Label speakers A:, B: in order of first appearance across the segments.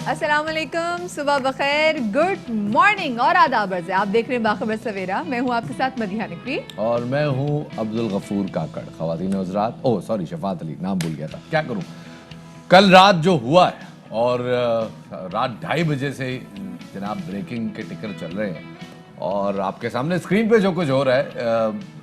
A: अस्सलाम वालेकुम, सुबह बखैर, गुड मॉर्निंग और आदाब अर्ज़ है। आप देख रहे हैं बाखबर सवेरा। मैं हूं आपके साथ मदीहा नकवी
B: और मैं हूं अब्दुल गफूर काकड़। ख़वातीन हज़रात, ओह सॉरी, शफात अली, नाम भूल गया था, क्या करूं। कल रात जो हुआ है और रात 2:30 बजे से जनाब ब्रेकिंग के टिकर चल रहे हैं और आपके सामने स्क्रीन पे जो कुछ हो रहा है,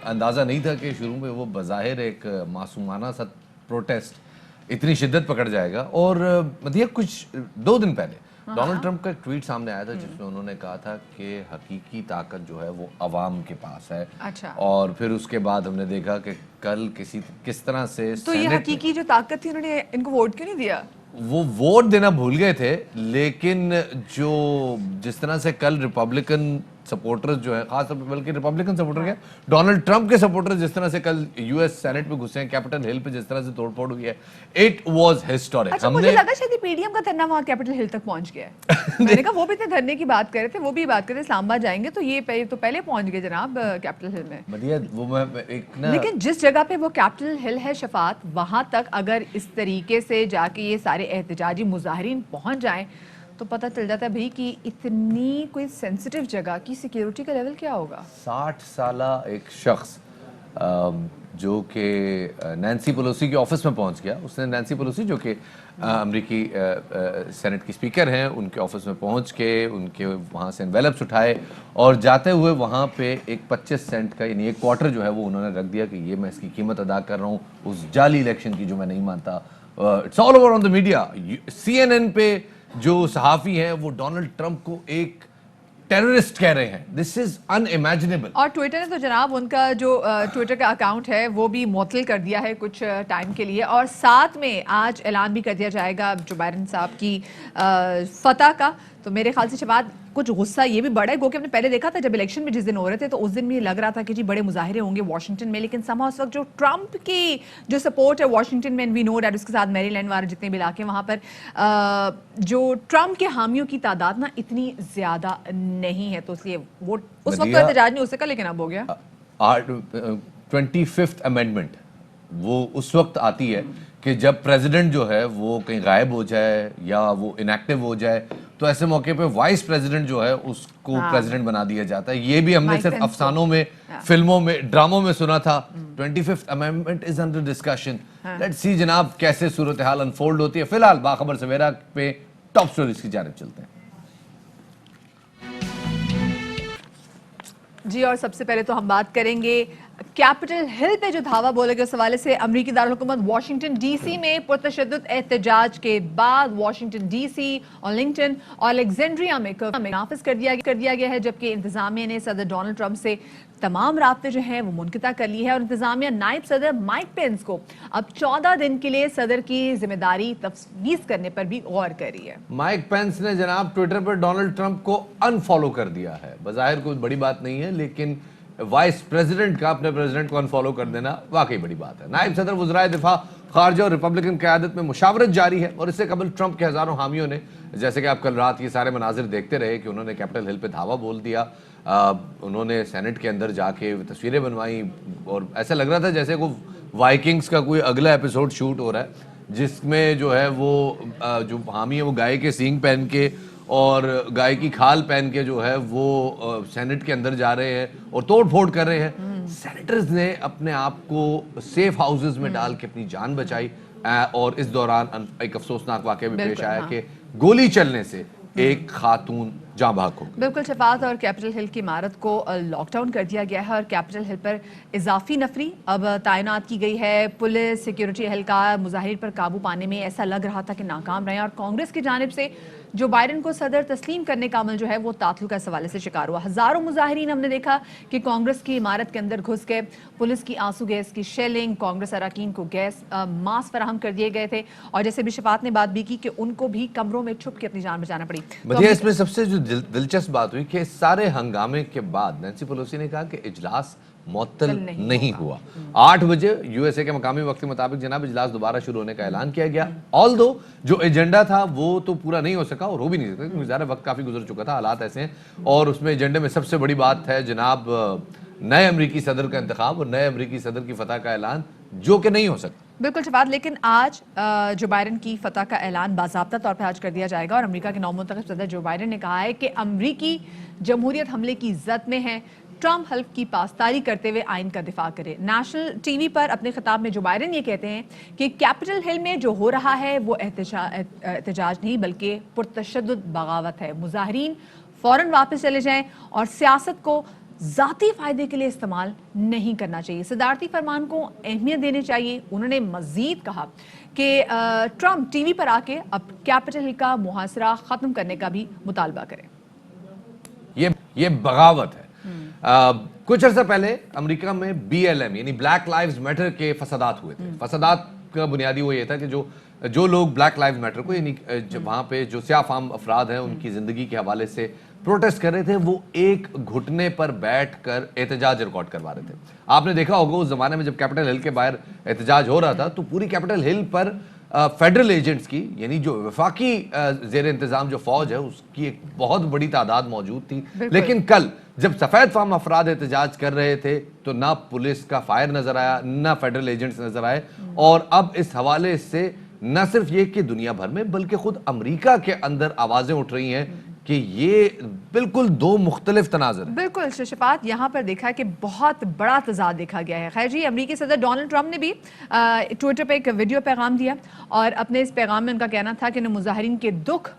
B: अंदाज़ा नहीं था कि शुरू में वो बज़ाहिर एक मासूमाना सा प्रोटेस्ट इतनी शिद्दत पकड़ जाएगा। और मतलब कुछ 2 दिन पहले डोनाल्ड ट्रंप का एक ट्वीट सामने आया था जिसमें उन्होंने कहा था कि हकीकी ताकत जो है वो अवाम के पास है।
A: अच्छा।
B: और फिर उसके बाद हमने देखा कि कल किस तरह से
A: तो ये हकीकी जो ताकत थी, उन्होंने इनको वोट क्यों नहीं दिया?
B: वो वोट देना भूल गए थे, लेकिन जो जिस तरह से कल रिपब्लिकन सपोर्टर्स जो है, खास तौर पर बल्कि रिपब्लिकन सपोर्टर क्या, डोनाल्ड ट्रंप के सपोर्टर्स जिस तरह से कल यूएस सेनेट में घुसे हैं, कैपिटल हिल पे जिस तरह से तोड़फोड़ हुई है, इट वाज हिस्टोरिक।
A: अच्छा, मुझे लगा शायद पीडीएम का धरना वहाँ कैपिटल हिल तक पहुंच गया है। मैंने कहा वो भी तो धरने की बात कर रहे थे, वो भी बात कर रहे थे इस्लामाबाद जाएंगे, तो ये तो पहले पहुंच गए जनाब कैपिटल हिल में।
B: बढ़िया, वो मैं एक ना,
A: लेकिन जिस जगह पे वो कैपिटल हिल है शफात, वहां तक अगर इस तरीके से जाके ये सारे एहतजाजी मुजाहिरीन पहुंच जाएं तो पता चल जाता है भाई कि इतनी कोई सेंसिटिव जगह की सिक्योरिटी का लेवल क्या होगा।
B: 60 साला एक शख्स जो कि नैन्सी पेलोसी के ऑफिस में पहुंच गया। उसने नैन्सी पेलोसी जो कि अमेरिकी सेनेट की स्पीकर हैं, उनके ऑफिस में पहुंच के उनके वहां से एनवेलप्स उठाए और जाते हुए वहां पे एक 25 सेंट का यानी एक क्वार्टर जो है वो उन्होंने रख दिया कि ये मैं इसकी कीमत अदा कर रहा हूँ उस जाली इलेक्शन की जो मैं नहीं मानता। It's all over on the media. CNN पे जो सहाफ़ी हैं वो डोनाल्ड ट्रंप को एक टेररिस्ट कह रहे हैं। This is unimaginable.
A: और ट्विटर ने तो जनाब उनका जो ट्विटर का अकाउंट है वो भी मुअत्तल कर दिया है कुछ टाइम के लिए, और साथ में आज ऐलान भी कर दिया जाएगा जो बाइडेन साहब की फतह का। तो मेरे ख्याल से शबाद कुछ गुस्सा ये भी बढ़ा है, गो कि हमने पहले देखा था जब इलेक्शन में जिस दिन हो रहे थे तो उस दिन भी लग रहा था कि जी बड़े मुजाहिरे होंगे वाशिंगटन में, लेकिन समा उस वक्त जो ट्रंप की जो सपोर्ट है वाशिंगटन में, वी नो डैट, उसके साथ मैरीलैंड वाले जितने भी इलाके वहाँ पर जो ट्रंप के हामियों की तादाद ना इतनी ज़्यादा नहीं है, तो इसलिए वो उस वक्त तो एहतजाज नहीं हो सका, लेकिन अब हो गया।
B: 25th अमेंडमेंट वो उस वक्त आती है कि जब प्रेसिडेंट जो है वो कहीं गायब हो जाए या वो इनएक्टिव हो जाए, तो ऐसे मौके पे वाइस प्रेसिडेंट जो है उसको प्रेसिडेंट बना दिया जाता है। ये भी हमने सिर्फ अफसानों में, फिल्मों में, ड्रामों में सुना था। 25th amendment is under discussion. Let's see जनाब कैसे सूरत हाल अनफोल्ड होती है। फिलहाल बाखबर सवेरा पे टॉप स्टोरीज की जानिब चलते हैं।
A: जी, और सबसे पहले तो हम बात करेंगे कैपिटल हिल पे जो धावा बोले गए उस हवाले से। अमरीकी दारुल-हुकूमत वाशिंगटन डीसी में पुरतशद्दुद एहतजाज के बाद वाशिंगटन डीसी, आर्लिंगटन और अलेक्जेंड्रिया में नाफिज कर दिया गया है, जबकि इंतजामिया ने सदर डोनाल्ड ट्रंप से तमाम राब्ते जो हैं वो मुनक़ता कर ली है और इंतजामिया नायब सदर माइक पेंस को अब 14 दिन के लिए सदर की जिम्मेदारी तफवीज़ करने पर भी गौर कर रही है।
B: माइक पेंस ने जनाब ट्विटर पर डोनाल्ड ट्रंप को अनफॉलो कर दिया है। बज़ाहिर कोई बड़ी बात नहीं है, लेकिन वाइस प्रेसिडेंट का अपने प्रेसिडेंट को अनफॉलो कर देना वाकई बड़ी बात है। नायब सदर वज़राए दिफा खारजा और रिपब्लिकन क़यादत में मुशावरत जारी है और इससे कबल ट्रंप के हज़ारों हामियों ने, जैसे कि आप कल रात ये सारे मनाजिर देखते रहे कि उन्होंने कैपिटल हिल पे धावा बोल दिया, उन्होंने सेनेट के अंदर जाके तस्वीरें बनवाई और ऐसा लग रहा था जैसे को वाइकिंग्स का कोई अगला एपिसोड शूट हो रहा है, जिसमें जो है वो जो हामी है वो गाय के सींग पहन के और गाय की खाल पहन के जो है वो सेनेट के अंदर जा रहे हैं और तोड़ फोड़ कर रहे हैं। सेनेटर्स ने अपने आप को सेफ हाउसेस में डाल के अपनी जान बचाई और इस दौरान एक अफसोसनाक वाकया भी पेश आया कि गोली चलने से एक खातून जाँ भाग हो गई।
A: बिल्कुल शफात, और कैपिटल हिल की इमारत को लॉकडाउन कर दिया गया है और कैपिटल हिल पर इजाफी नफरी अब तैनात की गई है। पुलिस, सिक्योरिटी एहलकार मुजाहिरीन पर काबू पाने में ऐसा लग रहा था कि नाकाम रहे और कांग्रेस की जानिब से जो बाइडेन को सदर तस्लीम करने का अमल जो है वो तातुल का सवाले से शिकार हुआ। हजारों मुजाहिरीन हमने देखा कि कांग्रेस की इमारत के अंदर घुस गए, पुलिस की आंसू गैस की शेलिंग, कांग्रेस अरकान को गैस मास्क फराहम कर दिए गए थे और जैसे भी शफात ने बात भी की कि उनको भी कमरों में छुप के अपनी जान बचाना पड़ी।
B: तो इसमें सबसे जो दिलचस्प बात हुई कि सारे हंगामे के बाद नैन्सी पेलोसी ने कहा कि इजलास मुअत्तल नहीं हुआ। 8 बजे यूएसए के मकामी वक्त के मुताबिक जनाब इजलास दोबारा शुरू होने का ऐलान किया गया। ऑल्दो जो एजेंडा था वो तो पूरा नहीं हो सका और हो भी नहीं सकता क्योंकि ज़्यादा वक्त काफ़ी गुजर चुका था, हालात ऐसे हैं। और उसमें एजेंडे में सबसे बड़ी बात है जनाब नए अमरीकी सदर का इंतखाब और नए अमरीकी सदर की फतह का ऐलान जो कि नहीं हो सकता।
A: बिल्कुल शफात, लेकिन आज जो बाइडन की फतह का ऐलान बाज़ाब्ता तौर पर आज कर दिया जाएगा और अमेरिका के नौमुंतखब सदर जो बाइडन ने कहा है कि अमरीकी जमहूरियत हमले की जद में है, ट्रम्प हल्फ की पासदारी करते हुए आइन का दिफा करे। नेशनल टीवी पर अपने खिताब में जो बाइडन ये कहते हैं कि कैपिटल हिल में जो हो रहा है वो एहतजाज नहीं बल्कि पुरतशद्दुद बगावत है। मुजाहिरीन फौरन वापस चले जाएं और सियासत को ज़ाती फ़ायदे के लिए इस्तेमाल नहीं करना चाहिए, सदारती फरमान को अहमियत देनी चाहिए। उन्होंने मज़ीद कहा कि ट्रम्प टीवी पर आके अब कैपिटल हिल का मुहासरा ख़त्म करने का भी मुतालबा करें।
B: ये बगावत है। कुछ अर्सा पहले अमेरिका में BLM यानी ब्लैक लाइव्स मैटर के फसादात हुए थे। फसादात का बुनियादी वो ये था कि जो लोग ब्लैक लाइव्स मैटर को यानी वहाँ पे जो स्याफाम अफराद हैं उनकी ज़िंदगी के हवाले से प्रोटेस्ट कर रहे थे, वो एक घुटने पर बैठकर एहतजाज रिकॉर्ड करवा रहे थे। आपने देखा होगा उस जमाने में जब कैपिटल हिल के बाहर एहतजाज हो रहा था तो पूरी कैपिटल हिल पर फेडरल एजेंट्स की यानी जो वफाकी जेर इंतजाम जो फौज है उसकी एक बहुत बड़ी तादाद मौजूद थी। लेकिन कल जब सफेद फाम अफराद एहतजाज कर रहे थे तो ना पुलिस का फायर नजर आया, ना फेडरल एजेंट्स नजर आए। और अब इस हवाले से न सिर्फ ये कि दुनिया भर में बल्कि खुद अमेरिका के अंदर आवाजें उठ रही हैं कि ये बिल्कुल दो मुख्तलिफ तनाज़ुर हैं।
A: बिल्कुल शफात, यहाँ पर देखा कि बहुत बड़ा तजाद देखा गया है। खैर जी, अमेरिकी सदर डोनाल्ड ट्रम्प ने भी ट्विटर पे एक वीडियो पैगाम दिया और अपने इस पैगाम में उनका कहना था कि उन्हें मुजाहिरीन के दुख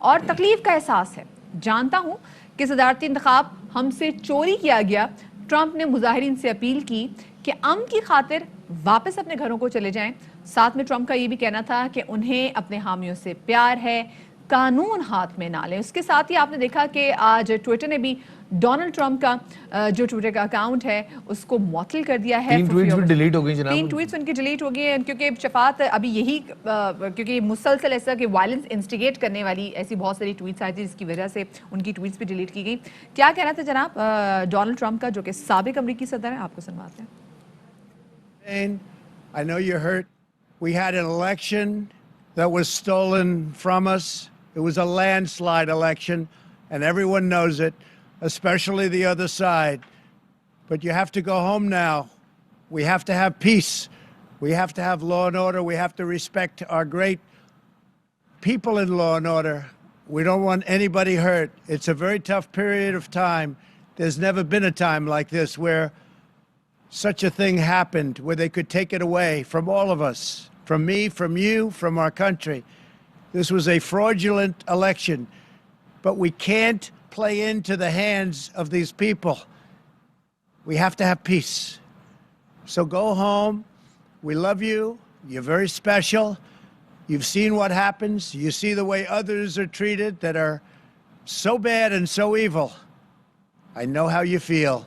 A: और तकलीफ का एहसास है। जानता हूँ कि सदारती इंतखाब हमसे चोरी किया गया। ट्रम्प ने मुजाहिरीन से अपील की कि अमन की खातिर वापस अपने घरों को चले जाएं। साथ में ट्रम्प का ये भी कहना था कि उन्हें अपने हामियों से प्यार है, कानून हाथ में ना लें। उसके साथ ही आपने देखा कि आज ट्विटर ने भी डोनाल्ड ट्रम्प का जो ट्विटर का अकाउंट है उसको मुअत्तल कर दिया है।
B: 3 ट्वीट्स भी डिलीट हो गई जनाब।
A: 3 ट्वीट्स उनकी डिलीट हो गई हैं क्योंकि शफात अभी यही क्योंकि मुसलसल ऐसा कि वायलेंस इंस्टिगेट करने वाली ऐसी बहुत सारी ट्वीट्स आई थी जिसकी वजह से उनकी ट्वीट्स भी डिलीट की गई। क्या कहना था जनाब डोनाल्ड ट्रम्प का, जो कि साबिक अमरीकी सदर है, आपको सुनवाते हैं।
C: I know you're hurt. We had an election that was stolen from us. It was a landslide election, and everyone knows it, especially the other side. But you have to go home now. We have to have peace. We have to have law and order. We have to respect our great people in law and order. We don't want anybody hurt. It's a very tough period of time. There's never been a time like this where such a thing happened, where they could take it away from all of us, from me, from you, from our country. This was a fraudulent election, but we can't play into the hands of these people. We have to have peace. So go home. We love you. You're very special. You've seen what happens. You see the way others are treated that are so bad and so evil. I know how you feel.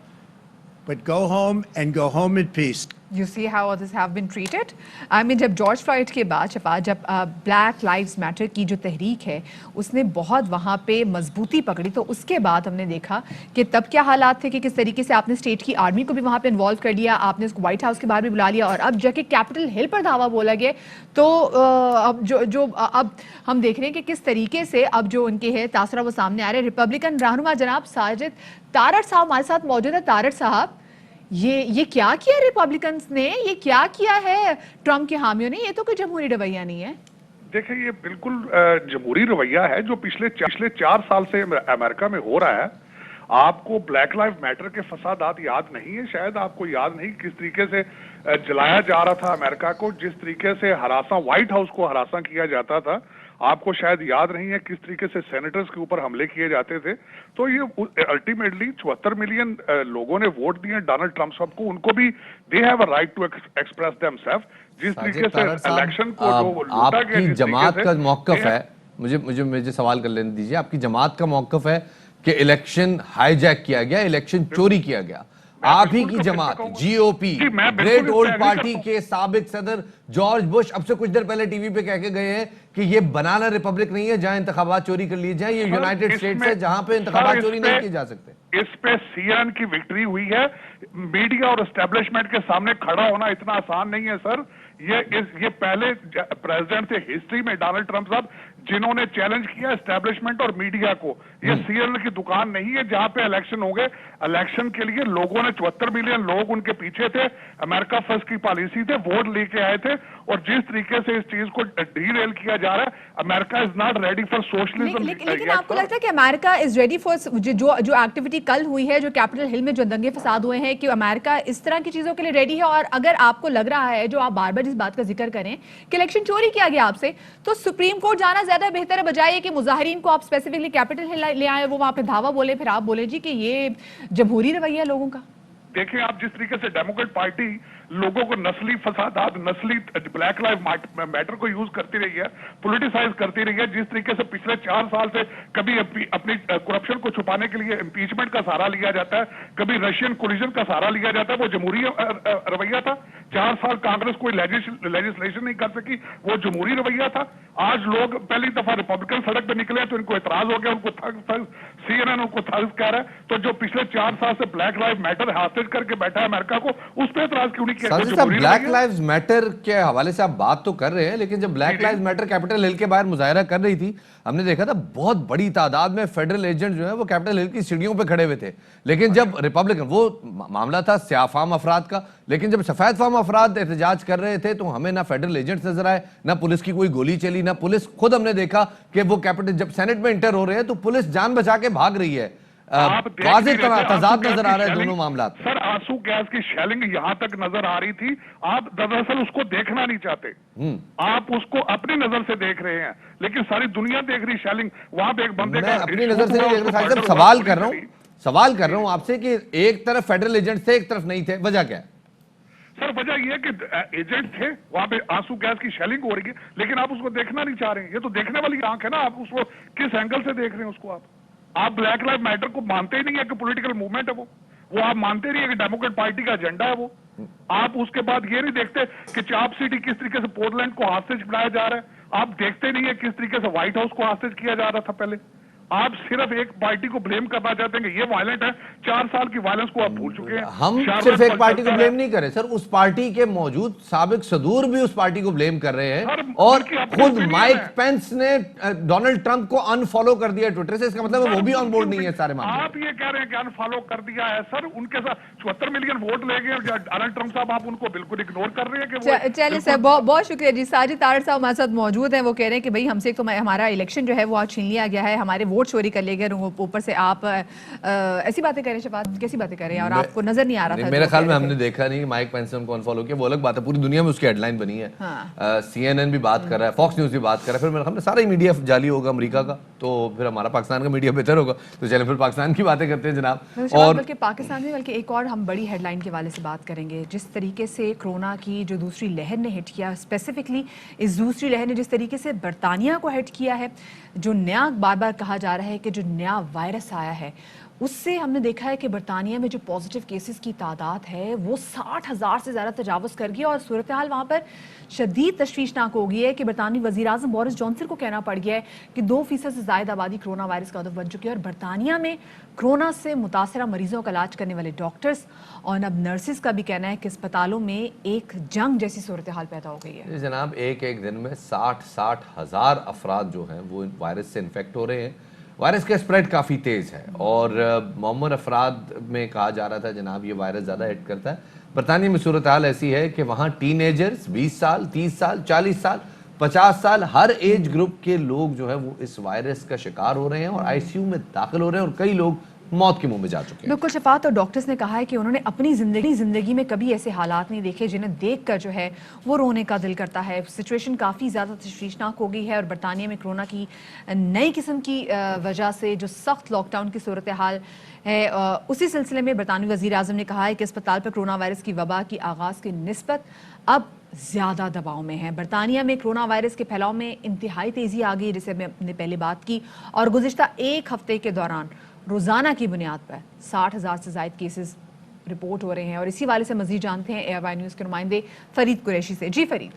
C: But go home and go home in peace.
A: You see how others have been treated? I mean, जब George Floyd के बाद जब black lives matter की जो तहरीक है उसने बहुत वहाँ पे मजबूती पकड़ी, तो उसके बाद हमने देखा कि तब क्या हालात थे कि किस तरीके से आपने स्टेट की आर्मी को भी वहाँ पे इन्वॉल्व कर लिया, आपने उसको व्हाइट हाउस के बाहर भी बुला लिया और अब जाके कैपिटल हिल पर धावा बोला गया। तो अब अब हम देख रहे हैं कि किस तरीके से अब जो उनके है तासरा वो सामने आ रहे हैं। रिपब्लिकन रहनुमा जनाब साजिद तारड़ साहब हमारे साथ मौजूद है। तारड़ साहब, ये क्या किया रिपब्लिकन्स ने, ये क्या किया है ट्रम्प के हामियों ने? ये तो कोई जमहूरी रवैया नहीं है।
D: देखिए, ये बिल्कुल जमहूरी रवैया है जो पिछले 4 साल से अमेरिका में हो रहा है। आपको ब्लैक लाइव मैटर के फसादात याद नहीं है, शायद आपको याद नहीं किस तरीके से जलाया जा रहा था अमेरिका को, जिस तरीके से हरासा व्हाइट हाउस को हरासा किया जाता था। आपको शायद याद नहीं है किस तरीके से सेनेटर्स के ऊपर हमले किए जाते थे। तो ये अल्टीमेटली 74 मिलियन लोगों ने वोट दिए डोनाल्ड ट्रम्प साहब को, उनको भी they have a right to express themselves. जिस तरीके से इलेक्शन को जो लूटा गया,
B: आपकी जमात का मौकफ है, मुझे सवाल कर लेने दीजिए, आपकी जमात का मौकफ है कि इलेक्शन हाईजैक किया गया, इलेक्शन चोरी किया गया। आप ही की जमात GOP ग्रेट ओल्ड पार्टी के साबिक सदर जॉर्ज बुश अब से कुछ देर पहले टीवी पे कह के गए हैं कि ये बनाना रिपब्लिक नहीं है जहां इंतखाबात चोरी कर लिए जाए, ये यूनाइटेड स्टेट्स है जहां पे इंतखाबात चोरी नहीं किए जा सकते।
D: इस पे CNN की विक्ट्री हुई है। मीडिया और एस्टेब्लिशमेंट के सामने खड़ा होना इतना आसान नहीं है सर। ये पहले प्रेसिडेंट थे हिस्ट्री में डोनाल्ड ट्रम्प साहब जिन्होंने चैलेंज किया एस्टेब्लिशमेंट और मीडिया को। ये सीएनएन की दुकान नहीं है जहां पे इलेक्शन हो गए। इलेक्शन के लिए लोगों ने 74 मिलियन लोग उनके पीछे थे, अमेरिका फर्स्ट की पॉलिसी थे, वोट लेके आए थे, और जिस तरीके से इस चीज को डीरेल किया जा रहा है, America is not ready for socialism.
A: लेकिन आपको लगता है कि अमेरिका इज रेडी फॉर जो एक्टिविटी कल हुई है, जो कैपिटल हिल में जो दंगे फसाद हुए हैं, कि अमेरिका इस तरह की चीजों के लिए रेडी है? और अगर आपको लग रहा है, जो आप बार बार इस बात का जिक्र करें कि इलेक्शन चोरी किया गया आपसे, तो सुप्रीम कोर्ट जाना ज्यादा बेहतर है, बजाय कि मुजाहिरीन को आप स्पेसिफिकली कैपिटल हिल ले आए, वो वहां पे धावा बोले, फिर आप बोले जी कि ये जमहूरी रवैया लोगों का।
D: देखिए, आप जिस तरीके से डेमोक्रेट पार्टी लोगों को नस्ली फसादात, नस्ली ब्लैक लाइव मैटर को यूज करती रही है, पॉलिटिसाइज करती रही है, जिस तरीके से पिछले 4 साल से कभी अपनी करप्शन को छुपाने के लिए इम्पीचमेंट का सहारा लिया जाता है, कभी रशियन कोलिजन का सहारा लिया जाता है, वो जमहूरी रवैया था। 4 साल कांग्रेस कोई लेजिस्लेशन नहीं कर सकी, वो जमहूरी रवैया था। आज लोग पहली दफा रिपब्लिकन सड़क पे निकले तो इनको एतराज हो गया, उनको सीएनएन उनको थग्स कह रहा है। तो जो पिछले 4 साल से ब्लैक लाइव मैटर हासिल करके बैठा है अमेरिका को, उस पर एतराज क्यों नहीं किया?
B: संजय साहब, ब्लैक लाइव्स मैटर के हवाले से आप बात तो कर रहे हैं, लेकिन जब black lives matter Capitol Hill के बाहर मुजाहरा कर रही थी, हमने देखा था बहुत बड़ी तादाद में फेडरल एजेंट जो है वो कैपिटल हिल की सीढ़ियों पे खड़े हुए थे। लेकिन जब रिपब्लिकन, वो मामला था स्याफाम अफराद का, लेकिन जब सफेद फाम अफराद एहतजाज कर रहे थे तो हमें ना फेडरल एजेंट्स नजर आए, ना पुलिस की कोई गोली चली, ना पुलिस खुद हमने देखा कि वो कैपिटल जब सेनेट में इंटर हो रहे हैं तो पुलिस जान बचा के भाग रही है। वाज़ेह तज़ाद नजर आ रहा है दोनों मामला।
D: सर, आंसू गैस की शेलिंग यहां तक नजर आ रही थी, आप दरअसल उसको देखना नहीं चाहते, आप उसको अपनी नजर से देख रहे हैं, लेकिन सारी दुनिया देख रही शेलिंग। वहां पे एक बंदे
B: मैं अपनी नजर से नहीं देख रहा साहब, सवाल कर रहा हूं आपसे कि एक तरफ फेडरल एजेंट थे, एक तरफ नहीं थे, वजह क्या है?
D: सर, वजह यह कि एजेंट थे, वहां पे आंसू गैस की शेलिंग हो रही है, लेकिन आप उसको देखना नहीं चाह रहे हैं। ये तो देखने वाली आंख है ना, आप उसको किस एंगल से देख रहे हैं उसको। आप ब्लैक लाइव मैटर को मानते ही नहीं है कि पॉलिटिकल मूवमेंट है वो आप मानते नहीं है कि डेमोक्रेट पार्टी का एजेंडा है वो। आप उसके बाद ये नहीं देखते कि चाप सिटी किस तरीके से पोर्टलैंड को हॉस्टेज बनाया जा रहा है, आप देखते नहीं है किस तरीके से व्हाइट हाउस को हॉस्टेज किया जा रहा था पहले। आप सिर्फ एक पार्टी को ब्लेम करना चाहते हैं कि ये वायलेंट है, 4 साल की वायलेंस को आप भूल चुके हैं।
B: हम सिर्फ एक पार्टी को ब्लेम नहीं कर रहे सर, उस पार्टी के मौजूद साबिक सदूर भी उस पार्टी को ब्लेम कर रहे हैं, और खुद माइक पेंस ने डोनाल्ड ट्रंप को अनफॉलो कर दिया ट्विटर से। इसका मतलब है वो भी ऑन बोर्ड नहीं है सारे मामले।
D: आप ये कह रहे हैं कि अनफॉलो कर दिया है सर, उनके साथ 74 मिलियन वोट ले गए डोनाल्ड ट्रंप साहब, आप उनको बिल्कुल इग्नोर कर रहे हैं कि
A: चलिए सर, बहुत शुक्रिया जी। साजिद तारड़ साहब हमारे साथ मौजूद हैं, वो कह रहे हैं कि भाई हमसे तो हमारा इलेक्शन जो है वो आज छीन लिया गया है, हमारे वोट चोरी कर लिए गए, ऊपर से आप ऐसी बातें करें, शफात कैसी बातें करें, और आपको नजर नहीं आ रहा था?
B: मेरे ख्याल में हमने देखा नहीं माइक पेंस ने उनको अनफॉलो किया, वो अलग बात है, पूरी दुनिया में उसकी हेडलाइन बनी है। सीएनएन भी बात कर रहा है, फॉक्स न्यूज भी बात कर रहा है, फिर मेरे ख्याल में सारा मीडिया जाली होगा अमेरिका का, तो फिर हमारा पाकिस्तान का मीडिया बेहतर होगा। तो चलिए फिर पाकिस्तान की बातें करते हैं जनाब।
A: और बल्कि पाकिस्तान में बल्कि एक और हम बड़ी हेडलाइन के वाले से बात करेंगे, जिस तरीके से कोरोना की जो दूसरी लहर ने हिट किया, स्पेसिफिकली इस दूसरी लहर ने जिस तरीके से बरतानिया को हिट किया है, जो नया बार बार कहा जा रहा है कि जो नया वायरस आया है, उससे हमने देखा है कि बरतानिया में जो पॉजिटिव केसेस की तादाद है वो 60,000 से ज़्यादा तजावज़ कर गई, और सूरत हाल वहाँ पर शदीद तशवीशनाक हो गई है कि बरतानवी वज़ीर आज़म बोरिस जॉनसन को कहना पड़ गया है कि 2% से ज़ायद आबादी कोरोना वायरस का हदफ बन चुकी है, और बरतानिया में कोरोना से मुतासरा मरीजों का इलाज करने वाले डॉक्टर्स और अब नर्सिस का भी कहना है कि अस्पतालों में एक जंग जैसी सूरत हाल पैदा हो गई है।
B: जनाब, एक दिन में 60 हज़ार अफराद जो हैं वो वायरस से इन्फेक्ट हो रहे हैं। वायरस का स्प्रेड काफ़ी तेज़ है, और मौमर अफराद में कहा जा रहा था जनाब ये वायरस ज़्यादा हिट करता है। बरतानिया में सूरत हाल ऐसी है कि वहाँ टीनेजर्स 20 साल, 30 साल, 40 साल, 50 साल, हर एज ग्रुप के लोग जो है वो इस वायरस का शिकार हो रहे हैं, और आईसीयू में दाखिल हो रहे हैं, और कई लोग मौत के मुंह में जा चुके हैं।
A: बिल्कुल शफात, और डॉक्टर्स ने कहा है कि उन्होंने अपनी जिंदगी में कभी ऐसे हालात नहीं देखे जिन्हें देखकर जो है वो रोने का दिल करता है। सिचुएशन काफ़ी ज़्यादा तशवीशनाक हो गई है, और बरतानिया में कोरोना की नई किस्म की वजह से जो सख्त लॉकडाउन की सूरत हाल है, उसी सिलसिले में बरतानवी वज़ीर आज़म ने कहा है कि अस्पताल पर कोरोना वायरस की वबा की आगाज़ की निस्बत अब ज़्यादा दबाव में है। बरतानिया में कोरोना वायरस के फैलाव में इंतहाई तेज़ी आ गई, जिसे हमने पहले बात की, और गुज़िश्ता एक हफ्ते के दौरान रोज़ाना की बुनियाद पर 60,000 से ज़ायद केसेस रिपोर्ट हो रहे हैं। और इसी वाले से मज़ीद जानते हैं एयरवाई न्यूज़ के नुमाइंदे फरीद कुरैशी से। जी फरीद।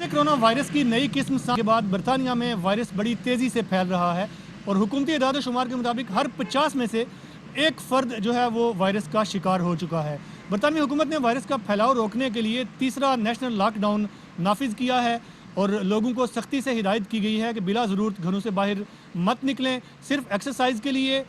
E: कोरोना वायरस की नई किस्म के बाद बरतानिया में वायरस बड़ी तेज़ी से फैल रहा है, और हुकूमती इदारे शुमार के मुताबिक हर 50 में से एक फ़र्द जो है वो वायरस का शिकार हो चुका है। बरतानवी हुकूमत ने वायरस का फैलाव रोकने के लिए तीसरा नेशनल लॉकडाउन नाफिज किया है, اور لوگوں کو سختی سے ہدایت کی گئی ہے کہ بلا ضرورت گھروں سے باہر مت نکلیں. صرف ایکسرسائز کے لیے،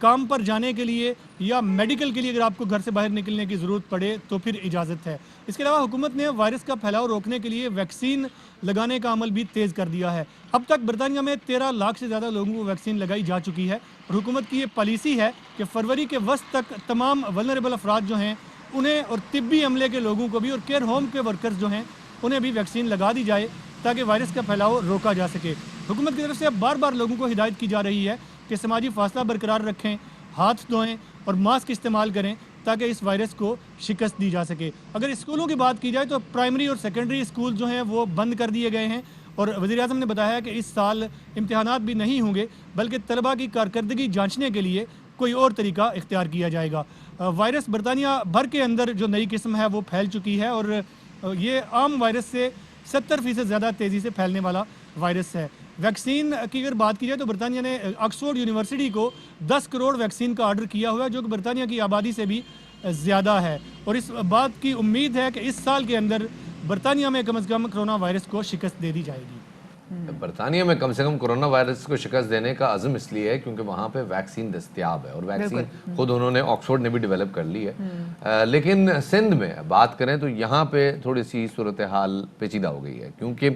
E: کام پر جانے کے لیے یا میڈیکل کے لیے اگر آپ کو گھر سے باہر نکلنے کی ضرورت پڑے تو پھر اجازت ہے. اس کے علاوہ حکومت نے وائرس کا پھیلاؤ روکنے کے لیے ویکسین لگانے کا عمل بھی تیز کر دیا ہے. اب تک برطانیہ میں 13 لاکھ سے زیادہ لوگوں کو ویکسین لگائی جا چکی ہے اور حکومت کی یہ پالیسی ہے کہ فروری کے وسط تک تمام ولنریبل افراد جو ہیں انہیں اور طبی عملے کے لوگوں کو بھی اور کیئر ہوم کے ورکرز جو ہیں انہیں بھی ویکسین لگا دی جائے تاکہ وائرس کا پھیلاؤ روکا جا سکے. حکومت کی طرف سے بار بار لوگوں کو ہدایت کی جا رہی ہے کہ سماجی فاصلہ برقرار رکھیں، ہاتھ دھوئیں اور ماسک استعمال کریں تاکہ اس وائرس کو شکست دی جا سکے. اگر اسکولوں کی بات کی جائے تو پرائمری اور سیکنڈری اسکول جو ہیں وہ بند کر دیے گئے ہیں اور وزیر اعظم نے بتایا کہ اس سال امتحانات بھی نہیں ہوں گے بلکہ طلباء کی کارکردگی جانچنے کے لیے کوئی اور طریقہ اختیار کیا جائے گا. وائرس برطانیہ بھر کے اندر جو نئی قسم ہے وہ پھیل چکی ہے اور یہ عام وائرس سے 70% زیادہ تیزی سے پھیلنے والا وائرس ہے. ویکسین کی اگر بات کی جائے تو برطانیہ نے آکسفورڈ یونیورسٹی کو 10 کروڑ ویکسین کا آرڈر کیا ہوا ہے جو کہ برطانیہ کی آبادی سے بھی زیادہ ہے اور اس بات کی امید ہے کہ اس سال کے اندر برطانیہ میں کم از کم کرونا وائرس کو شکست دے دی جائے گی.
B: برطانیہ میں کم سے کم کرونا وائرس کو شکست دینے کا عزم اس لیے ہے کیونکہ وہاں پہ ویکسین دستیاب ہے اور ویکسین خود انہوں نے آکسفورڈ نے بھی ڈیولپ کر لی ہے. لیکن سندھ میں بات کریں تو یہاں پہ تھوڑی سی صورتحال پیچیدہ ہو گئی ہے کیونکہ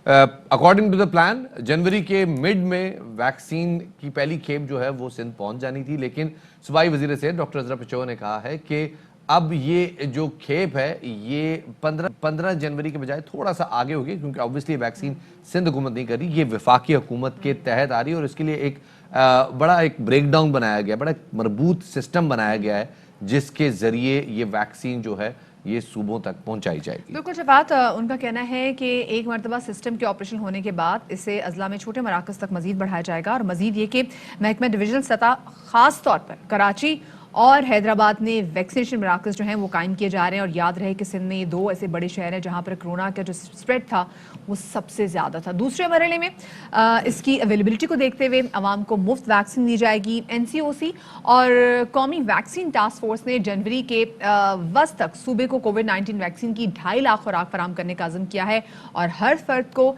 B: اکارڈنگ ٹو دا پلان جنوری کے مڈ میں ویکسین کی پہلی کھیپ جو ہے وہ سندھ پہنچ جانی تھی، لیکن صوبائی وزیر صحت ڈاکٹر عزرا پچو نے کہا ہے کہ اب یہ جو کھیپ ہے یہ 15 جنوری کے بجائے تھوڑا سا آگے ہوگی کیونکہ obviously ویکسین سندھ حکومت نہیں کر رہی، یہ وفاقی حکومت کے تحت آ رہی ہے اور اس کے لیے ایک بڑا ایک بریک ڈاؤن بنایا گیا، بڑا ایک مربوط سسٹم بنایا گیا ہے جس کے ذریعے یہ ویکسین جو ہے یہ صوبوں تک پہنچائی جائے گی.
A: بالکل شفاعت، ان کا کہنا ہے کہ ایک مرتبہ سسٹم کے آپریشن ہونے کے بعد اسے اضلاع میں چھوٹے مراکز تک مزید بڑھایا جائے گا اور مزید یہ کہ محکمہ ڈویژنل سطح خاص طور پر کراچی اور حیدرآباد میں ویکسینیشن مراکز جو ہیں وہ قائم کیے جا رہے ہیں. اور یاد رہے کہ سندھ میں یہ 2 ایسے بڑے شہر ہیں جہاں پر کرونا کا جو سپریڈ تھا وہ سب سے زیادہ تھا. دوسرے مرحلے میں اس کی اویلیبلٹی کو دیکھتے ہوئے عوام کو مفت ویکسین دی جائے گی. NCOC اور قومی ویکسین ٹاسک فورس نے جنوری کے وسط تک صوبے کو کووڈ-19 ویکسین کی 2.5 لاکھ خوراک فراہم کرنے کا عزم کیا ہے اور ہر فرد کو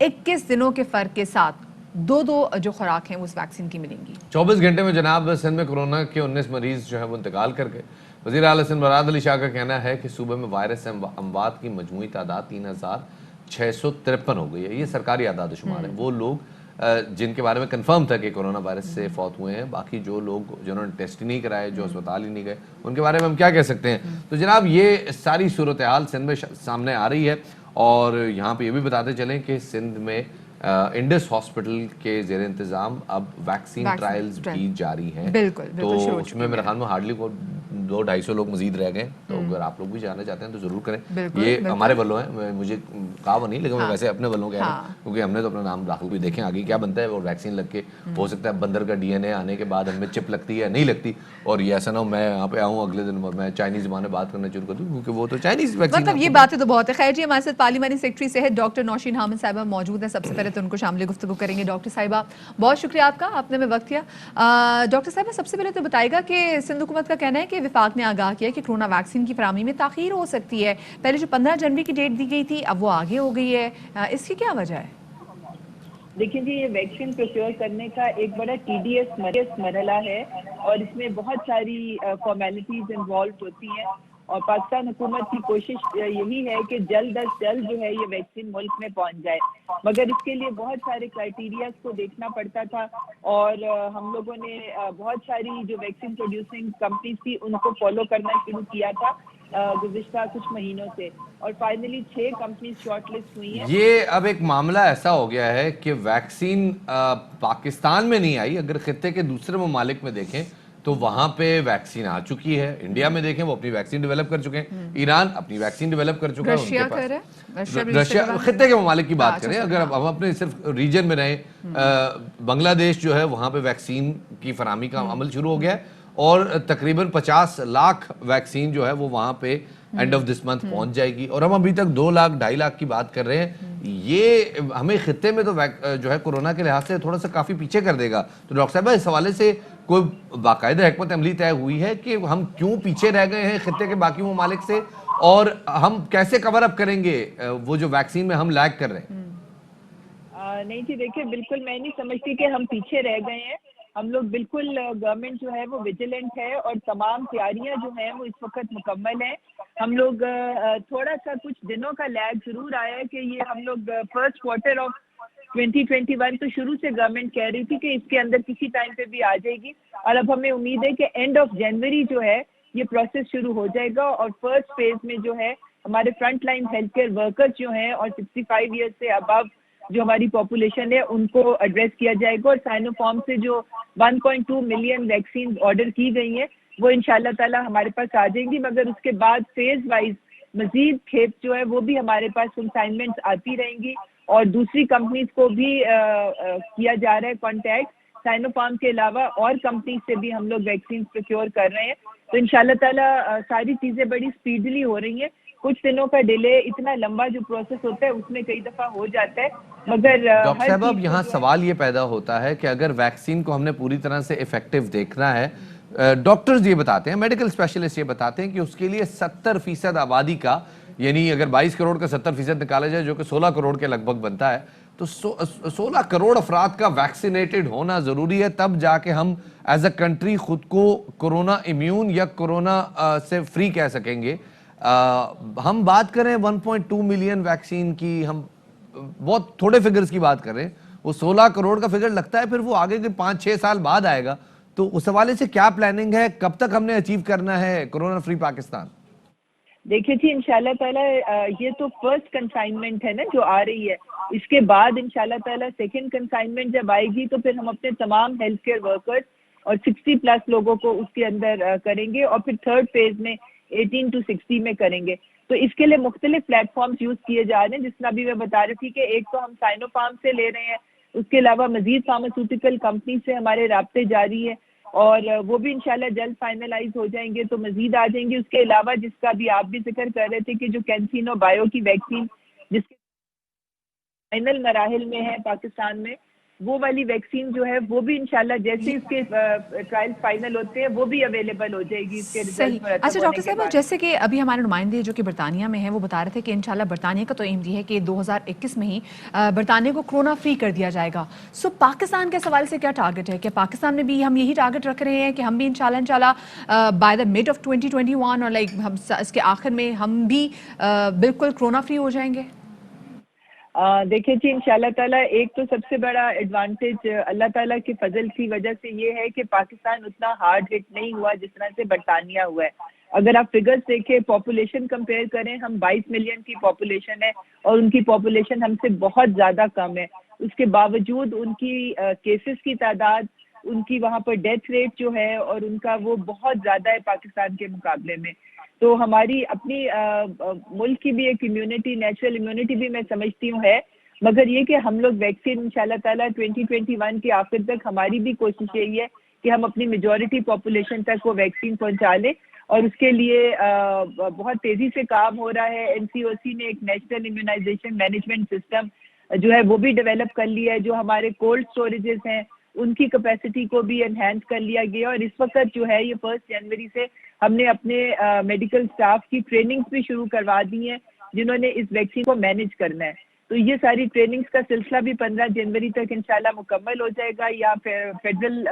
A: 21 دنوں کے فرق کے ساتھ 2 جو خوراک ہیں اس ویکسین کی ملیں گی.
B: 24 گھنٹے میں جناب سندھ میں کرونا کے 19 مریض جو ہیں وہ انتقال کر گئے. وزیر اعلیٰ سندھ مراد علی شاہ کا کہنا ہے کہ صوبے میں وائرس سے اموات کی مجموعی تعداد 3653 ہو گئی ہے. یہ سرکاری اعداد و شمار ہے، وہ لوگ جن کے بارے میں کنفرم تھا کہ کرونا وائرس سے فوت ہوئے ہیں. باقی جو لوگ جنہوں نے ٹیسٹ ہی نہیں کرائے، جو اسپتال ہی نہیں گئے، ان کے بارے میں ہم کیا کہہ سکتے ہیں. تو جناب یہ ساری صورتحال سندھ میں سامنے آ رہی ہے اور یہاں پہ یہ بھی بتاتے چلیں کہ سندھ میں انڈس ہاسپٹل کے زیر انتظام اب ویکسین ٹرائلز بھی جاری ہیں. تو اس میں میرے خیال میں ہارڈلی 200-250 لوگ مزید رہ گئے. تو اگر آپ لوگ بھی جانا چاہتے ہیں تو ضرور کریں. یہ ہمارے ولوں ہیں، مجھے کہا وہ نہیں لیکن میں ویسے اپنے ولوں کہہ رہا ہوں کیونکہ ہم نے تو اپنا نام داخل بھی دیکھیں آگے کیا بنتا ہے. اور ویکسین لگ کے ہو سکتا ہے بندر کا DNA آنے کے بعد ہمیں چپ لگتی ہے نہیں لگتی اور یہ ایسا نہ ہو میں یہاں پہ آؤں اگلے دن اور میں چائنیز زبان میں بات کرنا شروع کر دوں کیونکہ وہ تو چائنیز ویکسین.
A: مطلب یہ باتیں تو بہت ہے. خیر جی، ہمارے ساتھ پارلیمانی سیکرٹری صحت ڈاکٹر نوشین حامد صاحبہ موجود ہیں. سب سے پہلے تو ان کو شامل گفتگو کریں گے. ڈاکٹر صاحبہ بہت شکریہ آپ کا، آپ نے ہمیں وقت دیا. ڈاکٹر صاحبہ سب سے پہلے تو بتائے گا کہ سندھ حکومت کا کہنا ہے کہ وفاق نے آگاہ کیا کہ کرونا ویکسین کی فراہمی میں تاخیر ہو سکتی ہے. پہلے جو 15 جنوری کی ڈیٹ دی گئی تھی اب وہ آگے ہو گئی ہے، اس کی کیا وجہ ہے؟
F: دیکھیں جی، یہ ویکسین پروکیور کرنے کا ایک بڑا TDS مرحلہ ہے اور اس میں بہت ساری فارمیلٹیز انوالوڈ ہوتی ہیں اور پاکستان حکومت کی کوشش یہی ہے کہ جلد از جلد جو ہے یہ ویکسین ملک میں پہنچ جائے، مگر اس کے لیے بہت سارے کرائٹیریاز کو دیکھنا پڑتا تھا اور ہم لوگوں نے بہت ساری جو ویکسین پروڈیوسنگ کمپنیز تھی ان کو فالو کرنا شروع کیا تھا گزشتہ کچھ مہینوں سے اور فائنلی 6 کمپنیز شارٹ لسٹ ہوئی ہیں.
B: یہ اب ایک معاملہ ایسا ہو گیا ہے کہ ویکسین پاکستان میں نہیں آئی. اگر خطے کے دوسرے ممالک میں دیکھیں تو وہاں پہ ویکسین آ چکی ہے. انڈیا میں دیکھیں وہ اپنی ویکسین ڈیولپ کر چکے ہیں، ایران اپنی ویکسین ڈیولپ کر چکا ہے. رشیا خطے کے ممالک کی بات کریں، اگر ہم اپنے صرف ریجن میں رہیں، بنگلہ دیش جو ہے وہاں پہ ویکسین کی فراہمی کا عمل شروع ہو گیا ہے اور تقریباً 50 لاکھ ویکسین جو ہے وہ وہاں پہ اینڈ آف دس منتھ پہنچ جائے گی اور ہم ابھی تک 2 لاکھ 2.5 لاکھ کی بات کر رہے ہیں. یہ ہمیں خطے میں تو جو ہے کورونا کے لحاظ سے تھوڑا سا کافی پیچھے کر دے گا. تو ڈاکٹر صاحبہ اس حوالے سے کوئی باقاعدہ حکمت عملی طے ہوئی ہے کہ ہم کیوں پیچھے رہ گئے ہیں خطے کے باقی ممالک سے اور ہم کیسے کور اپ کریں گے وہ جو ویکسین میں ہم لیگ کر رہے ہیں؟
F: نہیں جی دیکھیے بالکل میں نہیں سمجھتی کہ ہم پیچھے رہ گئے ہیں. ہم لوگ بالکل گورنمنٹ جو ہے وہ ویجیلنٹ ہے اور تمام تیاریاں جو ہیں وہ اس وقت مکمل ہیں. ہم لوگ تھوڑا سا کچھ دنوں کا لیگ ضرور آیا ہے کہ یہ ہم لوگ فرسٹ کوارٹر آف 2021 تو شروع سے گورنمنٹ کہہ رہی تھی کہ اس کے اندر کسی ٹائم پہ بھی آ جائے گی, اور اب ہمیں امید ہے کہ اینڈ آف جنوری جو ہے یہ پروسیس شروع ہو جائے گا, اور فرسٹ فیز میں جو ہے ہمارے front line health care workers جو ہیں اور 65 ایئرس سے ابو جو ہماری پاپولیشن ہے ان کو ایڈریس کیا جائے گا. اور سائنو فارم سے جو 1.2 ملین ویکسین آرڈر کی گئی ہیں وہ انشاءاللہ تعالی ہمارے پاس آ جائیں گی, مگر اس کے بعد فیز وائز مزید کھیپ جو ہے وہ بھی ہمارے پاس کنسائنمنٹس آتی رہیں گی, اور دوسری کمپنیز کو بھی کیا جا رہا ہے کانٹیکٹ. سائنو فارم کے علاوہ اور کمپنیز سے بھی ہم لوگ ویکسین پروکیور کر رہے ہیں. تو انشاءاللہ تعالی ساری چیزیں بڑی اسپیڈلی ہو رہی ہیں. کچھ دنوں کا ڈیلے, اتنا لمبا جو پروسیس ہوتا ہے اس میں کئی دفعہ ہو جاتا ہے, مگر
B: ڈاکٹر
F: ہر
B: صاحب اب
F: چیز
B: یہاں سوال یہ پیدا ہوتا ہے کہ اگر ویکسین کو ہم نے پوری طرح سے افیکٹو دیکھنا ہے, ڈاکٹرز یہ بتاتے ہیں, میڈیکل اسپیشلسٹ یہ بتاتے ہیں کہ اس کے لیے 70% آبادی کا, یعنی اگر 22 کروڑ کا 70% نکالا جائے جو کہ 16 کروڑ کے لگ بھگ بنتا ہے, تو 16 کروڑ افراد کا ویکسینیٹڈ ہونا ضروری ہے, تب جا کے ہم ایز اے کنٹری خود کو کورونا امیون یا کورونا سے فری کہہ سکیں گے. ہم بات کریں 1.2 ملین ویکسین کی, ہم بہت تھوڑے فگرز کی بات کر رہے ہیں, وہ 16 کروڑ کا فگر لگتا ہے پھر وہ آگے کے 5-6 سال بعد آئے گا, تو اس حوالے سے کیا پلاننگ ہے, کب تک ہم نے اچیو کرنا ہے کورونا فری پاکستان؟
F: دیکھیے جی انشاءاللہ تعالی یہ تو فرسٹ کنسائنمنٹ ہے نا جو آ رہی ہے, اس کے بعد انشاءاللہ تعالی سیکنڈ کنسائنمنٹ جب آئے گی تو پھر ہم اپنے تمام ہیلتھ کیئر ورکرز اور 60 پلس لوگوں کو اس کے اندر کریں گے, اور پھر تھرڈ فیز میں 18 to 60 میں کریں گے. تو اس کے لیے مختلف پلیٹ فارمز یوز کیے جا رہے ہیں, جس طرح بھی میں بتا رہی تھی کہ ایک تو ہم سائنو فارم سے لے رہے ہیں, اس کے علاوہ مزید فارماسیوٹیکل کمپنی سے ہمارے رابطے جاری ہیں, اور وہ بھی انشاءاللہ جلد فائنلائز ہو جائیں گے تو مزید آ جائیں گے. اس کے علاوہ جس کا بھی آپ بھی ذکر کر رہے تھے کہ جو کینسینو بایو کی ویکسین جس کے فائنل مراحل میں ہے پاکستان میں, وہ والی ویکسین جو ہے وہ بھی انشاءاللہ جیسے اس کے ٹرائل فائنل ہوتے ہیں وہ بھی اویلیبل ہو جائے گی اس کے
A: صحیح.
F: ریزلٹ مرتب
A: اچھا
F: ہونے
A: ڈاکٹر
F: کے
A: صاحب,
F: بعد.
A: جیسے کہ ابھی ہمارے نمائندے جو کہ برطانیہ میں ہیں وہ بتا رہے تھے کہ انشاءاللہ برطانیہ کا تو ایم یہ ہے کہ 2021 میں ہی برطانیہ کو کرونا فری کر دیا جائے گا. سو پاکستان کے سوال سے کیا ٹارگٹ ہے, کہ پاکستان میں بھی ہم یہی ٹارگٹ رکھ رہے ہیں کہ ہم بھی انشاءاللہ بائی دا مڈ آف 2021 اور لائک ہم اس کے آخر میں ہم بھی بالکل کرونا فری ہو جائیں گے؟
F: دیکھیں جی انشاءاللہ تعالیٰ ایک تو سب سے بڑا ایڈوانٹیج اللہ تعالیٰ کے فضل کی وجہ سے یہ ہے کہ پاکستان اتنا ہارڈ ہٹ نہیں ہوا جس طرح سے برطانیہ ہوا ہے. اگر آپ فگرز دیکھیں, پاپولیشن کمپیئر کریں, ہم 22 ملین کی پاپولیشن ہے اور ان کی پاپولیشن ہم سے بہت زیادہ کم ہے. اس کے باوجود ان کی کیسز کی تعداد, ان کی وہاں پر ڈیتھ ریٹ جو ہے اور ان کا وہ بہت زیادہ ہے پاکستان کے مقابلے میں. تو ہماری اپنی ملک کی بھی ایک امیونٹی, نیچرل امیونٹی بھی میں سمجھتی ہوں ہے, مگر یہ کہ ہم لوگ ویکسین انشاءاللہ تعالیٰ 2021 کے آخر تک ہماری بھی کوشش یہی ہے کہ ہم اپنی میجورٹی پاپولیشن تک وہ ویکسین پہنچا لیں, اور اس کے لیے بہت تیزی سے کام ہو رہا ہے. NCOC نے ایک نیشنل امیونائزیشن مینجمنٹ سسٹم جو ہے وہ بھی ڈیولپ کر لیا ہے, جو ہمارے کولڈ اسٹوریجز ہیں ان کی کیپیسٹی کو بھی انہینس کر لیا گیا, اور اس وقت جو ہے یہ 1 جنوری سے ہم نے اپنے میڈیکل سٹاف کی ٹریننگز بھی شروع کروا دی ہیں جنہوں نے اس ویکسین کو مینیج کرنا ہے. تو یہ ساری ٹریننگز کا سلسلہ بھی 15 جنوری تک انشاءاللہ مکمل ہو جائے گا. یا فیڈرل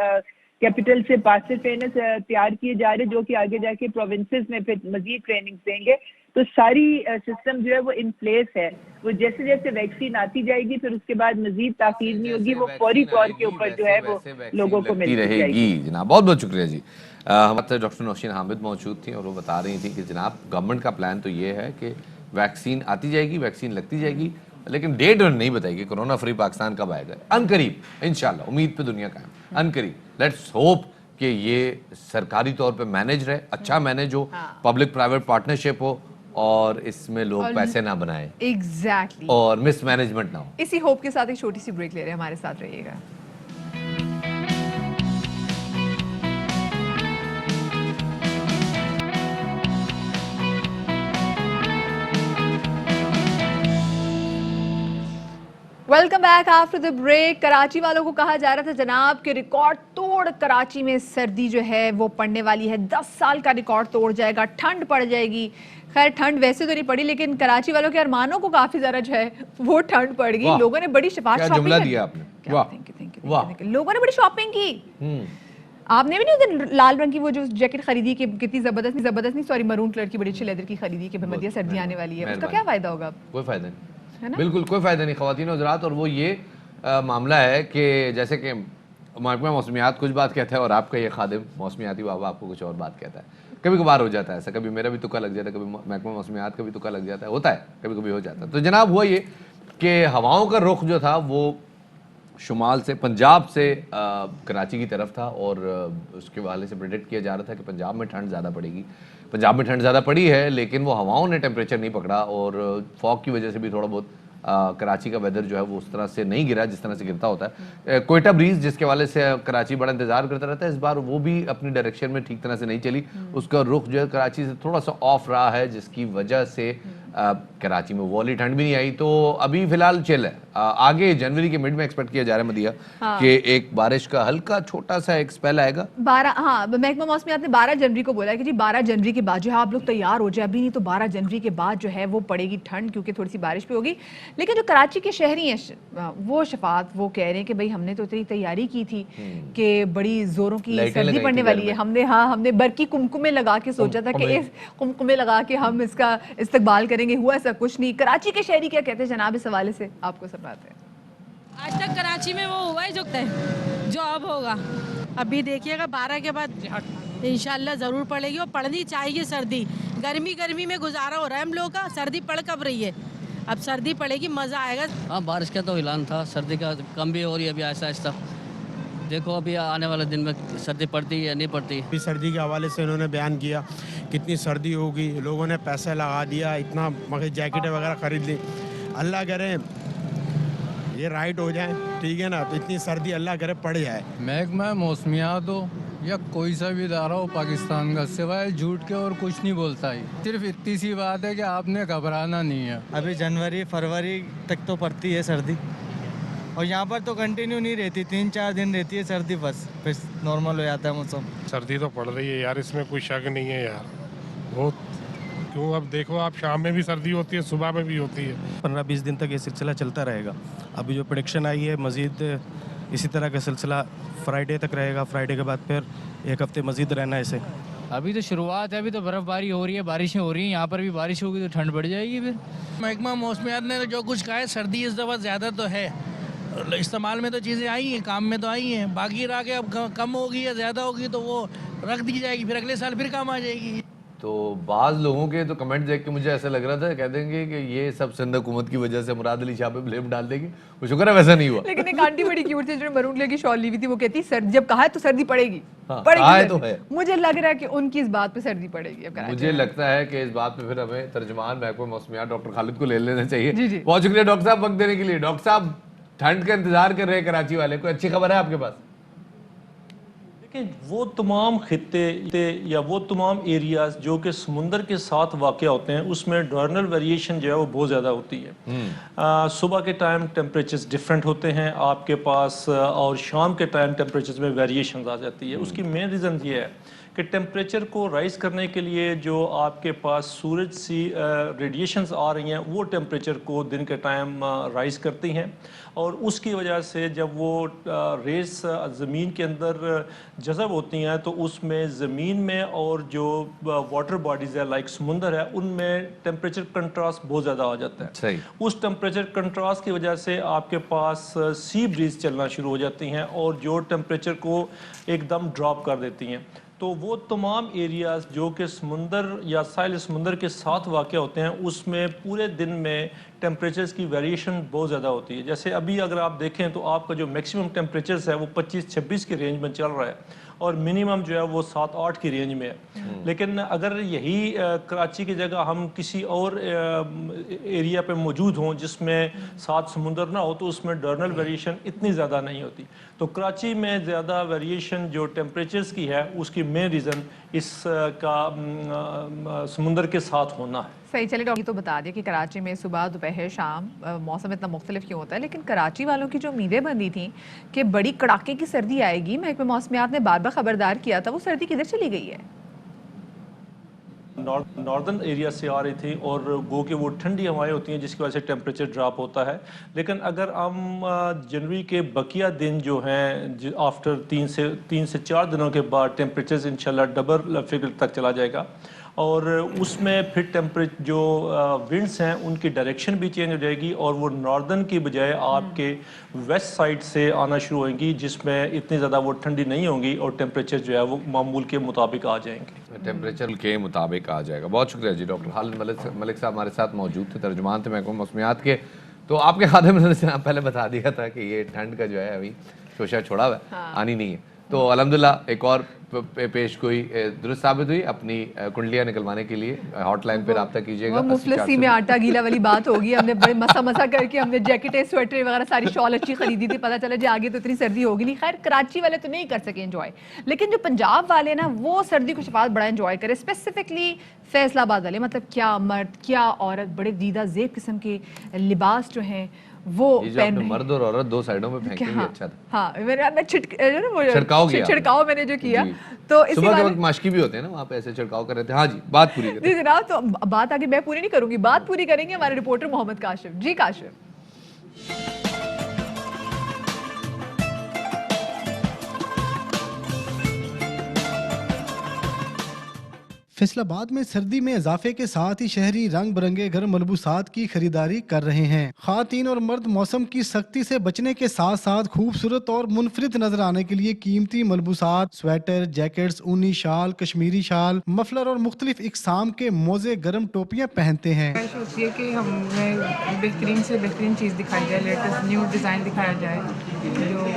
F: کیپٹل سے پاسے ٹرینرز تیار کیے جا رہے جو کہ آگے جا کے پروونسز میں پھر مزید ٹریننگز دیں گے. تو ساری سسٹم جو ہے وہ ان پلیس ہے, وہ جیسے جیسے ویکسین آتی جائے گی پھر اس کے بعد مزید تاخیر نہیں ہوگی, وہ فوری طور کے اوپر جو ہے وہ لوگوں کو ملتی
B: رہے
F: جائے گی.
B: گی. جناب بہت بہت شکریہ جی. ہمارے ڈاکٹر نوشین حامد موجود تھیں اور وہ بتا رہی تھیں کہ جناب گورنمنٹ کا پلان تو یہ ہے کہ ویکسین آتی جائے گی, ویکسین لگتی جائے گی, لیکن ڈیٹ نہیں بتائے گی کورونا فری پاکستان کب آئے گا. ان قریب انشاءاللہ, امید پہ دنیا قائم, ان قریب. لیٹس ہوپ کہ یہ سرکاری طور پہ مینیج رہے, اچھا مینیج ہو, پبلک پرائیویٹ پارٹنرشپ ہو, اور اس میں لوگ پیسے نہ بنائیں
A: ایگزیکٹلی,
B: اور مس مینجمنٹ نہ ہو.
A: اسی ہوپ کے ساتھ ایک چھوٹی سی بریک لے رہے ہیں, ہمارے ساتھ رہیے گا. Welcome back after the break. Karachi वालों को कहा जा रहा था जनाब कि रिकॉर्ड तोड़ कराची में सर्दी जो है वो पड़ने वाली है, 10 साल का रिकॉर्ड तोड़ जाएगा, ठंड पड़ जाएगी। खैर ठंड वैसे तो नहीं पड़ी, लेकिन कराची वालों के अरमानों को काफी ज्यादा जो है वो ठंड पड़ गई। लोगों ने बड़ी
B: क्या जुमला दिया आपने, वाह
A: थैंक यू। लोगों ने बड़ी शॉपिंग की। आपने भी नहीं उस दिन लाल रंग की वो जो जैकेट खरीदी कि कितनी जबरदस्त नहीं सॉरी मरून कलर की बड़ी अच्छी लेदर की खरीदी कि भमदिया सर्दी आने वाली है, उसका क्या फायदा होगा?
B: कोई फायदा नहीं, बिल्कुल कोई फायदा नहीं ख़वातीन और हज़रात। और वो ये मामला है कि जैसे कि महकमा मौसमियात कुछ बात कहता है और आपका ये खादिम मौसमियाती बाबा आपको कुछ और बात कहता है। कभी कभार हो जाता है ऐसा, कभी मेरा भी तुक्का लग जाता है, कभी महकमा मौसमियात का भी तुक्का लग जाता है, होता है, कभी कभी हो जाता है। तो जनाब हुआ ये कि हवाओं का रुख जो था वो शुमाल से, पंजाब से कराची की तरफ था और उसके हवाले से प्रेडिक्ट किया जा रहा था कि पंजाब में ठंड ज़्यादा पड़ेगी। पंजाब में ठंड ज़्यादा पड़ी है, लेकिन वो हवाओं ने टेम्परेचर नहीं पकड़ा और फॉग की वजह से भी थोड़ा बहुत कराची का वेदर जो है वो उस तरह से नहीं गिरा जिस तरह से गिरता होता है। कोयटा ब्रीज जिसके हवाले से कराची बड़ा इंतजार करता रहता है, इस बार वो भी अपनी डायरेक्शन में ठीक तरह से नहीं चली। उसका रुख जो है कराची से थोड़ा सा ऑफ रहा है, जिसकी वजह से कराची में वो वाली ठंड भी नहीं आई। तो अभी फिलहाल चिल है। आगे जनवरी के मिड में एक्सपेक्ट किया जा रहा है मदिया कि एक बारिश का हल्का छोटा सा एक स्पेल आएगा।
A: 12 हाँ, महकमा मौसमियात ने 12 जनवरी को बोला है कि जी 12 जनवरी के बाद जो है आप लोग तैयार हो जाए, अभी नहीं तो 12 जनवरी के बाद जो है वो पड़ेगी ठंड, क्योंकि थोड़ी सी बारिश भी होगी। लेकिन जो कराची के शहरी हैं वो शफात वो कह रहे हैं कि भाई हमने तो इतनी तैयारी की थी कि बड़ी जोरों की सर्दी पड़ने वाली है, हमने बरकी कुमकुमे लगा के सोचा था कि इस कुमकुमे लगा के हम इसका इस्तकबाल करेंगे, हुआ ऐसा कुछ नहीं। कराची के शहरी क्या कहते हैं जनाब इस हवाले से, आपको सुनाते हैं।
G: आज तक कराची में वो हुआ है जो अब होगा। अभी देखिएगा 12 के बाद इंशाल्लाह ज़रूर पड़ेगी और पड़नी चाहिए सर्दी। गर्मी में गुजारा हो रहा है हम लोगों का, सर्दी पड़ कब रही है, अब सर्दी पड़ेगी, मज़ा आएगा।
H: हाँ, बारिश का तो ऐलान था, सर्दी का कम भी हो रही है अभी आहिस्ता आहिस्ता। देखो अभी आने वाले दिन में सर्दी पड़ती है या नहीं पड़ती।
I: अभी सर्दी के हवाले से उन्होंने बयान किया कितनी सर्दी होगी, लोगों ने पैसा लगा दिया, इतना मगर जैकेटें वगैरह ख़रीद ली। अल्लाह करे ये राइट हो जाए, ठीक है ना, तो इतनी सर्दी अल्लाह करे पड़ जाए।
J: महकमा मौसमियात हो या कोई सा भी इदारा हो पाकिस्तान का, सिवाय झूठ के और कुछ नहीं बोलता है। सिर्फ इतनी सी बात है कि आपने घबराना नहीं है।
K: अभी जनवरी फरवरी तक तो पड़ती है सर्दी, और यहाँ पर तो कंटिन्यू नहीं रहती, 3-4 दिन रहती है सर्दी, बस फिर नॉर्मल हो जाता है मौसम।
L: सर्दी तो पड़ रही है यार, इसमें कोई शक नहीं है यार, बहुत। क्यों, अब देखो आप, शाम में भी सर्दी होती है, सुबह में भी होती है।
I: 15-20 दिन तक ये सिलसिला चलता रहेगा। अभी जो प्रेडिक्शन आई है मज़ीद इसी तरह का सिलसिला फ्राइडे तक रहेगा, फ्राइडे के बाद फिर एक हफ्ते मज़ीद रहना है इसे।
J: अभी तो शुरुआत है, अभी तो बर्फ़बारी हो रही है, बारिशें हो रही हैं, यहाँ पर भी बारिश होगी तो ठंड बढ़ जाएगी। फिर
M: महकमा मौसमियात ने जो कुछ कहा है, सर्दी इस दफ़ा ज़्यादा तो है, इस्तेमाल में तो चीज़ें आई हैं, काम में तो आई हैं, बाकी रह के अब कम होगी या ज़्यादा होगी तो वो रख दी जाएगी, फिर अगले साल फिर काम आ जाएगी।
B: तो बाज़ लोगों के तो कमेंट देख के मुझे ऐसा लग रहा था, कह देंगे कि ये सब सिंध हुकूमत की वजह से मुराद अली शाह पे ब्लेम डाल देंगे। वो शुक्र है वैसा नहीं हुआ।
A: लेकिन एक आंटी बड़ी क्यूट थी जो मरून कलर की शॉल ली हुई थी, वो कहती सर्दी जब कहा है तो सर्दी पड़ेगी,
B: पड़ेगी तो है।
A: मुझे लग रहा है कि उनकी इस बात पे सर्दी पड़ेगी। अब
B: मुझे लगता है कि इस बात पे फिर हमें तर्जुमान महकमा मौसमियात डॉक्टर खालिद को ले लेना चाहिए। बहुत शुक्रिया डॉक्टर साहब वक्त देने के लिए। डॉक्टर साहब, ठंड का इंतजार कर रहे हैं कराची वाले, कोई अच्छी खबर है आपके पास?
N: वो तमाम खित्ते या वो तमाम एरियाज जो कि समुंदर के साथ वाक़ होते हैं, उसमें डॉर्नल वेरिएशन जो है वो बहुत ज़्यादा होती है। सुबह के टाइम टेम्परेचर्स डिफरेंट होते हैं आपके पास, और शाम के टाइम टेम्परेचर्स में वेरिएशन आ जाती है। उसकी मेन रीज़न ये है कि टेम्परेचर को राइज़ करने के लिए जो आपके पास सूरज सी रेडिएशंस आ रही हैं, वो टेम्परेचर को दिन के टाइम राइज़ करती हैं, और उसकी वजह से जब वो रेस ज़मीन के अंदर जज़ब होती हैं तो उसमें ज़मीन में और जो वाटर बॉडीज़ है लाइक समुंदर है, उनमें टेम्परेचर कंट्रास्ट बहुत ज़्यादा आ जाता है।
B: सही।
N: उस टेम्परेचर कंट्रास्ट की वजह से आपके पास सी ब्रीज चलना शुरू हो जाती हैं और जो टेम्परेचर को एकदम ड्रॉप कर देती हैं। तो वो तमाम एरियाज़ जो कि समुंदर या साहिल समुंदर के साथ वाक़ होते हैं, उसमें पूरे दिन में टेम्परेचर्स की वेरिएशन बहुत ज़्यादा होती है। जैसे अभी अगर आप देखें तो आपका जो मैक्सिमम टेम्परेचर्स है वो 25-26 की रेंज में चल रहा है, और मिनिमम जो है वो 7-8 की रेंज में है। लेकिन अगर यही कराची की जगह हम किसी और एरिया पे मौजूद हों जिसमें साथ समुंदर ना हो, तो उसमें डॉर्नल वेरिएशन इतनी ज़्यादा नहीं होती। तो कराची में ज़्यादा वेरिएशन जो टेम्परेचर्स की है, उसकी मेन रीज़न इस का समुंदर के साथ होना है।
A: صحیح. चलिए डॉक्टर तो बता दिया कि कराची में सुबह दोपहर शाम मौसम इतना मुख्तलिफ क्यों होता है, लेकिन कराची वालों की जो उम्मीदें बंदी थी कि बड़ी कड़ाके की सर्दी आएगी, महकमे मौसमियात ने बार बार खबरदार किया था, वो सर्दी किधर चली गई है?
N: नॉर्दर्न एरिया से आ रही थी और गो के वो ठंडी हवाएं होती हैं जिसकी वजह से टेम्परेचर ड्रॉप होता है. लेकिन अगर हम जनवरी के बकिया दिन जो हैं आफ्टर 3 से 4 दिनों के बाद टेम्परेचर इंशाल्लाह डबल फिगर तक चला जाएगा और उसमें फिर टेम्परेचर जो विंड्स हैं उनकी डायरेक्शन भी चेंज हो जाएगी और वो नॉर्दर्न की बजाय आपके वेस्ट साइड से आना शुरू होंगी जिसमें इतनी ज़्यादा वो ठंडी नहीं होंगी और टेम्परेचर जो है वो मामूल के मुताबिक आ जाएंगे.
B: टेम्परेचर के मुताबिक आ जाएगा. बहुत शुक्रिया जी. डॉक्टर खालिद मलिक साहब हमारे साथ मौजूद थे, तर्जुमान थे महकमा मौसमियात के. तो आपके खाते में से पहले बता दिया था कि ये ठंड का जो है अभी शोशा छोड़ा हुआ है, आनी नहीं है. तो अल्हम्दुलिल्लाह एक और पेश कोई दुरुस्त साबित हुई. अपनी कुंडलियां निकलवाने के लिए हॉटलाइन पे रब्ता कीजिएगा.
A: वो मुफलसी में आटा गीला वाली बात होगी. हमने बड़े मसा करके हमने जैकेटें स्वेटर वगैरह सारी शॉल अच्छी खरीदी थी, पता चला जी आगे तो इतनी सर्दी होगी नहीं. खैर कराची वाले तो नहीं कर सके एंजॉय, लेकिन जो पंजाब वाले ना वो सर्दी को शफात बड़ा एंजॉय करे. स्पेसिफिकली फैसलाबाद वाले, मतलब क्या मर्द क्या औरत, बड़े दीदा ज़ेब किस्म के लिबास जो हैं वो पहन रहे.
B: मर्द और औरत दो साइडों में फेंके भी अच्छा था.
A: हाँ, मैं छिड़काव मैंने जो किया तो इसी
B: सुबह के वक्त माशकी भी होते हैं ना वहाँ पे, ऐसे छिड़काव कर रहे थे. हाँ जी, बात पूरी करें.
A: जी जनाब, तो बात आगे मैं पूरी नहीं करूंगी, बात पूरी करेंगे हमारे रिपोर्टर मोहम्मद काशिफ. जी काशिफ.
O: फैसलाबाद में सर्दी में इजाफे के साथ ही शहरी रंग बिरंगे घर मलबूसात की खरीदारी कर रहे हैं. खातीन और मर्द मौसम की सख्ती से बचने के साथ साथ खूबसूरत और मुनफरिद नजर आने के लिए कीमती मलबूसात, स्वेटर, जैकेट्स, ऊनी शाल, कश्मीरी शाल, मफलर और मुख्तलिफ इकसाम के मोजे, गर्म टोपियां पहनते हैं.
P: ख्वाहिश होती है कि हमें बेहतरीन से बेहतरीन चीज़ दिखाई जाए, लेटेस्ट न्यू डिज़ाइन दिखाया जाए जो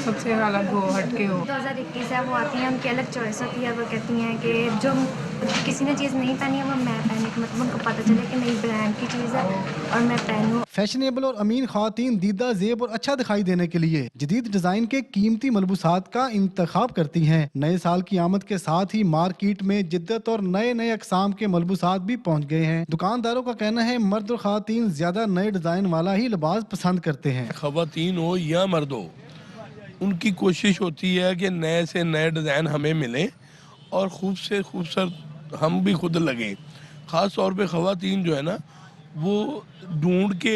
P: सबसे अलग हो, हटके हो.
Q: 2021 है वो आती है, उनकी अलग चॉइस होती है. वो कहती हैं कि जो किसी ने चीज़ नहीं पहनी है वो मैं पहने, मतलब उनको पता चले कि नई ब्रांड की चीज़ है और मैं पहनूं.
O: फैशनेबल और अमीन खातीन दीदा, जेब और अच्छा दिखाई देने के लिए जदीद डिजाइन के कीमती मलबूसात का इंतखाब करती हैं. नए साल की आमद के साथ ही मार्केट में जिद्दत और नए नए अकसाम के मलबूसात भी पहुंच गए हैं. दुकानदारों का कहना है मर्द और खातीन ज्यादा नए डिजाइन वाला ही लिबास पसंद करते हैं.
R: खवातीन हो या मर्द हो, उनकी कोशिश होती है कि नए से नए डिज़ाइन हमें मिले और खूब से खूबसूरत हम भी खुद लगे. ख़ास तौर पे ख़वातीन जो है ना वो ढूंढ के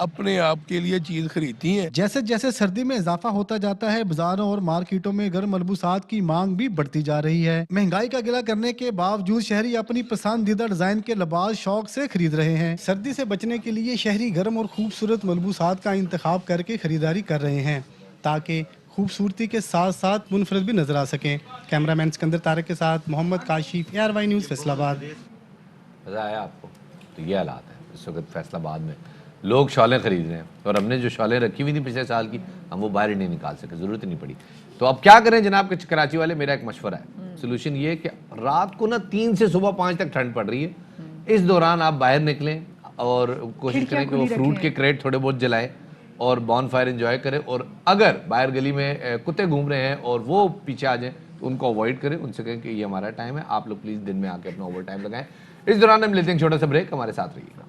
R: अपने आप के लिए चीज़ खरीदती हैं.
O: जैसे जैसे सर्दी में इजाफा होता जाता है, बाजारों और मार्केटों में गर्म मलबूसात की मांग भी बढ़ती जा रही है. महंगाई का गिला करने के बावजूद शहरी अपनी पसंदीदा डिजाइन के लिबास शौक से खरीद रहे हैं. सर्दी से बचने के लिए शहरी गर्म और खूबसूरत मलबूसात का इंतखाब करके खरीदारी कर रहे हैं ताकि खूबसूरती के साथ साथ मुनफरद भी नजर आ सकें. कैमरामैन सिकंदर तारक के साथ मोहम्मद काशिफ, ARY न्यूज़, फैसलाबाद.
B: मज़ा आया आपको? तो ये हालात है इस वक्त फैसलाबाद में. लोग शॉलें खरीद रहे हैं और हमने जो शॉलें रखी हुई थी पिछले साल की हम वो बाहर ही नहीं निकाल सके, ज़रूरत नहीं पड़ी. तो अब क्या करें जनाब के कराची वाले, मेरा एक मशवरा है. सोल्यूशन ये है कि रात को ना 3 से सुबह 5 तक ठंड पड़ रही है, इस दौरान आप बाहर निकलें और कोशिश करें कि वो फ्रूट के क्रेट थोड़े बहुत जलाएं और बॉन फायर एंजॉय करें. और अगर बाहर गली में कुत्ते घूम रहे हैं और वो पीछे आ जाएं तो उनको अवॉइड करें, उनसे कहें कि ये हमारा टाइम है, आप लोग प्लीज़ दिन में आके अपना ओवर टाइम लगाएं. इस दौरान हम लेते हैं छोटा सा ब्रेक, हमारे साथ रहिएगा.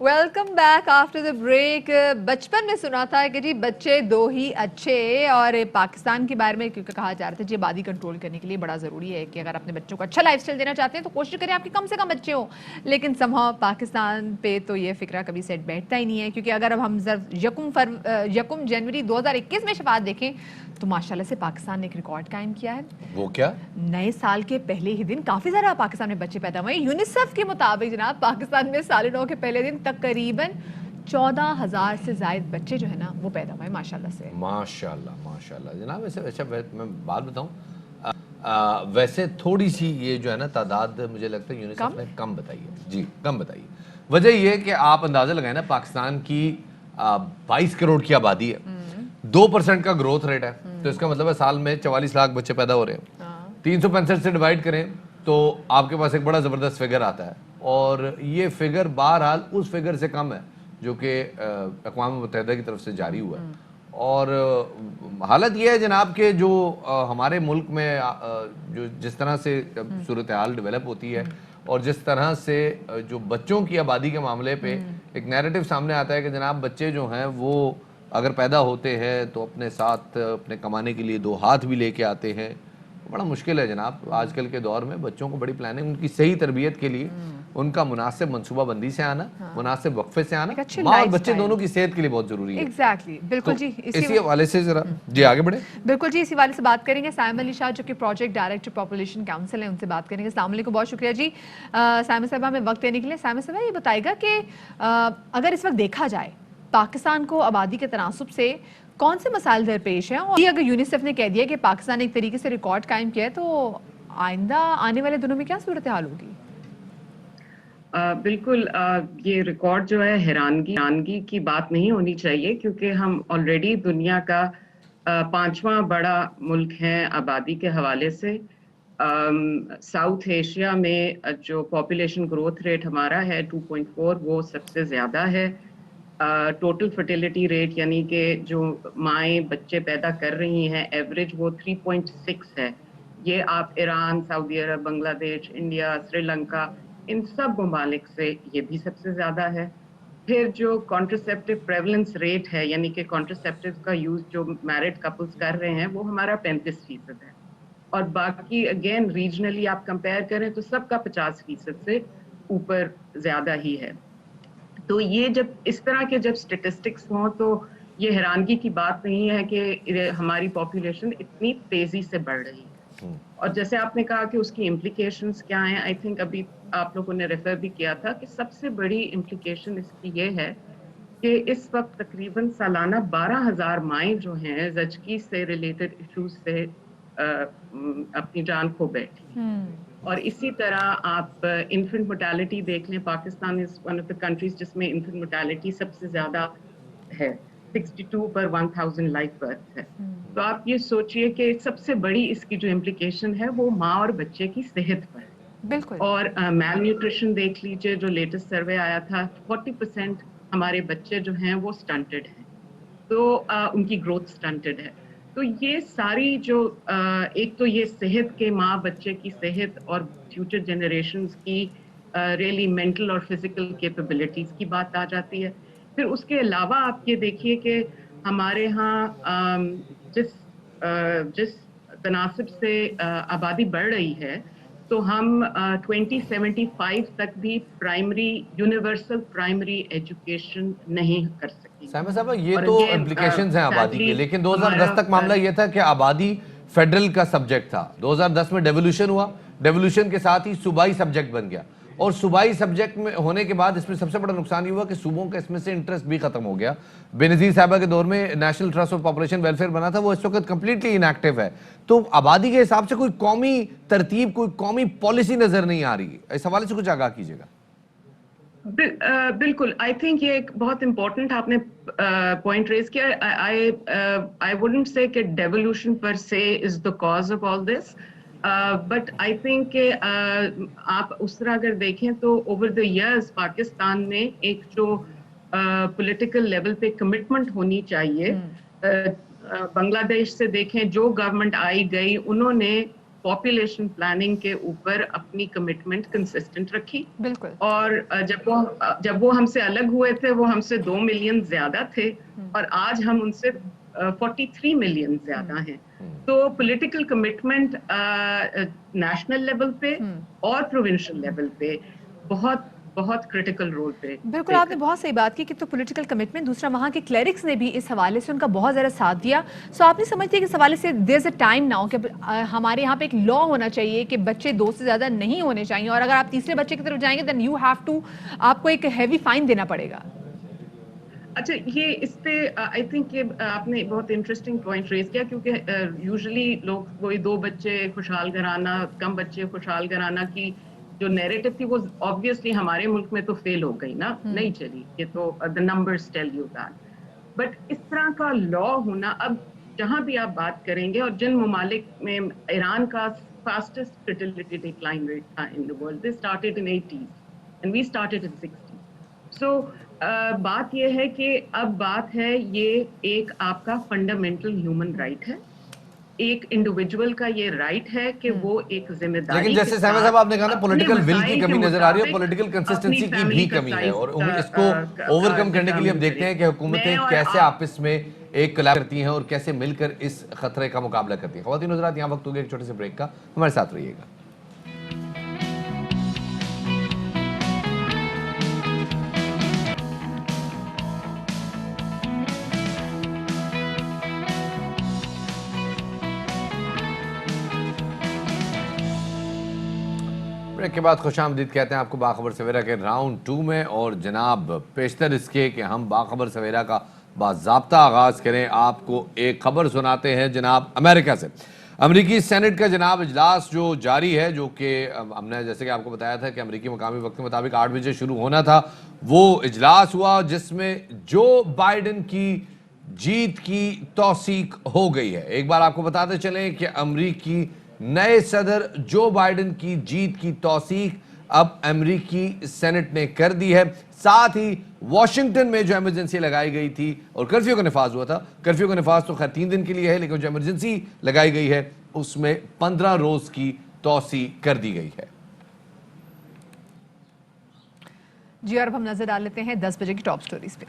A: Welcome back after the break. बचपन में सुना था कि जी बच्चे दो ही अच्छे, और पाकिस्तान के बारे में क्योंकि कहा जा रहा था जी आबादी कंट्रोल करने के लिए बड़ा ज़रूरी है कि अगर अपने बच्चों को अच्छा लाइफस्टाइल देना चाहते हैं तो कोशिश करें आपके कम से कम बच्चे हों. लेकिन समहाउ पाकिस्तान पे तो ये फिक्रा कभी सेट बैठता ही नहीं है, क्योंकि अगर अब हम यकम जनवरी 2021 में शफात देखें तो माशाल्लाह से पाकिस्तान ने एक रिकॉर्ड कायम किया है.
B: वो क्या?
A: नए साल के पहले ही दिन काफ़ी ज़्यादा पाकिस्तान में बच्चे पैदा हुए. यूनिसेफ के मुताबिक जनाब पाकिस्तान में साल नौ के पहले दिन तकरीबन 14,000 से ज़ायद बच्चे जो है ना वो पैदा हुए माशाल्लाह से.
B: माशाल्लाह जनाब. वैसे मैं बात बताऊं, वैसे थोड़ी सी ये जो है ना तादाद मुझे लगता है यूनिसेफ ने कम बताई है. जी कम बताई है. वजह ये कि आप अंदाज़ा लगाएं ना, पाकिस्तान की 22 करोड़ की आबादी है, 2% का ग्रोथ रेट है, तो इसका मतलब है साल में 44 लाख बच्चे पैदा हो रहे हैं. 365 से डिवाइड करें तो आपके पास एक बड़ा ज़बरदस्त फिगर आता है, और ये फिगर बहरहाल उस फिगर से कम है जो कि अक़वाम मुत्तहिदा की तरफ से जारी हुआ है. اور حالت یہ ہے جناب کہ جو ہمارے ملک میں جو جس طرح سے صورتحال ڈیولپ ہوتی ہے اور جس طرح سے جو بچوں کی آبادی کے معاملے پہ ایک نیریٹو سامنے آتا ہے کہ جناب بچے جو ہیں وہ اگر پیدا ہوتے ہیں تو اپنے ساتھ اپنے کمانے کے لیے دو ہاتھ بھی لے کے آتے ہیں. بڑا مشکل ہے جناب آج کل کے دور میں بچوں کو بڑی پلاننگ ان کی صحیح تربیت کے لیے ان کا مناسب منصوبہ بندی سے آنا, مناسب وقفے سے آنا, ماں اور بچے دونوں کی صحت کے لیے بہت ضروری ہے.
A: ایگزیکٹلی, بالکل جی.
B: اسی حوالے سے ذرا جی آگے بڑھیں.
A: بالکل جی, اسی حوالے سے بات کریں گے سائمہ علی شاہ جو کہ پروجیکٹ ڈائریکٹر پاپولیشن کاؤنسل ہیں, ان سے بات کریں گے. السلام علیکم, بہت شکریہ جی سائمہ صاحبہ ہمیں وقت دینے کے لیے. سائمہ صاحبہ یہ بتائے گا کہ اگر اس وقت دیکھا جائے پاکستان کو آبادی کے تناسب سے کون سے مسائل درپیش ہیں, اور اگر یونیسیف نے کہہ دیا کہ پاکستان ایک طریقے سے ریکارڈ قائم کیا ہے تو آئندہ آنے والے دنوں میں کیا صورتحال ہوگی؟
S: بالکل, یہ ریکارڈ جو ہے حیرانگی کی بات نہیں ہونی چاہیے, کیونکہ ہم آلریڈی دنیا کا 5واں بڑا ملک ہیں آبادی کے حوالے سے. ساؤتھ ایشیا میں جو پاپولیشن گروتھ ریٹ ہمارا ہے 2.4 وہ سب سے زیادہ ہے. ٹوٹل فرٹیلیٹی ریٹ یعنی کہ جو مائیں بچے پیدا کر رہی ہیں ایوریج وہ 3.6 ہے. یہ آپ ایران, سعودی عرب, بنگلہ دیش, انڈیا, سری لنکا, ان سب ممالک سے یہ بھی سب سے زیادہ ہے. پھر جو کانٹرسیپٹیو پریولنس ریٹ ہے یعنی کہ کانٹرسیپٹیو کا یوز جو میرڈ کپلز کر رہے ہیں وہ ہمارا 35% ہے. اور باقی اگین ریجنلی آپ کمپیئر کریں تو سب کا 50% سے اوپر زیادہ ہی ہے. تو یہ جب اس طرح کے جب اسٹیٹسٹکس ہوں تو یہ حیرانگی کی بات نہیں ہے کہ ہماری پاپولیشن اتنی تیزی سے بڑھ رہی ہے. اور جیسے آپ نے کہا کہ اس کی امپلیکیشنز کیا ہیں, آئی تھنک ابھی آپ لوگوں نے ریفر بھی کیا تھا کہ سب سے بڑی امپلیکیشن اس کی یہ ہے کہ اس وقت تقریباً سالانہ 12,000 مائیں جو ہیں زچگی سے ریلیٹڈ ایشوز سے اپنی جان کھو بیٹھی. اور اسی طرح آپ انفنٹ mortality دیکھ لیں, Pakistan is one of the countries جس میں انفنٹ mortality سب سے زیادہ ہے, 62 پر 1000 لائف برتھ ہے. تو آپ یہ سوچئے کہ سب سے بڑی اس کی جو امپلیکیشن ہے وہ ماں اور بچے کی صحت پر ہے.
A: بالکل.
S: اور میل نیوٹریشن دیکھ لیجئے, جو لیٹسٹ سروے آیا تھا 40% ہمارے بچے جو ہیں وہ سٹنٹڈ ہیں, تو ان کی گروتھ سٹنٹڈ ہے. تو یہ ساری جو ایک تو یہ صحت کے ماں بچے کی صحت اور فیوچر جنریشنز کی ریئلی مینٹل اور فزیکل کیپیبلٹیز کی بات آ جاتی ہے. پھر اس کے علاوہ آپ یہ دیکھیے کہ ہمارے ہاں جس تناسب سے آبادی بڑھ رہی ہے تو ہم 2075 تک بھی یونیورسل پرائمری ایجوکیشن نہیں کر سکتے.
B: سائمہ صاحبہ یہ تو امپلیکیشنز ہیں آبادی کے, لیکن 2010 تک معاملہ یہ تھا کہ آبادی فیڈرل کا سبجیکٹ تھا. 2010 میں ڈیولوشن ہوا, ڈیولوشن کے ساتھ ہی صوبائی سبجیکٹ بن گیا, اور صوبائی سبجیکٹ میں ہونے کے بعد اس میں سب سے بڑا نقصان یہ ہوا کہ صوبوں کا اس میں سے انٹرسٹ بھی ختم ہو گیا. بینظیر صاحبہ کے دور میں national trust of population welfare بنا تھا, وہ اس وقت کمپلیٹلی ان ایکٹیو ہے. تو آبادی کے حساب سے کوئی قومی ترتیب, کوئی قومی پالیسی نظر نہیں آ رہی. اس حوالے سے کچھ آگاہ کیجیے گا.
S: بالکل, آئی تھنک یہ ایک بہت امپورٹنٹ آپ نے پوائنٹ ریز کیا. آئی ووڈنٹ سے کہ ڈیولوشن پر سے is the cause of all this, but I think کہ آپ اس طرح اگر دیکھیں تو اوور دا ایئرز پاکستان میں ایک جو پولیٹیکل لیول پہ کمٹمنٹ ہونی چاہیے, بنگلہ دیش سے دیکھیں جو گورنمنٹ آئی گئی انہوں نے پاپولیشن پلاننگ کے اوپر اپنی کمٹمنٹ کنسسٹنٹ رکھی.
A: بالکل.
S: اور جب وہ ہم سے الگ ہوئے تھے وہ ہم سے 2 ملین زیادہ تھے, اور آج ہم ان سے 43 ملین زیادہ ہیں. تو پولیٹیکل کمٹمنٹ نیشنل لیول پہ اور پروونشل لیول پہ بہت بہت کرٹیکل رول پہ.
A: بالکل, آپ نے بہت صحیح بات کی کہ تو پولیٹیکل کمٹمنٹ, دوسرا وہاں کے کلیرکس نے بھی اس حوالے سے ان کا بہت زیادہ ساتھ دیا. سو آپ نہیں سمجھتے کہ اس حوالے سے دیر از اے ٹائم ناؤ کہ ہمارے یہاں پہ ایک لا ہونا چاہیے کہ بچے 2 سے زیادہ نہیں ہونے چاہیے, اور اگر آپ تیسرے بچے کی طرف جائیں گے دین یو ہیو ٹو, آپ کو ایک ہیوی فائن دینا پڑے گا.
S: اچھا, یہ اس پہ آئی تھنک کہ آپ نے بہت انٹرسٹنگ پوائنٹ ریز کیا, کیونکہ یوزلی لوگ وہی 2 بچے خوشحال گھرانہ, کم بچے خوشحال گھرانہ کی جو نیریٹو تھی وہ obviously ہمارے ملک میں تو فیل ہو گئی نا, نہیں چلی. یہ تو the numbers tell you that. But اس طرح کا لا ہونا, اب جہاں بھی آپ بات کریں گے, اور جن ممالک میں ایران کا fastest fertility decline rate تھا in the world, they started in 80s and we started in 60s. सो बात ये है कि अब बात है ये एक आपका फंडामेंटल ह्यूमन राइट है, एक इंडिविजुअल का ये राइट है कि वो एक जिम्मेदारी
B: लेकिन जैसे सहमा साहब आपने कहा ना पॉलिटिकल विल की कमी नजर आ रही है, पॉलिटिकल कंसिस्टेंसी की भी कमी है और इसको ओवरकम करने के लिए हम देखते हैं कि हुकूमतें कैसे आपस में एक कोलैब करती हैं और कैसे मिलकर इस खतरे का मुकाबला करती हैं। ख्वातीन हज़रात, यहाँ वक्त हो गया एक छोटे से ब्रेक का, हमारे साथ रहिएगा। ब्रेक के बाद खुशामदीद कहते हैं आपको बाखबर सवेरा के राउंड 2 में। और जनाब पेशतर इसके कि हम बाखबर सवेरा का बाज़ाब्ता आगाज़ करें, आपको एक खबर सुनाते हैं जनाब अमेरिका से। अमरीकी सेनेट का जनाब इजलास जो जारी है, जो कि हमने जैसे कि आपको बताया था कि अमरीकी मकामी वक्त के मुताबिक 8 बजे शुरू होना था, वो इजलास हुआ जिसमें जो बाइडन की जीत की तौसीक हो गई है। एक बार आपको बताते चलें कि अमरीकी नए सदर जो बाइडन की जीत की तौसीक अब अमरीकी सेनेट ने कर दी है। साथ ही वॉशिंगटन में जो इमरजेंसी लगाई गई थी और कर्फ्यू का नफाज हुआ था, कर्फ्यू का नफाज तो खैर 3 दिन के लिए है, लेकिन जो इमरजेंसी लगाई गई है उसमें 15 रोज की तौसीक कर दी गई है।
A: जी, और अब हम नजर डाल लेते हैं 10 बजे की टॉप स्टोरीज पे।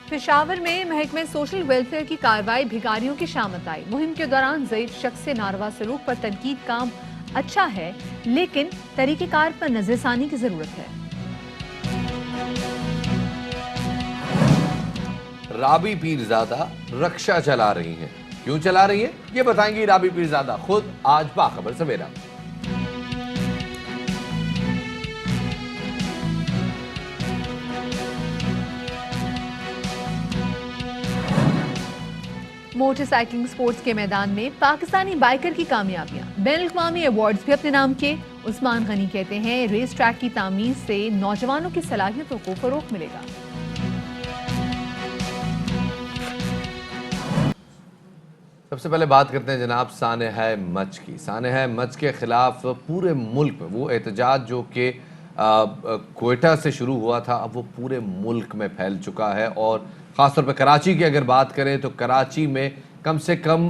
A: पेशावर में महकमे सोशल वेलफेयर की कार्रवाई भिखारियों की शामत आई। मुहिम के दौरान ज़ईफ शख्स से नारवा सलूक पर तनकीद काम अच्छा है, लेकिन तरीक़ेकार पर नज़रसानी की जरूरत है।
B: राबी पीरजादा रक्षा चला रही हैं, क्यों चला रही हैं ये बताएंगी राबी पीरजादा खुद आज बाखबर सवेरा।
A: मोटरसाइकिलिंग स्पोर्ट्स के मैदान में पाकिस्तानी बाइकर की कामयाबियां, बैनुल-अक़वामी अवार्ड्स भी अपने नाम के। उस्मान गनी कहते हैं रेस ट्रैक की तामीर से नौजवानों की सलाहियतों को फरोग मिलेगा।
B: सबसे पहले बात करते हैं जनाब सानेहा मच की। सानेहा मच के खिलाफ पूरे मुल्क में वो एहतजाज जो कि कोयटा से शुरू हुआ था, अब वो पूरे मुल्क में फैल चुका है। और ख़ासतौर पर कराची की अगर बात करें तो कराची में कम से कम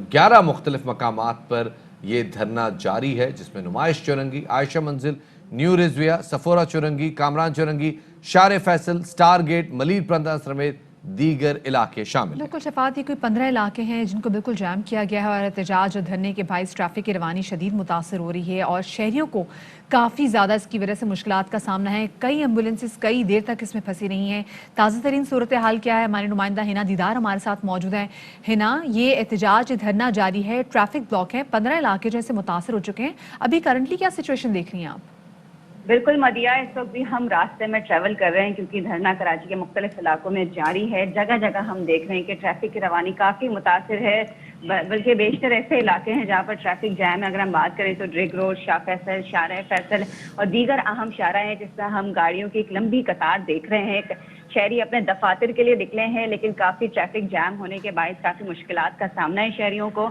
B: 11 मुख्तलिफ मकामात पर ये धरना जारी है, जिसमें नुमाइश चौरंगी, आयशा मंजिल, न्यू रिजविया, सफोरा चौरंगी, कामरान चौरंगी, शार फैसल, स्टार गेट, मलीर प्रंदा समेत दीगर इलाके शामिल हैं।
A: बिल्कुल शफात, ये कोई 15 इलाके हैं जिनको बिल्कुल जैम किया गया है और एहतजाज और धरने के बाइस ट्रैफिक की रवानी शदीद मुतासर हो रही है और शहरियों को काफ़ी ज़्यादा इसकी वजह से मुश्किलात का सामना है। कई एम्बुलेंसेस कई देर तक इसमें फंसी रही हैं। ताज़ा तरीन सूरत हाल क्या है, हमारे नुमाइंदा हिना दीदार हमारे साथ मौजूद हैं। हिना, ये एहतजाज धरना जारी है, ट्रैफिक ब्लॉक है, 15 इलाके जैसे मुतासर हो चुके हैं, अभी करंटली क्या सिचुएशन देख रही हैं आप?
F: बिल्कुल मदिया, इस वक्त भी हम रास्ते में ट्रैवल कर रहे हैं क्योंकि धरना कराची के मुख्तलिफ इलाकों में जारी है। जगह जगह हम देख रहे हैं कि ट्रैफिक की रवानी काफ़ी मुतासिर है, बल्कि बेशतर ऐसे इलाके हैं जहाँ पर ट्रैफिक जैम है। अगर हम बात करें तो ड्रिग रोड, शाह फैसल, शार फैसल और दीगर अहम शारा हैं जिसमें हम गाड़ियों की एक लंबी कतार देख रहे हैं। शहरी अपने दफातर के लिए निकले हैं, लेकिन काफ़ी ट्रैफिक जैम होने के बायस काफ़ी मुश्किलात का सामना है शहरियों को।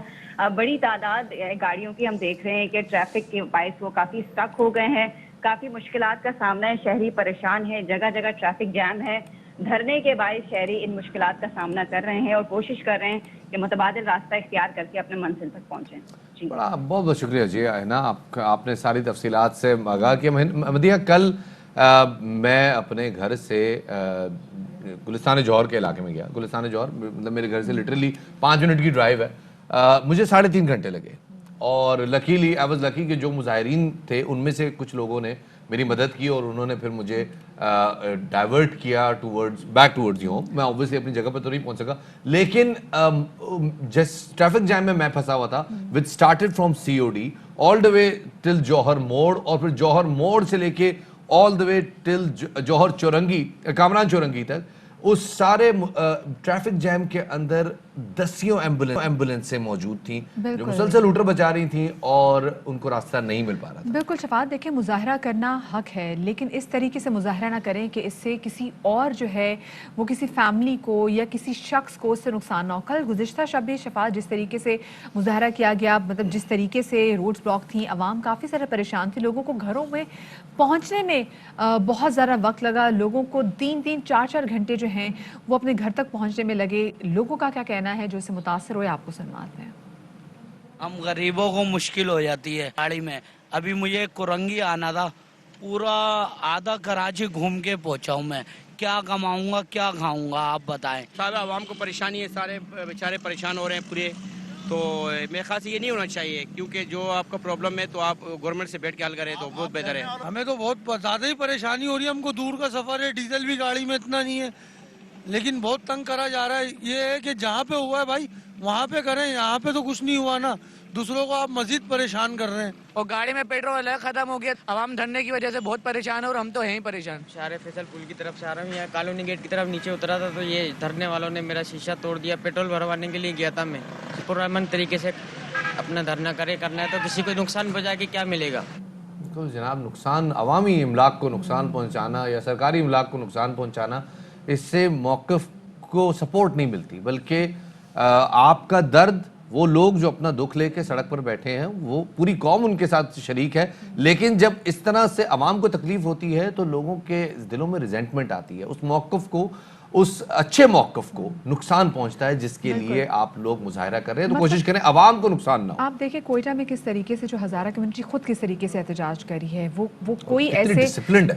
F: बड़ी तादाद गाड़ियों की हम देख रहे हैं कि ट्रैफिक के बायस वो काफ़ी स्टक हो गए हैं, काफ़ी मुश्किलात का सामना है, शहरी परेशान है, जगह जगह ट्रैफिक जैम है। धरने के बायस शहरी इन मुश्किलात का सामना कर रहे हैं और कोशिश कर रहे हैं कि मुतबादिल रास्ता इख्तियार करके अपने मंजिल तक पहुँचें। जी,
B: बड़ा बहुत बहुत शुक्रिया जी है ना, आपने सारी तफसीलात से आगाह किया। मदिया, कल मैं अपने घर से गुलिस्तान जौहर के इलाके में गया। गुलिस्तान जौहर मतलब मेरे घर से लिटरली 5 मिनट की ड्राइव है। मुझे 3.5 घंटे लगे और लकीली आई वाज लकी कि जो मुजाहिरीन थे उनमें से कुछ लोगों ने मेरी मदद की और उन्होंने फिर मुझे डाइवर्ट किया बैक टूवर्ड्स होम। मैं ऑब्वियसली अपनी जगह पर तो नहीं पहुंच सका, लेकिन जिस ट्रैफिक जैम में मैं फंसा हुआ था, which started from COD all the way till Johar Mor और फिर जौहर मोड़ से लेके all the way till Johar Chowrangi, Kamran Chowrangi तक, उस सारे ट्रैफिक जैम के अंदर दसियों एम्बुलेंसें मौजूद थी जो
A: बिल्कुल।
B: मुसलसल लूटर बचा रही थी और उनको रास्ता नहीं मिल पा रहा था।
A: बिल्कुल शफात, देखिए मुजाहरा करना हक है, लेकिन इस तरीके से मुजाहरा ना करें कि इससे किसी और जो है वो किसी फैमिली को या किसी शख्स को उससे नुकसान ना हो। कल गुज़िश्ता शब भी शफात जिस तरीके से मुजाहरा किया गया, मतलब जिस तरीके से रोड्स ब्लॉक थी, आवाम काफ़ी सारे परेशान थी, लोगों को घरों में पहुँचने में बहुत ज़्यादा वक्त लगा, लोगों को 3-3, 4-4 घंटे जो हैं वो अपने घर तक पहुँचने में लगे। लोगों का क्या कहना है जो इससे मुतासर हुए, आपको सुनवाते हैं।
T: हम गरीबों को मुश्किल हो जाती है गाड़ी में। अभी मुझे कुरंगी आना था, पूरा आधा कराची घूम के पहुंचा हूँ मैं। क्या कमाऊंगा, क्या खाऊंगा, आप बताएं।
U: सारे आवाम को परेशानी है, सारे बेचारे परेशान हो रहे हैं पूरे। तो मेरे ख्याल से ये नहीं होना चाहिए, क्योंकि जो आपका प्रॉब्लम है तो आप गवर्नमेंट से बैठ के हल करें तो बहुत बेहतर है।
V: हमें तो बहुत ज़्यादा ही परेशानी हो रही है, हमको दूर का सफ़र है, डीजल भी गाड़ी में इतना नहीं है, लेकिन बहुत तंग करा जा रहा है। ये है कि जहाँ पे हुआ है भाई वहाँ पे करें, यहाँ पे तो कुछ नहीं हुआ ना, दूसरों को आप मजीद परेशान कर रहे हैं।
W: और गाड़ी में पेट्रोल खत्म हो गया, आवाम धरने की वजह से बहुत परेशान है और हम तो हैं ही परेशान।
X: शारे फैसल पुल की तरफ से आ रहा हूँ, यहाँ कॉलोनी गेट की तरफ नीचे उतरा था तो ये धरने वालों ने मेरा शीशा तोड़ दिया। पेट्रोल भरवाने के लिए गया था मैं, पुरअमन तरीके से अपना धरना करना है तो किसी को नुकसान बचा के क्या मिलेगा।
B: तो जनाब, नुकसान अवामी इमलाक को नुकसान पहुंचाना या सरकारी इमलाक को नुकसान पहुंचाना, इससे मौक़िफ़ को सपोर्ट नहीं मिलती, बल्कि आपका दर्द, वो लोग जो अपना दुख लेके सड़क पर बैठे हैं, वो पूरी कौम उनके साथ शरीक है। लेकिन जब इस तरह से अवाम को तकलीफ होती है तो लोगों के दिलों में रिजेंटमेंट आती है, उस मौक़िफ़ को, उस अच्छे मौक़िफ़ को नुकसान पहुंचता है जिसके लिए आप लोग मुजाहरा कर रहे हैं। तो कोशिश करें अवाम को नुकसान ना हो।
A: आप देखिए कोयटा में किस तरीके से जो हज़ारा कम्युनिटी खुद किस तरीके से एहतजाज करी है, वो कोई ऐसे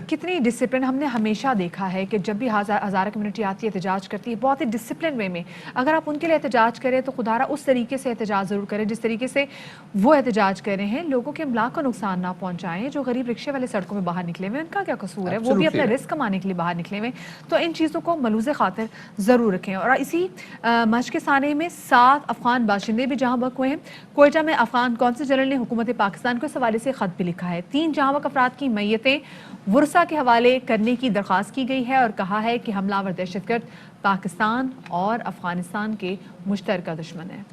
A: कितनी डिसिप्लिन हमने हमेशा देखा है कि जब भी हज़ारा कम्युनिटी आती है एहतजाज करती है बहुत ही डिसिप्लिन वे में। अगर आप उनके लिए एहतजाज करें तो खुदारा उस तरीके से एहतजाज ज़रूर करें जिस तरीके से वो एहतजाज कर रहे हैं, लोगों के इमलाक को नुकसान ना पहुँचाएं। जो गरीब रिक्शे वाले सड़कों में बाहर निकले हुए, उनका क्या कसूर है, वो भी अपना रिस्क कमाने के लिए बाहर निकले हुए। तो इन चीज़ों को मलूज़े खातिर ज़रूर रखें। और इसी मश्क के साने में 7 अफगान बाशिंदे भी जहाँ बक हुए हैं। कोयटा में अफगान कौंसल जनरल ने हुकूमत पाकिस्तान को इस हवाले से ख़त भी लिखा है। 3 जहाँ बक अफराद की मैयतें वुरसा के हवाले करने की दरख्वास्त की गई है और कहा है कि हमलावर दहशतगर्द पाकिस्तान और अफगानिस्तान के मुश्तरका दुश्मन है।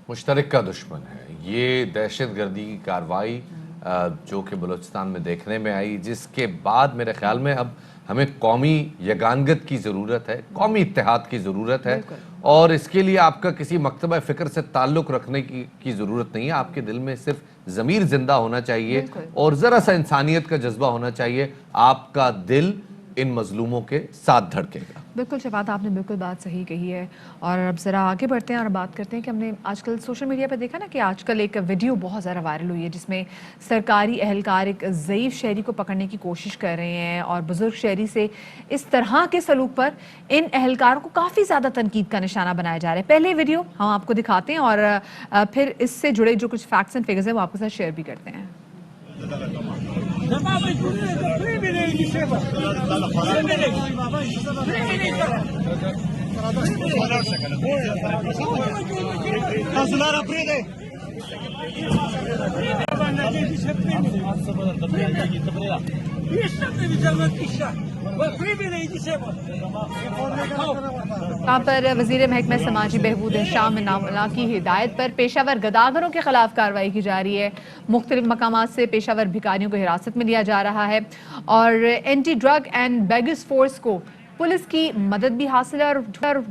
B: मुश्तरका दुश्मन है। ये दहशतगर्दी की कार्रवाई जो कि बलूचिस्तान में देखने में आई, जिसके बाद मेरे ख्याल में अब हमें कौमी यगानगत की ज़रूरत है, कौमी इत्तेहाद की ज़रूरत है। और इसके लिए आपका किसी मकतबा फ़िक्र से ताल्लुक़ रखने की ज़रूरत नहीं है। आपके दिल में सिर्फ ज़मीर ज़िंदा होना चाहिए और ज़रा सा इंसानियत का जज्बा होना चाहिए। आपका दिल इन मजलूमों के साथ धड़केगा।
A: बिल्कुल शफात, आपने बिल्कुल बात सही कही है। और अब ज़रा आगे बढ़ते हैं और बात करते हैं कि हमने आजकल सोशल मीडिया पर देखा ना कि आजकल एक वीडियो बहुत ज़्यादा वायरल हुई है जिसमें सरकारी एहलकार एक ज़ईफ़ शहरी को पकड़ने की कोशिश कर रहे हैं और बुज़ुर्ग शहरी से इस तरह के सलूक पर इन एहलकारों को काफ़ी ज़्यादा तनकीद का निशाना बनाया जा रहा है। पहले वीडियो हम आपको दिखाते हैं और फिर इससे जुड़े जो कुछ फैक्ट्स एंड फिगर्स हैं वो आपके साथ शेयर भी करते हैं। यहाँ पर वज़ीर महकमा समाजी बहबूद शाम नामला की हिदायत पर पेशावर गदागरों के खिलाफ कार्रवाई की जा रही है। मुख्तलिफ मकामात से पेशावर भिखारियों को हिरासत में लिया जा रहा है और anti drug and beggars force को पुलिस की मदद भी हासिल है और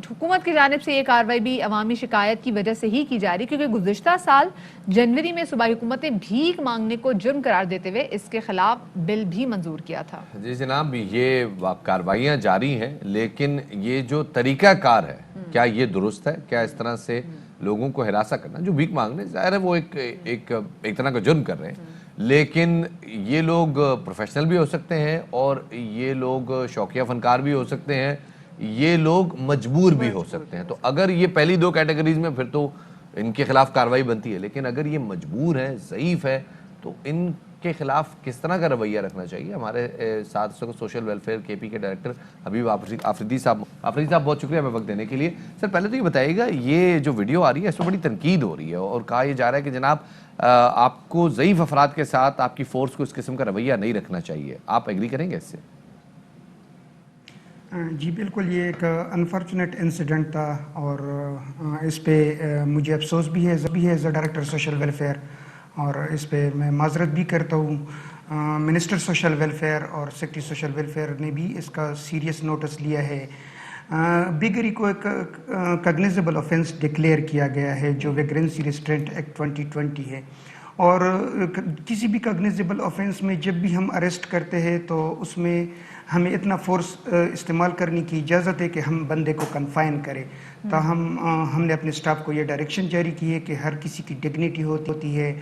A: हुकूमत की जानिब से ये कार्रवाई भी अवामी शिकायत की वजह से ही की जा रही है, क्योंकि गुज़िश्ता साल जनवरी में सूबाई हुकूमत ने भीख मांगने को जुर्म करार देते हुए इसके खिलाफ बिल भी मंजूर किया था।
B: जी जनाब, ये कार्रवाइयाँ जारी हैं, लेकिन ये जो तरीक़ाकार है क्या ये दुरुस्त है? क्या इस तरह से लोगों को हिरासा करना, जो भीख मांगने, ज़ाहिर है वो एक तरह का जुर्म कर रहे हैं, लेकिन ये लोग प्रोफेशनल भी हो सकते हैं और ये लोग शौकिया फनकार भी हो सकते हैं, ये लोग मजबूर भी हो सकते हैं। तो अगर ये पहली 2 कैटेगरीज में फिर तो इनके खिलाफ कार्रवाई बनती है, लेकिन अगर ये मजबूर है, ज़ईफ़ है, तो इनके खिलाफ किस तरह का रवैया रखना चाहिए? हमारे साथ सोशल वेलफेयर केपी के डायरेक्टर हबीब आफरीदी साहब, बहुत शुक्रिया हमें वक्त देने के लिए। सर पहले तो ये बताइएगा, ये जो वीडियो आ रही है इसमें बड़ी तनकीद हो रही है और कहा यह जा रहा है कि जनाब आपको ज़ईफ़ अफराद के साथ आपकी फ़ोर्स को इस किस्म का रवैया नहीं रखना चाहिए। आप एग्री करेंगे इससे?
C: جی بالکل، یہ ایک انفارچونیٹ انسیڈنٹ تھا اور اس پہ مجھے افسوس بھی ہے as a director social welfare, اور اس پہ میں معذرت بھی کرتا ہوں۔ منسٹر سوشل ویلفیئر اور سیکرٹری سوشل ویلفیئر نے بھی اس کا سیریس نوٹس لیا ہے۔ بیگری کو ایک کگنیزیبل آفینس ڈکلیئر کیا گیا ہے جو ویگرینسی ریسٹرینٹ ایکٹ 2020 ہے، اور کسی بھی کگنیزیبل آفینس میں جب بھی ہم اریسٹ کرتے ہیں تو اس میں ہمیں اتنا فورس استعمال کرنے کی اجازت ہے کہ ہم بندے کو کنفائن کریں۔ تاہم ہم نے اپنے سٹاف کو یہ ڈائریکشن جاری کی ہے کہ ہر کسی کی ڈگنیٹی ہوتی ہے،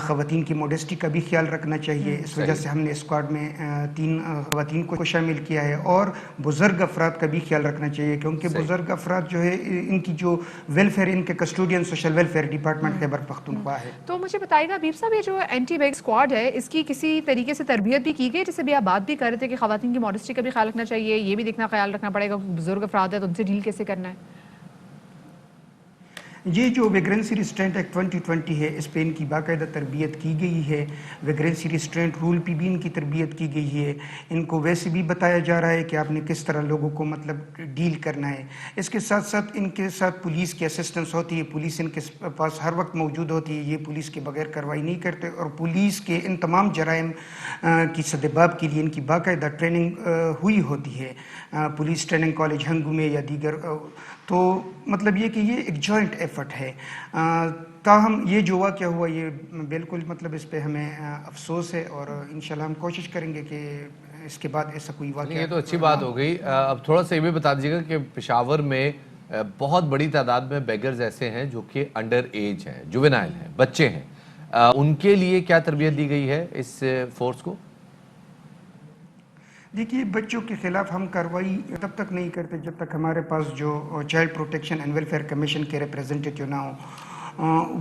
C: خواتین کی موڈیسٹی کا بھی خیال رکھنا چاہیے۔ اس وجہ سے ہم نے اسکواڈ میں 3 خواتین کو شامل کیا ہے، اور بزرگ افراد کا بھی خیال رکھنا چاہیے، کیونکہ بزرگ افراد جو ہے ان کی جو ویلفیئر، ان کے custodian social welfare department Khyber Pakhtunkhwa ہے۔
A: تو مجھے بتائیے گا حبیب صاحب، یہ جو اینٹی بیگ اسکواڈ ہے اس کی کسی طریقے سے تربیت بھی کی گئی، جیسے بھی آپ بات بھی کر رہے تھے کہ خواتین کی موڈیسٹی کا بھی خیال رکھنا چاہیے، یہ بھی دیکھنا خیال رکھنا پڑے گا کہ بزرگ افراد ہے تو ان سے ڈیل کیسے کرنا ہے؟
C: یہ جو ویگرینسی ریسٹرینٹ ایکٹ 2020 ہے، اس پہ ان کی باقاعدہ تربیت کی گئی ہے۔ ویگرینسی ریسٹرینٹ رول پہ بھی ان کی تربیت کی گئی ہے۔ ان کو ویسے بھی بتایا جا رہا ہے کہ آپ نے کس طرح لوگوں کو مطلب ڈیل کرنا ہے۔ اس کے ساتھ ساتھ ان کے ساتھ پولیس کی اسسٹنس ہوتی ہے، پولیس ان کے پاس ہر وقت موجود ہوتی ہے، یہ پولیس کے بغیر کارروائی نہیں کرتے، اور پولیس کے ان تمام جرائم کی سدباب کے لیے ان کی باقاعدہ ٹریننگ ہوئی ہوتی ہے پولیس ٹریننگ کالج ہنگو میں یا دیگر۔ تو مطلب یہ کہ یہ ایک جوائنٹ ایفرٹ ہے۔ تاہم یہ جو واقعہ ہوا یہ بالکل مطلب اس پہ ہمیں افسوس ہے، اور انشاءاللہ ہم کوشش کریں گے کہ اس کے بعد ایسا کوئی واقعہ۔
B: یہ تو اچھی بات ہو گئی۔ اب تھوڑا سا یہ بھی بتا دیجیے گا کہ پشاور میں بہت بڑی تعداد میں بیگرز ایسے ہیں جو کہ انڈر ایج ہیں، جوینائل ہیں، بچے ہیں، ان کے لیے کیا تربیت دی گئی ہے اس فورس کو؟
C: دیکھیے، بچوں کے خلاف ہم کارروائی تب تک نہیں کرتے جب تک ہمارے پاس جو child protection and welfare commission کے ریپریزنٹیٹیو نہ ہوں۔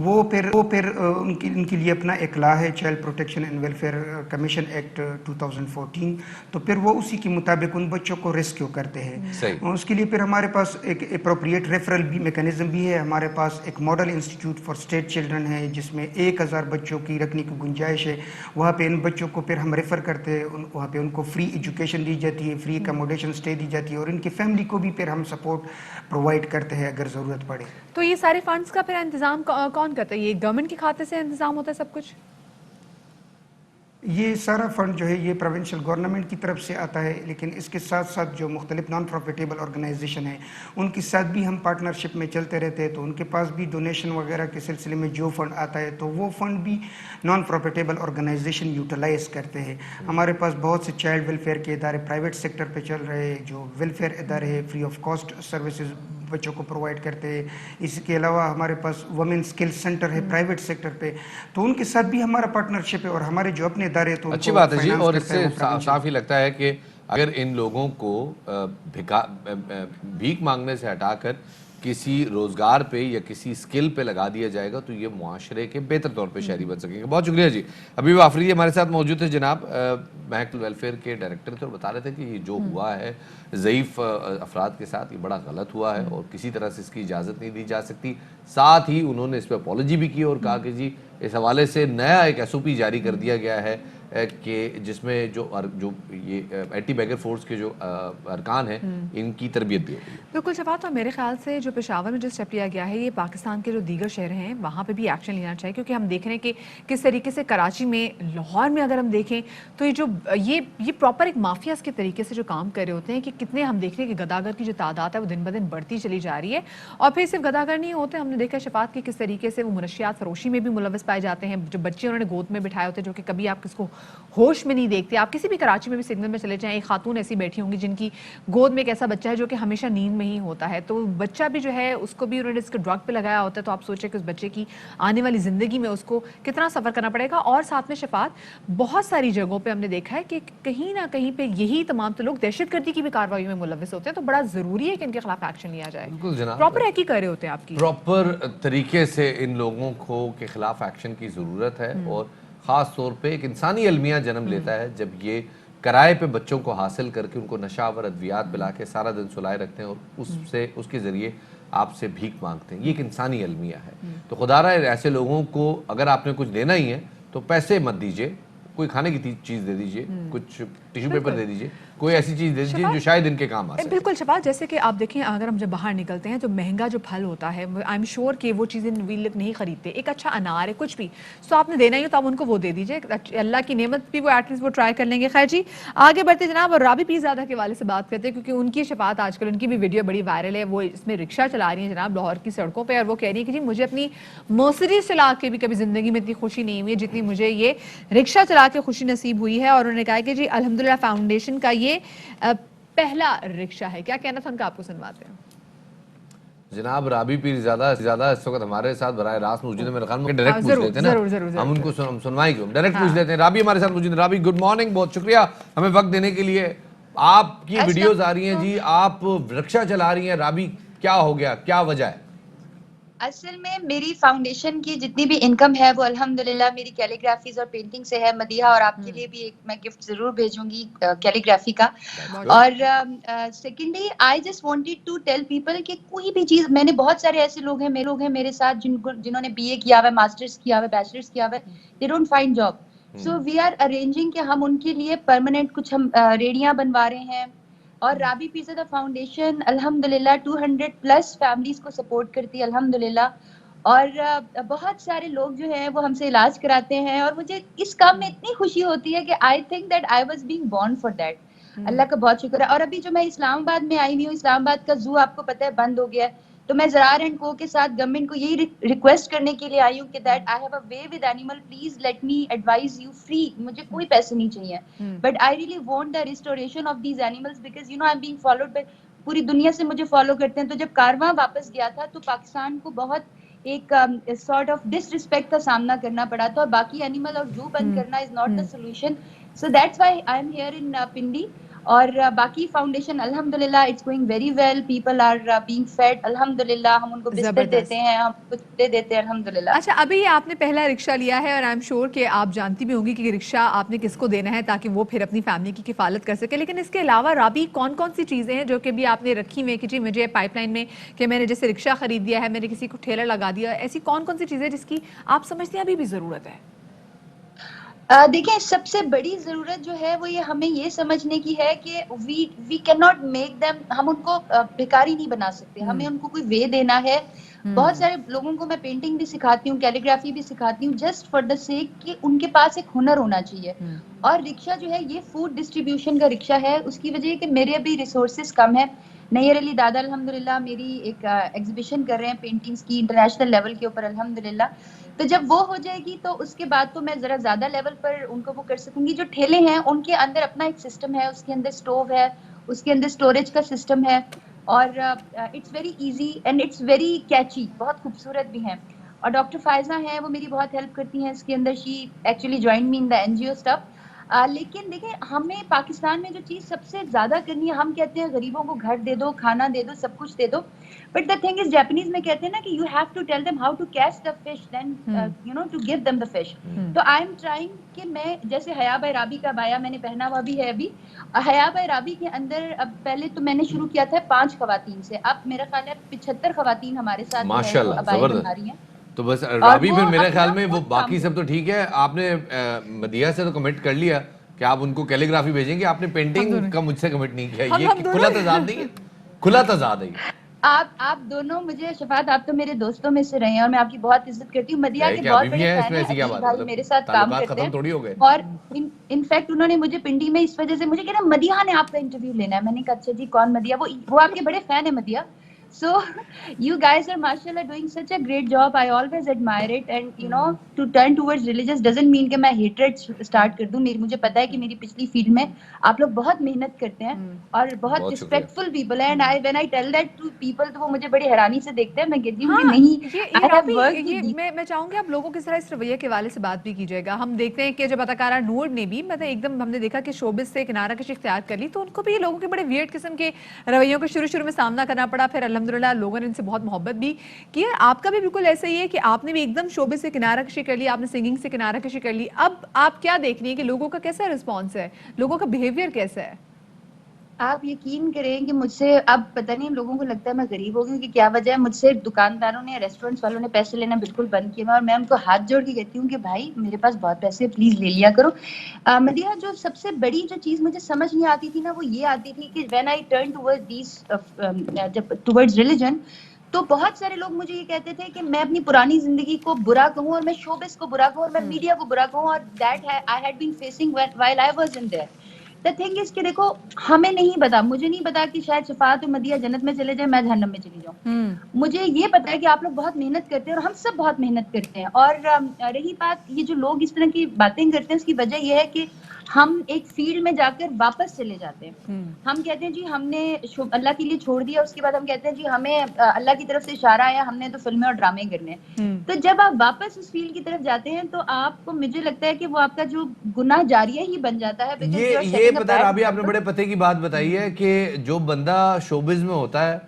C: وہ پھر ان کے لیے اپنا ایک لا ہے، child protection and welfare commission act 2014، تو پھر وہ اسی کے مطابق ان بچوں کو ریسکیو کرتے ہیں۔ اس کے لیے پھر ہمارے پاس ایک اپروپریٹ ریفرل بھی میکانزم بھی ہے۔ ہمارے پاس ایک model institute for state children ہے جس میں 1000 بچوں کی رکھنے کی گنجائش ہے۔ وہاں پہ ان بچوں کو پھر ہم ریفر کرتے ہیں، وہاں پہ ان کو فری ایجوکیشن دی جاتی ہے، فری اکاموڈیشن اسٹے دی جاتی ہے، اور ان کی فیملی کو بھی پھر ہم سپورٹ پرووائڈ کرتے ہیں اگر ضرورت پڑے۔
A: تو یہ سارے فنڈز کا پھر انتظام کون کرتا ہے؟ یہ گورنمنٹ کے کھاتے سے انتظام ہوتا ہے سب کچھ؟
C: یہ سارا فنڈ جو ہے یہ پروونشل گورنمنٹ کی طرف سے آتا ہے، لیکن اس کے ساتھ ساتھ جو مختلف نان پروفیٹیبل آرگنائزیشن ہیں ان کے ساتھ بھی ہم پارٹنرشپ میں چلتے رہتے ہیں، تو ان کے پاس بھی ڈونیشن وغیرہ کے سلسلے میں جو فنڈ آتا ہے تو وہ فنڈ بھی نان پروفیٹیبل آرگنائزیشن یوٹیلائز کرتے ہیں۔ ہمارے پاس بہت سے چائلڈ ویلفیئر کے ادارے پرائیویٹ سیکٹر پہ چل رہے ہیں، جو ویلفیئر ادارے ہیں فری آف کاسٹ سروسز بچوں کو پرووائڈ کرتے ہیں۔ اس کے علاوہ ہمارے پاس وومن اسکل سینٹر ہے پرائیویٹ سیکٹر پہ، تو ان کے ساتھ بھی ہمارا پارٹنرشپ ہے، اور ہمارے جو اپنے ادارے تو
B: اچھی بات ہے جی۔ اور اس سے صاف ہی لگتا ہے کہ اگر ان لوگوں کو بھیک مانگنے سے ہٹا کر کسی روزگار پہ یا کسی اسکل پہ لگا دیا جائے گا تو یہ معاشرے کے بہتر طور پہ شہری بن سکیں گے۔ بہت شکریہ جی۔ حبیب آفریدی ہمارے ساتھ موجود تھے، جناب محکمہ ویلفیئر کے ڈائریکٹر تھے، اور بتا رہے تھے کہ یہ جو ہوا ہے ضعیف افراد کے ساتھ یہ بڑا غلط ہوا ہے اور کسی طرح سے اس کی اجازت نہیں دی جا سکتی۔ ساتھ ہی انہوں نے اس پہ اپالوجی بھی کی اور کہا کہ جی اس حوالے سے نیا ایک SOP جاری کر دیا گیا ہے کہ جس میں جو یہ اینٹی بیگر فورس کے جو ارکان ہیں ان کی تربیت بھی ہوگی۔
A: بالکل شفاعت، اور میرے خیال سے جو پشاور میں جو اسٹیپ لیا گیا ہے یہ پاکستان کے جو دیگر شہر ہیں وہاں پہ بھی ایکشن لینا چاہیے، کیونکہ ہم دیکھ رہے ہیں کہ کس طریقے سے کراچی میں، لاہور میں اگر ہم دیکھیں تو یہ پراپر ایک مافیاز کے طریقے سے جو کام کر رہے ہوتے ہیں، کہ کتنے ہم دیکھ رہے ہیں کہ گداگر کی جو تعداد ہے وہ دن بدن بڑھتی چلی جا رہی ہے، اور پھر صرف گداگر نہیں ہوتے، ہم نے دیکھا شفاعت کہ کس طریقے سے وہ منشیات فروشی میں بھی ملوث پائے جاتے ہیں، جو بچے انہوں نے گود میں بٹھائے ہوتے ہیں جو کہ کبھی آپ کس کو ہوش میں نہیں دیکھتے۔ آپ کسی بھی کراچی میں بھی سگنل میں چلے جائیں، ایک خاتون ایسی بیٹھی ہوں گی جن کی گود میں ایک ایسا بچہ ہے جو کہ ہمیشہ نیند میں ہی ہوتا ہے، تو بچہ بھی جو ہے اس کو بھی انہوں نے اس کو ڈرگ پہ لگایا ہوتا ہے، تو آپ سوچیں کہ اس بچے کی آنے والی زندگی میں اس کو کتنا سفر کرنا پڑے گا۔ اور ساتھ میں شفاعت بہت ساری جگہوں پہ ہم نے دیکھا ہے کہ کہیں نہ کہیں پہ یہی تمام تو لوگ دہشت گردی کی بھی کارروائی میں ملوث ہوتے ہیں، تو بڑا ضروری ہے کہ ان کے خلاف ایکشن لیا جائے۔
B: بالکل جناب،
A: پراپر ایک کر رہے ہوتے ہیں آپ کی
B: پراپر طریقے سے ان لوگوں کو کے خلاف ایکشن کی ضرورت ہے، اور خاص طور پہ ایک انسانی المیہ جنم لیتا ہے جب یہ کرائے پہ بچوں کو حاصل کر کے ان کو نشہ آور ادویات پلا کے سارا دن سلائے رکھتے ہیں اور اس کے ذریعے آپ سے بھیک مانگتے ہیں۔ یہ ایک انسانی المیہ ہے، تو خدا رہا ایسے لوگوں کو اگر آپ نے کچھ دینا ہی ہے تو پیسے مت دیجئے، کوئی کھانے کی چیز دے دیجیے, کچھ ٹیشو پیپر دے دیجیے, کوئی ایسی چیز دے دیجیے جو شاید ان کے کام آ سکے.
A: بالکل شفاعت, جیسے کہ آپ دیکھیں اگر ہم جب باہر نکلتے ہیں تو مہنگا جو پھل ہوتا ہے, آئی ایم شیور کہ وہ چیزیں وی لوگ نہیں خریدتے. ایک اچھا انار ہے, کچھ بھی سو آپ نے دینا ہی ہو تو آپ ان کو وہ دے دیجیے, اللہ کی نعمت بھی وہ ایٹ لیسٹ وہ ٹرائی کر لیں گے. خیر جی آگے بڑھتے جناب, اور رابی پیرزادہ کے والے سے بات کرتے ہیں کیونکہ ان کی شفاعت آج کل ان کی بھی ویڈیو بڑی وائرل ہے. وہ اس میں رکشہ چلا رہی ہیں جناب لاہور کی سڑکوں پہ, اور وہ کہہ رہی ہیں کہ جی مجھے اپنی مرسیڈیز چلا کے بھی کبھی زندگی میں اتنی خوشی نہیں ہوئی ہے جتنی مجھے یہ رکشہ چلا کے خوشی نصیب ہوئی ہے. اور انہوں نے کہا کہ جی الحمدللہ فاؤنڈیشن کا یہ پہلا رکشہ ہے. کیا کہنا تھا ان کا, آپ کو سنواتے ہیں.
B: جناب رابی پیرزادہ اس وقت ہمارے ساتھ براہ راست موجود ہے. میرے خیال میں ڈائریکٹ پوچھ لیتے ہیں نا, ہم ان کو سنوائیں کیوں, ڈائریکٹ پوچھ لیتے ہیں. رابی ہمارے ساتھ موجود ہے. رابی گڈ مارننگ, بہت شکریہ ہمیں وقت دینے کے لیے. آپ کی ویڈیوز آ رہی ہیں جی, آپ رکشہ چلا رہی ہیں. رابی کیا ہو گیا, کیا وجہ ہے؟
D: اصل میں میری فاؤنڈیشن کی جتنی بھی انکم ہے وہ الحمدللہ میری کیلیگرافیز اور پینٹنگ سے ہے. مدیحہ اور آپ کے لیے بھی ایک میں گفٹ ضرور بھیجوں گی کیلیگرافی کا. اور secondly I just wanted to tell people کہ کوئی بھی چیز, میں نے بہت سارے ایسے لوگ ہیں میرے ساتھ جنہوں نے BA کیا ہوا ہے, ماسٹرز کیا ہوا ہے, بیچلرز کیا ہوا ہے, they don't find job. So we are arranging کہ ہم ان کے لیے پرماننٹ کچھ ہم ریڑیاں بنوا رہے ہیں. اور رابی پیرزادہ فاؤنڈیشن الحمدللہ 200+ فیملیز کو سپورٹ کرتی ہے الحمدللہ. اور بہت سارے لوگ جو ہیں وہ ہم سے علاج کراتے ہیں, اور مجھے اس کام میں اتنی خوشی ہوتی ہے کہ I think that I was being born for that. اللہ کا بہت شکر ہے. اور ابھی جو میں اسلام آباد میں آئی ہوئی ہوں, اسلام آباد کا زو آپ کو پتہ ہے بند ہو گیا ہے, تو میں زرار اینڈ کو کے ساتھ گورنمنٹ کو یہی ریکویسٹ کرنے کے لیے آئی ہوں کہ that I have a way with animal, please let me advise you free, مجھے کوئی پیسے نہیں چاہیے, but I really want the restoration of these animals because you know I am being followed by, پوری دنیا سے مجھے فالو کرتے ہیں. تو جب کارواں واپس گیا تھا تو پاکستان کو بہت ایک سارٹ آف ڈس رسپیکٹ کا سامنا کرنا پڑا تھا, اور باقی اینیمل اور زو بند کرنا is not the solution. So that's why I am here in Pindi. اور باقی فاؤنڈیشن الحمدللہ it's going very well, people are being fed الحمدللہ. ہم ان کو بستر دیتے ہیں, ہم کچھ دیتے ہیں الحمدللہ.
A: اچھا ابھی آپ نے پہلا رکشہ لیا ہے, اور آئی ایم شیور کہ آپ جانتی بھی ہوں گی کہ رکشہ آپ نے کس کو دینا ہے تاکہ وہ پھر اپنی فیملی کی کفالت کر سکے. لیکن اس کے علاوہ رابی کون کون سی چیزیں ہیں جو کہ بھی آپ نے رکھی ہوئی کہ جی مجھے پائپ لائن میں, کہ میں نے جیسے رکشہ خرید دیا ہے, میں نے کسی کو ٹھیلا لگا دیا, ایسی کون کون سی چیزیں جس کی آپ سمجھتے ہیں ابھی بھی ضرورت ہے؟
D: دیکھیں سب سے بڑی ضرورت جو ہے وہ یہ ہمیں یہ سمجھنے کی ہے کہ we can not make them, ہم ان کو بھکاری نہیں بنا سکتے, ہمیں ان کو کوئی وے دینا ہے. بہت سارے لوگوں کو میں پینٹنگ بھی سکھاتی ہوں, کیلیگرافی بھی سکھاتی ہوں, جسٹ فار دا سیک کہ ان کے پاس ایک ہنر ہونا چاہیے. اور رکشہ جو ہے یہ فوڈ ڈسٹریبیوشن کا رکشہ ہے, اس کی وجہ کہ میرے ابھی ریسورسز کم ہے. نیئر علی دادا الحمدللہ میری ایک ایگزیبیشن کر رہے ہیں پینٹنگز کی انٹرنیشنل لیول کے اوپر الحمدللہ. تو جب وہ ہو جائے گی تو اس کے بعد تو میں ذرا زیادہ لیول پر ان کو وہ کر سکوں گی. جو ٹھیلے ہیں ان کے اندر اپنا ایک سسٹم ہے, اس کے اندر اسٹوو ہے, اس کے اندر اسٹوریج کا سسٹم ہے, اور it's very easy and it's very catchy, بہت خوبصورت بھی ہیں. اور ڈاکٹر فائزہ ہیں وہ میری بہت ہیلپ کرتی ہیں اس کے اندر, she actually join me in the NGO stuff. لیکن دیکھیں ہمیں پاکستان میں جو چیز سب سے زیادہ کرنی ہے, ہم کہتے ہیں غریبوں کو گھر دے دو, کھانا دے دو, سب کچھ دے دو, but the thing is Japanese میں کہتے ہیں نا کہ you have to tell them how to catch the fish, then you know to give them the fish. تو آئی ایم ٹرائنگ کہ میں جیسے حیا بائی رابی کا بایا میں نے پہنا ہوا بھی ہے ابھی, حیا بائی رابی کے اندر اب پہلے تو میں نے شروع کیا تھا 5 خواتین سے, اب میرا خیال ہے 75 خواتین ہمارے ساتھ
B: ماشاءاللہ
D: ابائے بنا رہی ہیں.
B: تو بس رابی پھر میرے خیال میں وہ باقی سب تو ٹھیک ہے, آپ نے مدیحہ سے تو کمٹ کر لیا کہ آپ ان کو کیلیگرافی بھیجیں گے, آپ نے پینٹنگ کا مجھ سے کمٹ نہیں کیا. یہ کھلا تضاد نہیں ہے, کھلا تضاد ہے.
D: آپ دونوں مجھے شفاعت, آپ تو میرے دوستوں میں سے رہے ہیں اور میں آپ کی بہت عزت کرتی ہوں. مدیحہ کے بہت بڑے فین ہیں, عزیز بھائی میرے ساتھ کام کرتے ہیں, اور انفیکٹ انہوں نے مجھے پنڈی میں اس وجہ سے مجھے کہہ رہے مدیحہ نے آپ کا انٹرویو لینا ہے. میں نے کہا اچھا جی کون مدیحہ, وہ آپ کے بڑے فین ہیں Madiha. So you guys are mashallah doing such a great job. I always admire it, and you know to turn towards religious doesn't mean کہ میں hatred start کر دوں. مجھے پتا ہے کہ میری پچھلی فیلڈ میں آپ لوگ بہت محنت کرتے ہیں اور بہت respectful people ہیں, and when I tell that to people تو وہ مجھے بڑی حیرانی سے دیکھتے ہیں. میں کہتی ہوں کہ نہیں,
A: میں چاہوں گی آپ لوگوں کے طرح اس رویے کے حوالے سے بات بھی کیجیے گا. ہم دیکھتے ہیں کہ جب اداکارہ نور نے بھی مطلب ایک دم ہم نے دیکھا کہ شوبز سے کنارہ کشی اختیار کر لی, تو ان کو بھی لوگوں کے بڑے ویئرڈ قسم کے رویوں کا شروع میں سامنا کرنا پڑا. پھر الحمدللہ لوگوں نے ان سے بہت محبت بھی کی. آپ کا بھی بالکل ایسا ہی ہے کہ آپ نے بھی ایک دم شعبے سے کنارہ کشی کر لی, آپ نے سنگنگ سے کنارہ کشی کر لی. اب آپ کیا دیکھ رہی ہیں کہ لوگوں کا کیسا رسپانس ہے, لوگوں کا بیہیویئر کیسا ہے؟
D: आप यकीन करें कि मुझसे अब पता नहीं लोगों को लगता है मैं गरीब हो गई हूँ कि क्या वजह है, मुझसे दुकानदारों ने रेस्टोरेंट्स वालों ने पैसे लेना बिल्कुल बंद किया और मैं उनको हाथ जोड़ के कहती हूँ कि भाई मेरे पास बहुत पैसे प्लीज ले लिया करो। मदिया, जो सबसे बड़ी जो चीज मुझे समझ नहीं आती थी ना, वो ये आती थी कि व्हेन आई टर्न टुवर्ड्स दीस जब टुवर्ड्स रिलीजन, तो बहुत सारे लोग मुझे ये कहते थे कि मैं अपनी पुरानी जिंदगी को बुरा कहूँ और मैं शोबिस को बुरा कहूँ और मैं मीडिया को बुरा कहूँ, और that I had been facing while I was in there. The thing is कि देखो, हमें नहीं पता, मुझे नहीं पता कि शायद शफात और मदिया जन्नत में चले जाए, मैं जहन्नम में चली जाऊं। मुझे ये पता है कि आप लोग बहुत मेहनत करते हैं और हम सब बहुत मेहनत करते हैं। और रही बात, ये जो लोग इस तरह की बातें करते हैं, उसकी वजह यह है कि हम एक फील्ड में जाकर वापस चले जाते हैं। हम कहते हैं जी हमने अल्लाह के लिए छोड़ दिया, उसके बाद हम कहते हैं जी हमें अल्लाह की तरफ से इशारा आया, हमने तो फिल्में और ड्रामे करने। तो जब आप वापस उस फील्ड की तरफ जाते हैं तो आपको, मुझे लगता है कि वो आपका जो गुनाह जारिया ही बन जाता है।
B: ये पता है राबी, आपने बड़े पते की बात बताई है कि जो बंदा शोबिज में होता है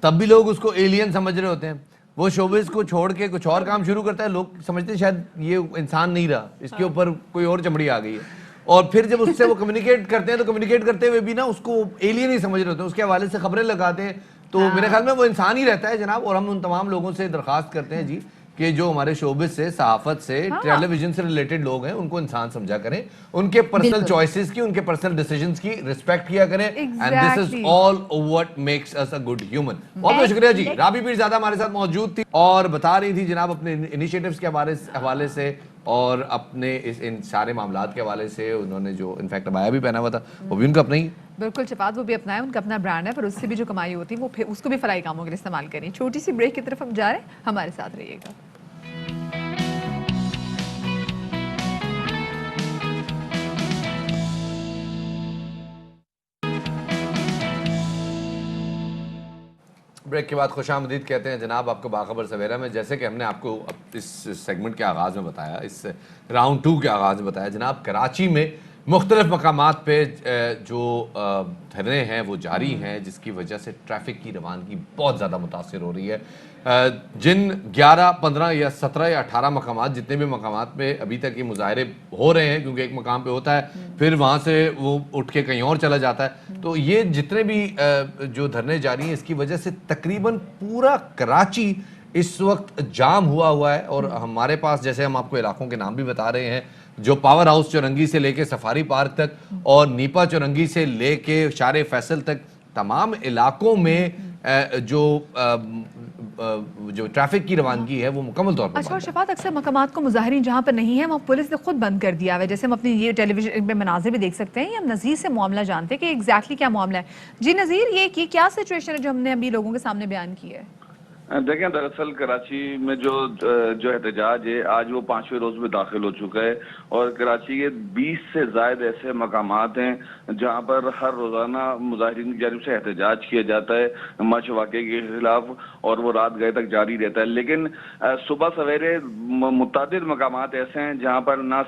B: तब भी लोग उसको एलियन समझ रहे होते हैं। वो शोबिज को छोड़ के कुछ और काम शुरू करता है, लोग समझते हैं शायद ये इंसान नहीं रहा, इसके ऊपर कोई और चमड़ी आ गई है। और फिर जब उससे वो कम्युनिकेट करते हैं तो कम्युनिकेट करते हुए भी ना उसको एलियन ही समझ रहे होते हैं, उसके हवाले से खबरें लगाते हैं। तो मेरे ख्याल में वो इंसान ही रहता है जनाब। और हम उन तमाम लोगों से दरख्वास्त करते हैं जी कि जो हमारे शोबिस से, सहाफत से, टेलीविजन से रिलेटेड लोग हैं, उनको इंसान समझा करें, उनके पर्सनल चॉइसेस की, उनके पर्सनल डिसीजंस की रिस्पेक्ट किया करें। And this is all what makes us a good human. बहुत बहुत शुक्रिया जी। राबी पीरजादा हमारे साथ मौजूद थी और बता रही थी जनाब अपने इनिशिएटिव्स के हवाले से और अपने इन सारे मामलात के हवाले से। उन्होंने जो इनफैक्ट अबाया भी पहना हुआ था वो भी उनका अपना ही,
A: बिल्कुल शफात, वो भी अपना है, उनका अपना ब्रांड है, पर उससे भी जो कमाई होती है वो फिर उसको भी फलाई कामों के लिए इस्तेमाल करें। छोटी सी ब्रेक की तरफ हम जा रहे हैं, हमारे साथ रहिएगा।
B: ब्रेक के बाद खुशामदीद कहते हैं जनाब आपको बाखबर सवेरा में। जैसे कि हमने आपको इस सेगमेंट के आगाज़ में बताया, इस राउंड 2 के आगाज़ में बताया जनाब, कराची में मुख्तलिफ मकामात पे जो धरने हैं वो जारी हैं, जिसकी वजह से ट्रैफिक की रवानगी बहुत ज़्यादा मुतासिर हो रही है। जिन 11, 15 या 17 या 18 मकामात, जितने भी मकामात पे अभी तक ये मुजाहरे हो रहे हैं, क्योंकि एक मकाम पे होता है फिर वहाँ से वो उठ के कहीं और चला जाता है, तो ये जितने भी जो धरने जारी हैं इसकी वजह से तकरीबन पूरा कराची इस वक्त जाम हुआ है। और हमारे पास, जैसे हम आपको इलाकों के नाम भी बता रहे हैं, जो पावर हाउस चौरंगी से लेके सफारी पार्क तक और नीपा चौरंगी से लेके शारे फैसल तक, तमाम इलाकों में जो ट्रैफिक की रवानगी है वो मुकम्मल तौर पर।
A: अच्छा, और शफात अक्सर मकामात को मुजाहिरीन जहाँ पर नहीं है वहाँ पुलिस ने खुद बंद कर दिया है। जैसे हम अपनी ये टेलीविजन में मनाज़िर भी देख सकते हैं। ये हम नज़ीर से मामला जानते हैं कि एग्जैक्टली क्या मामला है। जी नज़ीर, ये की क्या सिचुएशन है जो हमने अभी लोगों के सामने बयान की है?
E: देखें, दरअसल कराची में जो एहतजाज है आज वो 5वें रोज में दाखिल हो चुका है और कराची के 20 से ज्यादा ऐसे मकामात हैं जहां पर हर रोजाना मुजाहिरीन की जानिब से एहतजाज किया जाता है मच वाक़े के खिलाफ, और वो रात गए तक जारी रहता है। लेकिन सुबह सवेरे मुतअद्दिद मकामात ऐसे हैं जहां पर ना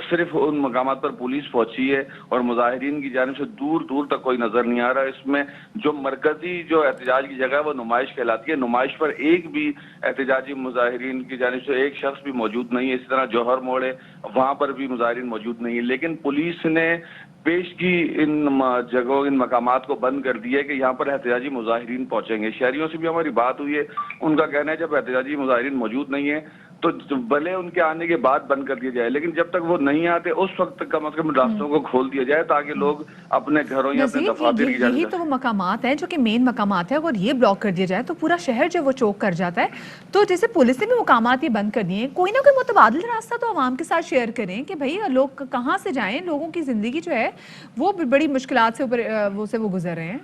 E: सिर्फ उन मकामात पर पुलिस पहुंची है और मुजाहिरीन की जानिब से दूर दूर तक कोई नजर नहीं आ रहा। इसमें जो मरकजी जो एहतजाज की जगह है वो नुमाइश कहलाती है। नुमाइश पर एक भी एहतजाजी मुजाहिरीन की जानिब से एक शख्स भी मौजूद नहीं है। इसी तरह जौहर मोड़ है, वहां पर भी मुजाहिरीन मौजूद नहीं है। लेकिन पुलिस ने पेश की इन जगहों, इन मकामात को बंद कर दिया है कि यहाँ पर एहतजाजी मुजाहिरीन पहुंचेंगे। शहरियों से भी हमारी बात हुई है, उनका कहना है जब एहतजाजी मुजाहिरीन मौजूद नहीं है तो भले उनके आने के बाद बंद कर दिया जाए, लेकिन जब तक वो नहीं आते उस वक्त तक कम से कम रास्तों को खोल दिया जाए ताकि लोग अपने घरों या अपने दफातर की जाए।
A: यही तो वो मकामात है जो कि मेन मकामात है, अगर ये ब्लॉक कर दिया जाए तो पूरा शहर जो वो चौक कर जाता है। तो जैसे पुलिस ने भी मकामात ये बंद कर दिए, कोई ना कोई मुतबादिल रास्ता तो आवाम के साथ शेयर करें कि भाई लोग कहाँ से जाएं, लोगों की जिंदगी जो है वो बड़ी मुश्किलात से वो गुजर रहे हैं।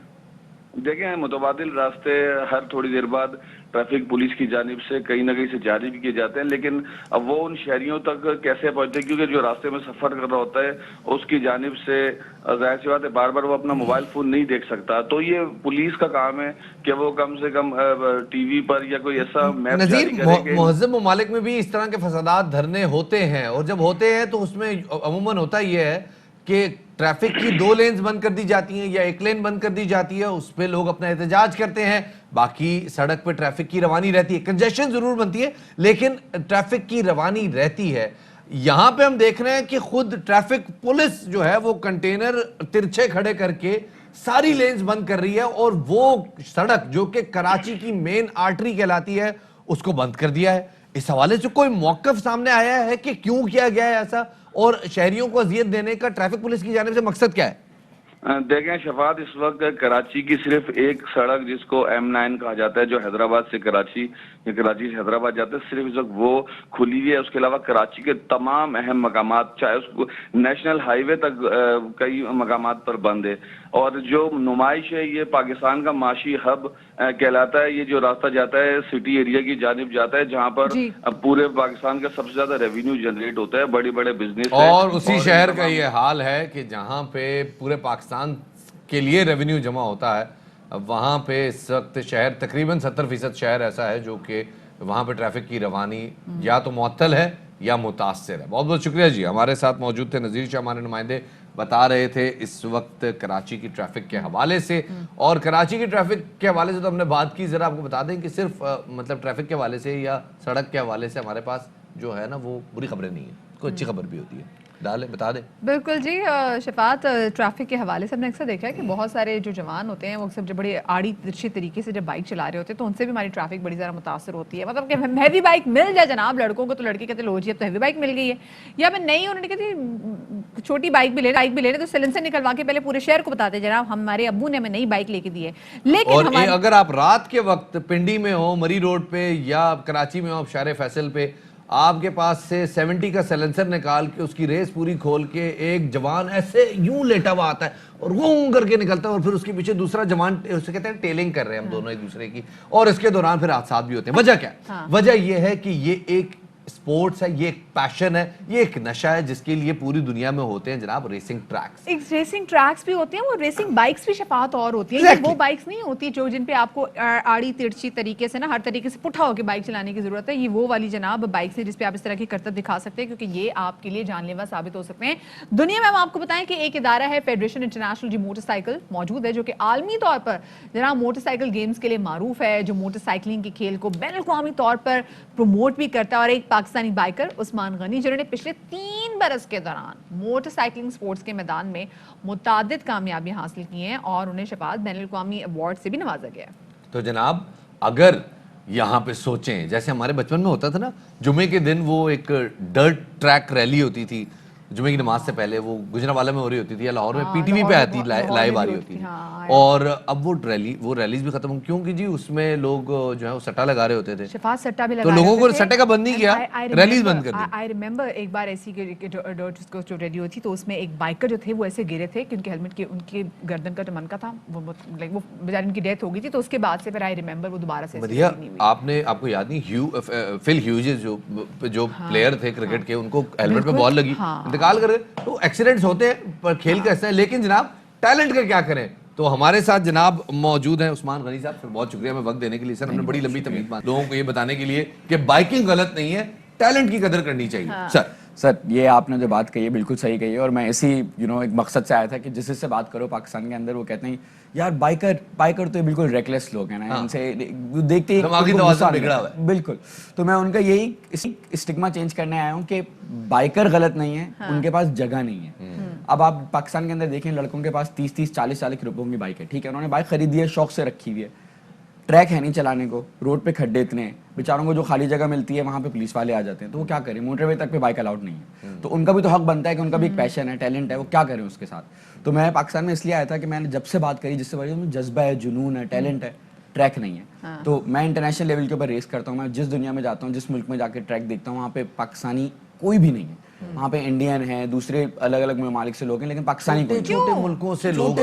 E: देखें, मुतबादिल रास्ते हर थोड़ी देर बाद ट्रैफिक पुलिस की जानिब से कहीं ना कहीं से जारी भी किए जाते हैं, लेकिन अब वो उन शहरियों तक कैसे पहुंचते हैं, क्योंकि जो रास्ते में सफर कर रहा होता है उसकी जानिब से जाहिर सी बात है बार बार वो अपना मोबाइल फोन नहीं देख सकता। तो ये पुलिस का काम है कि वो कम से कम टीवी पर या कोई ऐसा मैप जारी करे।
B: मुहज़्ज़ब ममालिक में भी इस तरह के फसादात धरने होते हैं, और जब होते हैं तो उसमें अमूमन होता ये है कि ट्रैफिक की 2 लेन्स बंद कर दी जाती हैं या 1 लेन बंद कर दी जाती है, उस पे लोग अपना एहतजाज करते हैं, बाकी सड़क पे ट्रैफिक की रवानी रहती है। कंजेशन जरूर बनती है लेकिन ट्रैफिक की रवानी रहती है। یہاں پہ ہم دیکھ رہے ہیں کہ خود ٹریفک پولیس جو ہے وہ کنٹینر ترچھے کھڑے کر کے ساری لینز بند کر رہی ہے اور وہ سڑک جو کہ کراچی کی مین آرٹری کہلاتی ہے اس کو بند کر دیا ہے. اس حوالے سے کوئی موقف سامنے آیا ہے کہ کیوں کیا گیا ہے ایسا اور شہریوں کو اذیت دینے کا ٹریفک پولیس کی جانب سے مقصد کیا ہے؟
E: دیکھیں شفاعت، اس وقت کراچی کی صرف ایک سڑک جس کو M9 کہا جاتا ہے جو حیدرآباد سے کراچی یا کراچی سے حیدرآباد جاتا ہے، صرف اس وقت وہ کھلی ہوئی ہے. اس کے علاوہ کراچی کے تمام اہم مقامات چاہے اس کو نیشنل ہائی وے تک کئی مقامات پر بند ہے. اور جو نمائش ہے یہ پاکستان کا معاشی ہب کہلاتا ہے. یہ جو راستہ جاتا ہے سٹی ایریا کی جانب جاتا ہے جہاں پر پورے پاکستان کا سب سے زیادہ ریونیو جنریٹ ہوتا ہے، بڑے بڑے بزنس.
B: اور اسی شہر کا یہ حال ہے کہ جہاں پہ پورے پاکستان کے لیے ریونیو جمع ہوتا ہے وہاں پہ اس وقت شہر تقریباً 70% شہر ایسا ہے جو کہ وہاں پہ ٹریفک کی روانی یا تو معطل ہے یا متاثر ہے. بہت بہت شکریہ جی. ہمارے ساتھ موجود تھے نذیر شاہ، ہمارے نمائندے، بتا رہے تھے اس وقت کراچی کی ٹریفک کے حوالے سے. اور کراچی کی ٹریفک کے حوالے سے تو ہم نے بات کی، ذرا آپ کو بتا دیں کہ صرف مطلب ٹریفک کے حوالے سے یا سڑک کے حوالے سے ہمارے پاس جو ہے نا وہ بری خبریں نہیں ہیں، کوئی اچھی خبر بھی ہوتی ہے. ڈالیں بتا دیں.
A: بالکل جی. شفاعت، ٹریفک کے حوالے سے ہم نے اکثر دیکھا ہے کہ بہت سارے جو جوان ہوتے ہیں وہ اکثر جب بڑے آڑی ترچھی طریقے سے جب بائک چلا رہے ہوتے ہیں تو ان سے بھی ہماری ٹریفک بڑی زیادہ متاثر ہوتی ہے. مطلب کہ ہیوی بائک مل جائے جناب لڑکوں کو تو لڑکے کہتے ہیں لو جی اب تو ہیوی بائک مل گئی ہے، یا پھر نہیں انہوں نے کہتے چھوٹی بائک بھی لینے تو سیلنسر نکلوا کے پہلے پورے شہر کو بتاتے جناب ہمارے ابو نے ہمیں نئی بائک لے کے دی ہے. لیکن
B: اگر آپ رات کے وقت پنڈی میں ہو، مری روڈ پہ یا کراچی میں ہو، آپ شارع فیصل پہ، آپ کے پاس سے 70 کا سیلنسر نکال کے اس کی ریس پوری کھول کے ایک جوان ایسے یوں لیٹا ہوا آتا ہے اور وہ کر کے نکلتا ہے اور پھر اس کے پیچھے دوسرا جوان، اسے کہتے ہیں ٹیلنگ کر رہے ہیں ہم دونوں ایک دوسرے کی، اور اس کے دوران پھر حادثات بھی ہوتے ہیں. وجہ کیا ہے؟ وجہ یہ ہے کہ یہ ایک سپورٹس ہے، یہ ایک پیشن ہے، یہ ایک نشہ ہے جس کے لیے پوری دنیا میں ہوتے ہیں جناب ریسنگ ٹریکس.
A: ریسنگ ٹریکس بھی ہوتے ہیں، وہ ریسنگ بائکس بھی شفاعت اور ہوتی ہیں. وہ بائکس نہیں ہوتی جو جن پہ آپ کو آڑی ترچھی طریقے سے نا ہر طریقے سے پٹھا ہو کے بائک چلانے کی ضرورت ہے. یہ وہ والی جناب بائکس ہیں جس پہ آپ اس طرح کی کرتب دکھا سکتے ہیں کیونکہ یہ آپ کے لیے جان لیوا ثابت ہو سکتے ہیں. دنیا میں ہم آپ کو بتائیں کہ ایک ادارہ ہے فیڈریشن انٹرنیشنل جی موٹر سائیکل موجود ہے جو کہ عالمی طور پر جناب موٹر سائیکل گیمز کے لیے معروف ہے، جو موٹر سائیکلنگ کے کھیل کو بین الاقوامی طور پر پروموٹ بھی کرتا ہے. اور ایک پاکستانی بائکر عثمان غنی جنہوں نے پچھلے 3 برس کے دوران موٹر سائیکلنگ سپورٹس کے میدان میں متعدد کامیابیاں حاصل کی ہیں اور انہیں شفاعت بین الاقوامی ایوارڈ سے بھی نوازا گیا ہے.
B: تو جناب اگر یہاں پہ سوچیں جیسے ہمارے بچپن میں ہوتا تھا نا، جمعے کے دن وہ ایک ڈرٹ ٹریک ریلی ہوتی تھی جمعے کی نماز سے پہلے، وہ گجرانوالہ میں ہو رہی ہوتی تھی یا لاہور میں پی ٹی وی پہ آتی لائیو آ رہی ہوتی تھی. اور اب وہ ریلیز بھی ختم ہو کیونکہ جی اس میں لوگ جو ہے وہ سٹا لگا رہے ہوتے تھے.
A: شفاعت سٹا بھی لگا
B: تو لوگوں کو سٹے کا بند نہیں کیا، ریلیز بند کر دی.
A: آئی ریمبر ایک بار ایسی جو ریڈیو تھی تو اس میں ایک بائکر جو تھے وہ ایسے گرے تھے کہ ان کے ہیلمٹ کے ان کے گردن کا ٹمنکا تھا، وہ بیچارے ان کی ڈیتھ ہو گئی تھی. تو اس کے بعد سے پھر آئی ریمبر وہ دوبارہ سے
B: بھیا آپ کو یاد نہیں فل ہیوجز جو پلیئر تھے کرکٹ کے، ان کو ہیلمٹ پہ بال لگی انتقال کر گئے. تو ایکسیڈنٹس ہوتے ہیں پر کھیل کا حصہ ہے. لیکن جناب ٹیلنٹ کا کیا کریں؟ تو ہمارے ساتھ جناب موجود ہیں عثمان غنی صاحب. سر بہت شکریہ ہمیں وقت دینے کے لیے. سر ہم نے بڑی لمبی تمہید بات لوگوں کو یہ بتانے کے لیے کہ بائکنگ غلط نہیں ہے، ٹیلنٹ کی قدر کرنی چاہیے.
G: سر یہ آپ نے جو بات کہی ہے بالکل صحیح کہی ہے، اور میں اسی ایک مقصد سے آیا تھا کہ جس سے بات کرو پاکستان کے اندر وہ کہتے ہیں یار بائکر تو بالکل ریکلیس لوگ ہیں نا، ان سے دیکھتے ہی
B: بگڑا ہوا ہے.
G: بالکل. تو میں ان کا یہی اسٹگما چینج کرنے آیا ہوں کہ بائکر غلط نہیں ہے، ان کے پاس جگہ نہیں ہے. اب آپ پاکستان کے اندر دیکھیں لڑکوں کے پاس 30-40 روپوں کی بائک ہے، ٹھیک ہے، انہوں نے بائک خریدی ہے، شوق سے رکھی ہوئی ہے، ٹریک ہے نہیں چلانے کو، روڈ پہ کھڈے اتنے ہیں، بیچاروں کو جو خالی جگہ ملتی ہے وہاں پہ پولیس والے آ جاتے ہیں، تو وہ کیا کریں، موٹر وے تک پہ بائک الاؤڈ نہیں ہے. تو ان کا بھی تو حق بنتا ہے کہ ان کا بھی ایک پیشن ہے، ٹیلنٹ ہے، وہ کیا کریں اس کے ساتھ. تو میں پاکستان میں اس لیے آیا تھا کہ میں نے جب سے بات کری جس سے بڑی جذبہ ہے، جنون ہے، ٹیلنٹ ہے، ٹریک نہیں ہے. تو میں انٹرنیشنل لیول کے اوپر ریس کرتا ہوں. میں جس دنیا میں جاتا ہوں، جس ملک میں جا کے ٹریک دیکھتا ہوں، وہاں پہ پاکستانی کوئی بھی نہیں ہے. وہاں پہ انڈین ہیں، دوسرے الگ الگ ممالک سے لوگ ہیں، لیکن پاکستانی
B: چھوٹے ملکوں سے لوگ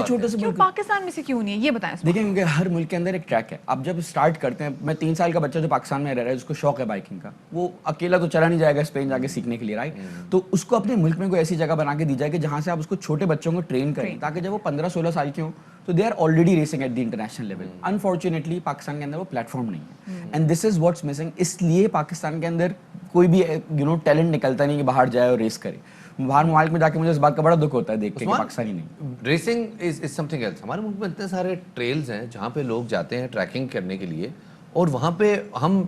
A: پاکستان میں سے کیوں نہیں ہے یہ بتائیں.
G: دیکھیں کیونکہ ہر ملک کے اندر ایک ٹریک ہے. اب جب اسٹارٹ کرتے ہیں، میں 3 سال کا بچہ جو پاکستان میں رہ رہا ہے جس کو شوق ہے بائکنگ کا، وہ اکیلا تو چلا نہیں جائے گا اسپین جا کے سیکھنے کے لیے، رائٹ. تو اس کو اپنے ملک میں کوئی ایسی جگہ بنا کے دی جائے کہ جہاں سے آپ اس کو چھوٹے بچوں کو ٹرین کریں تاکہ جب وہ 15-16 سال کے ہوں تو they are already racing at the international level. Unfortunately Pakistan کے اندر وہ پلیٹ فارم نہیں ہے، and this is what's missing. اس لیے پاکستان کے اندر کوئی بھی ٹیلنٹ نکلتا نہیں کہ باہر جائے اور ریس کرے. باہر ممالک میں جا کے مجھے اس بات کا بڑا دکھ ہوتا ہے دیکھ کے کہ پاکستانی نہیں.
B: ریسنگ از سم تھنگ ایلس. ہمارے ملک میں اتنے سارے ٹریلز ہیں جہاں پہ لوگ جاتے ہیں ٹریکنگ کرنے کے لیے اور وہاں پہ ہم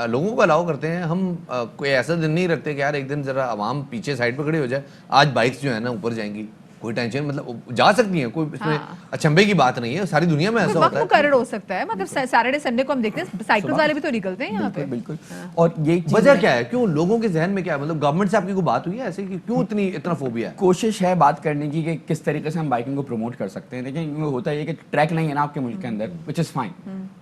B: لوگوں کو الاؤ کرتے ہیں, ہم کوئی ایسا دن نہیں رکھتے کہ یار ایک دن ذرا عوام پیچھے سائڈ پہ کھڑی ہو جائے, آج بائکس جو ہے نا اوپر جائیں گی, کوئی ٹینشن, مطلب جا سکتی ہیں, کوئی اس میں اچنبے کی بات نہیں ہے, ساری دنیا میں ایسا ہوتا ہے.
A: مقرر ہو سکتا ہے, مطلب سیٹرڈے سنڈے کو ہم دیکھتے ہیں سائیکل والے بھی تو نکلتے ہیں یہاں پہ.
G: بالکل. اور یہ
B: وجہ کیا ہے, کیوں لوگوں کے ذہن میں کیا ہے, مطلب گورنمنٹ سے آپ کی کوئی بات ہوئی ہے ایسے کہ کیوں اتنا فوبیا ہے؟
G: کوشش ہے بات کرنے کی کہ کس طریقے سے ہم بائکنگ کو پروموٹ کر سکتے ہیں. لیکن ہوتا ہے کہ ٹریک نہیں ہے نا آپ کے ملک کے اندر, وچ از فائن.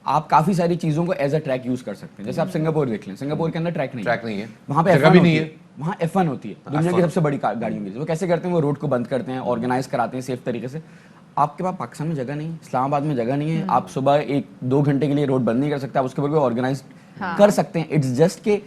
G: آپ کافی ساری چیزوں کو ایز اے ٹریک یوز کر سکتے ہیں. جیسے آپ سنگاپور دیکھ لیں, سنگاپور کے اندر ٹریک نہیں ہے, وہاں پہ جگہ بھی نہیں ہے, وہاں F1 ہوتی ہے, دنیا کی سب سے بڑی گاڑیوں کی. وہ کیسے کرتے ہیں, وہ روڈ کو بند کرتے ہیں, آرگنائز کراتے ہیں سیف طریقے سے. آپ کے پاس پاکستان میں جگہ نہیں ہے, اسلام آباد میں جگہ نہیں ہے, آپ صبح 1-2 گھنٹے کے لیے روڈ بند نہیں کر سکتے, آپ اس کے اوپر کوئی آرگنائز کر سکتے ہیں. اٹس جسٹ کہ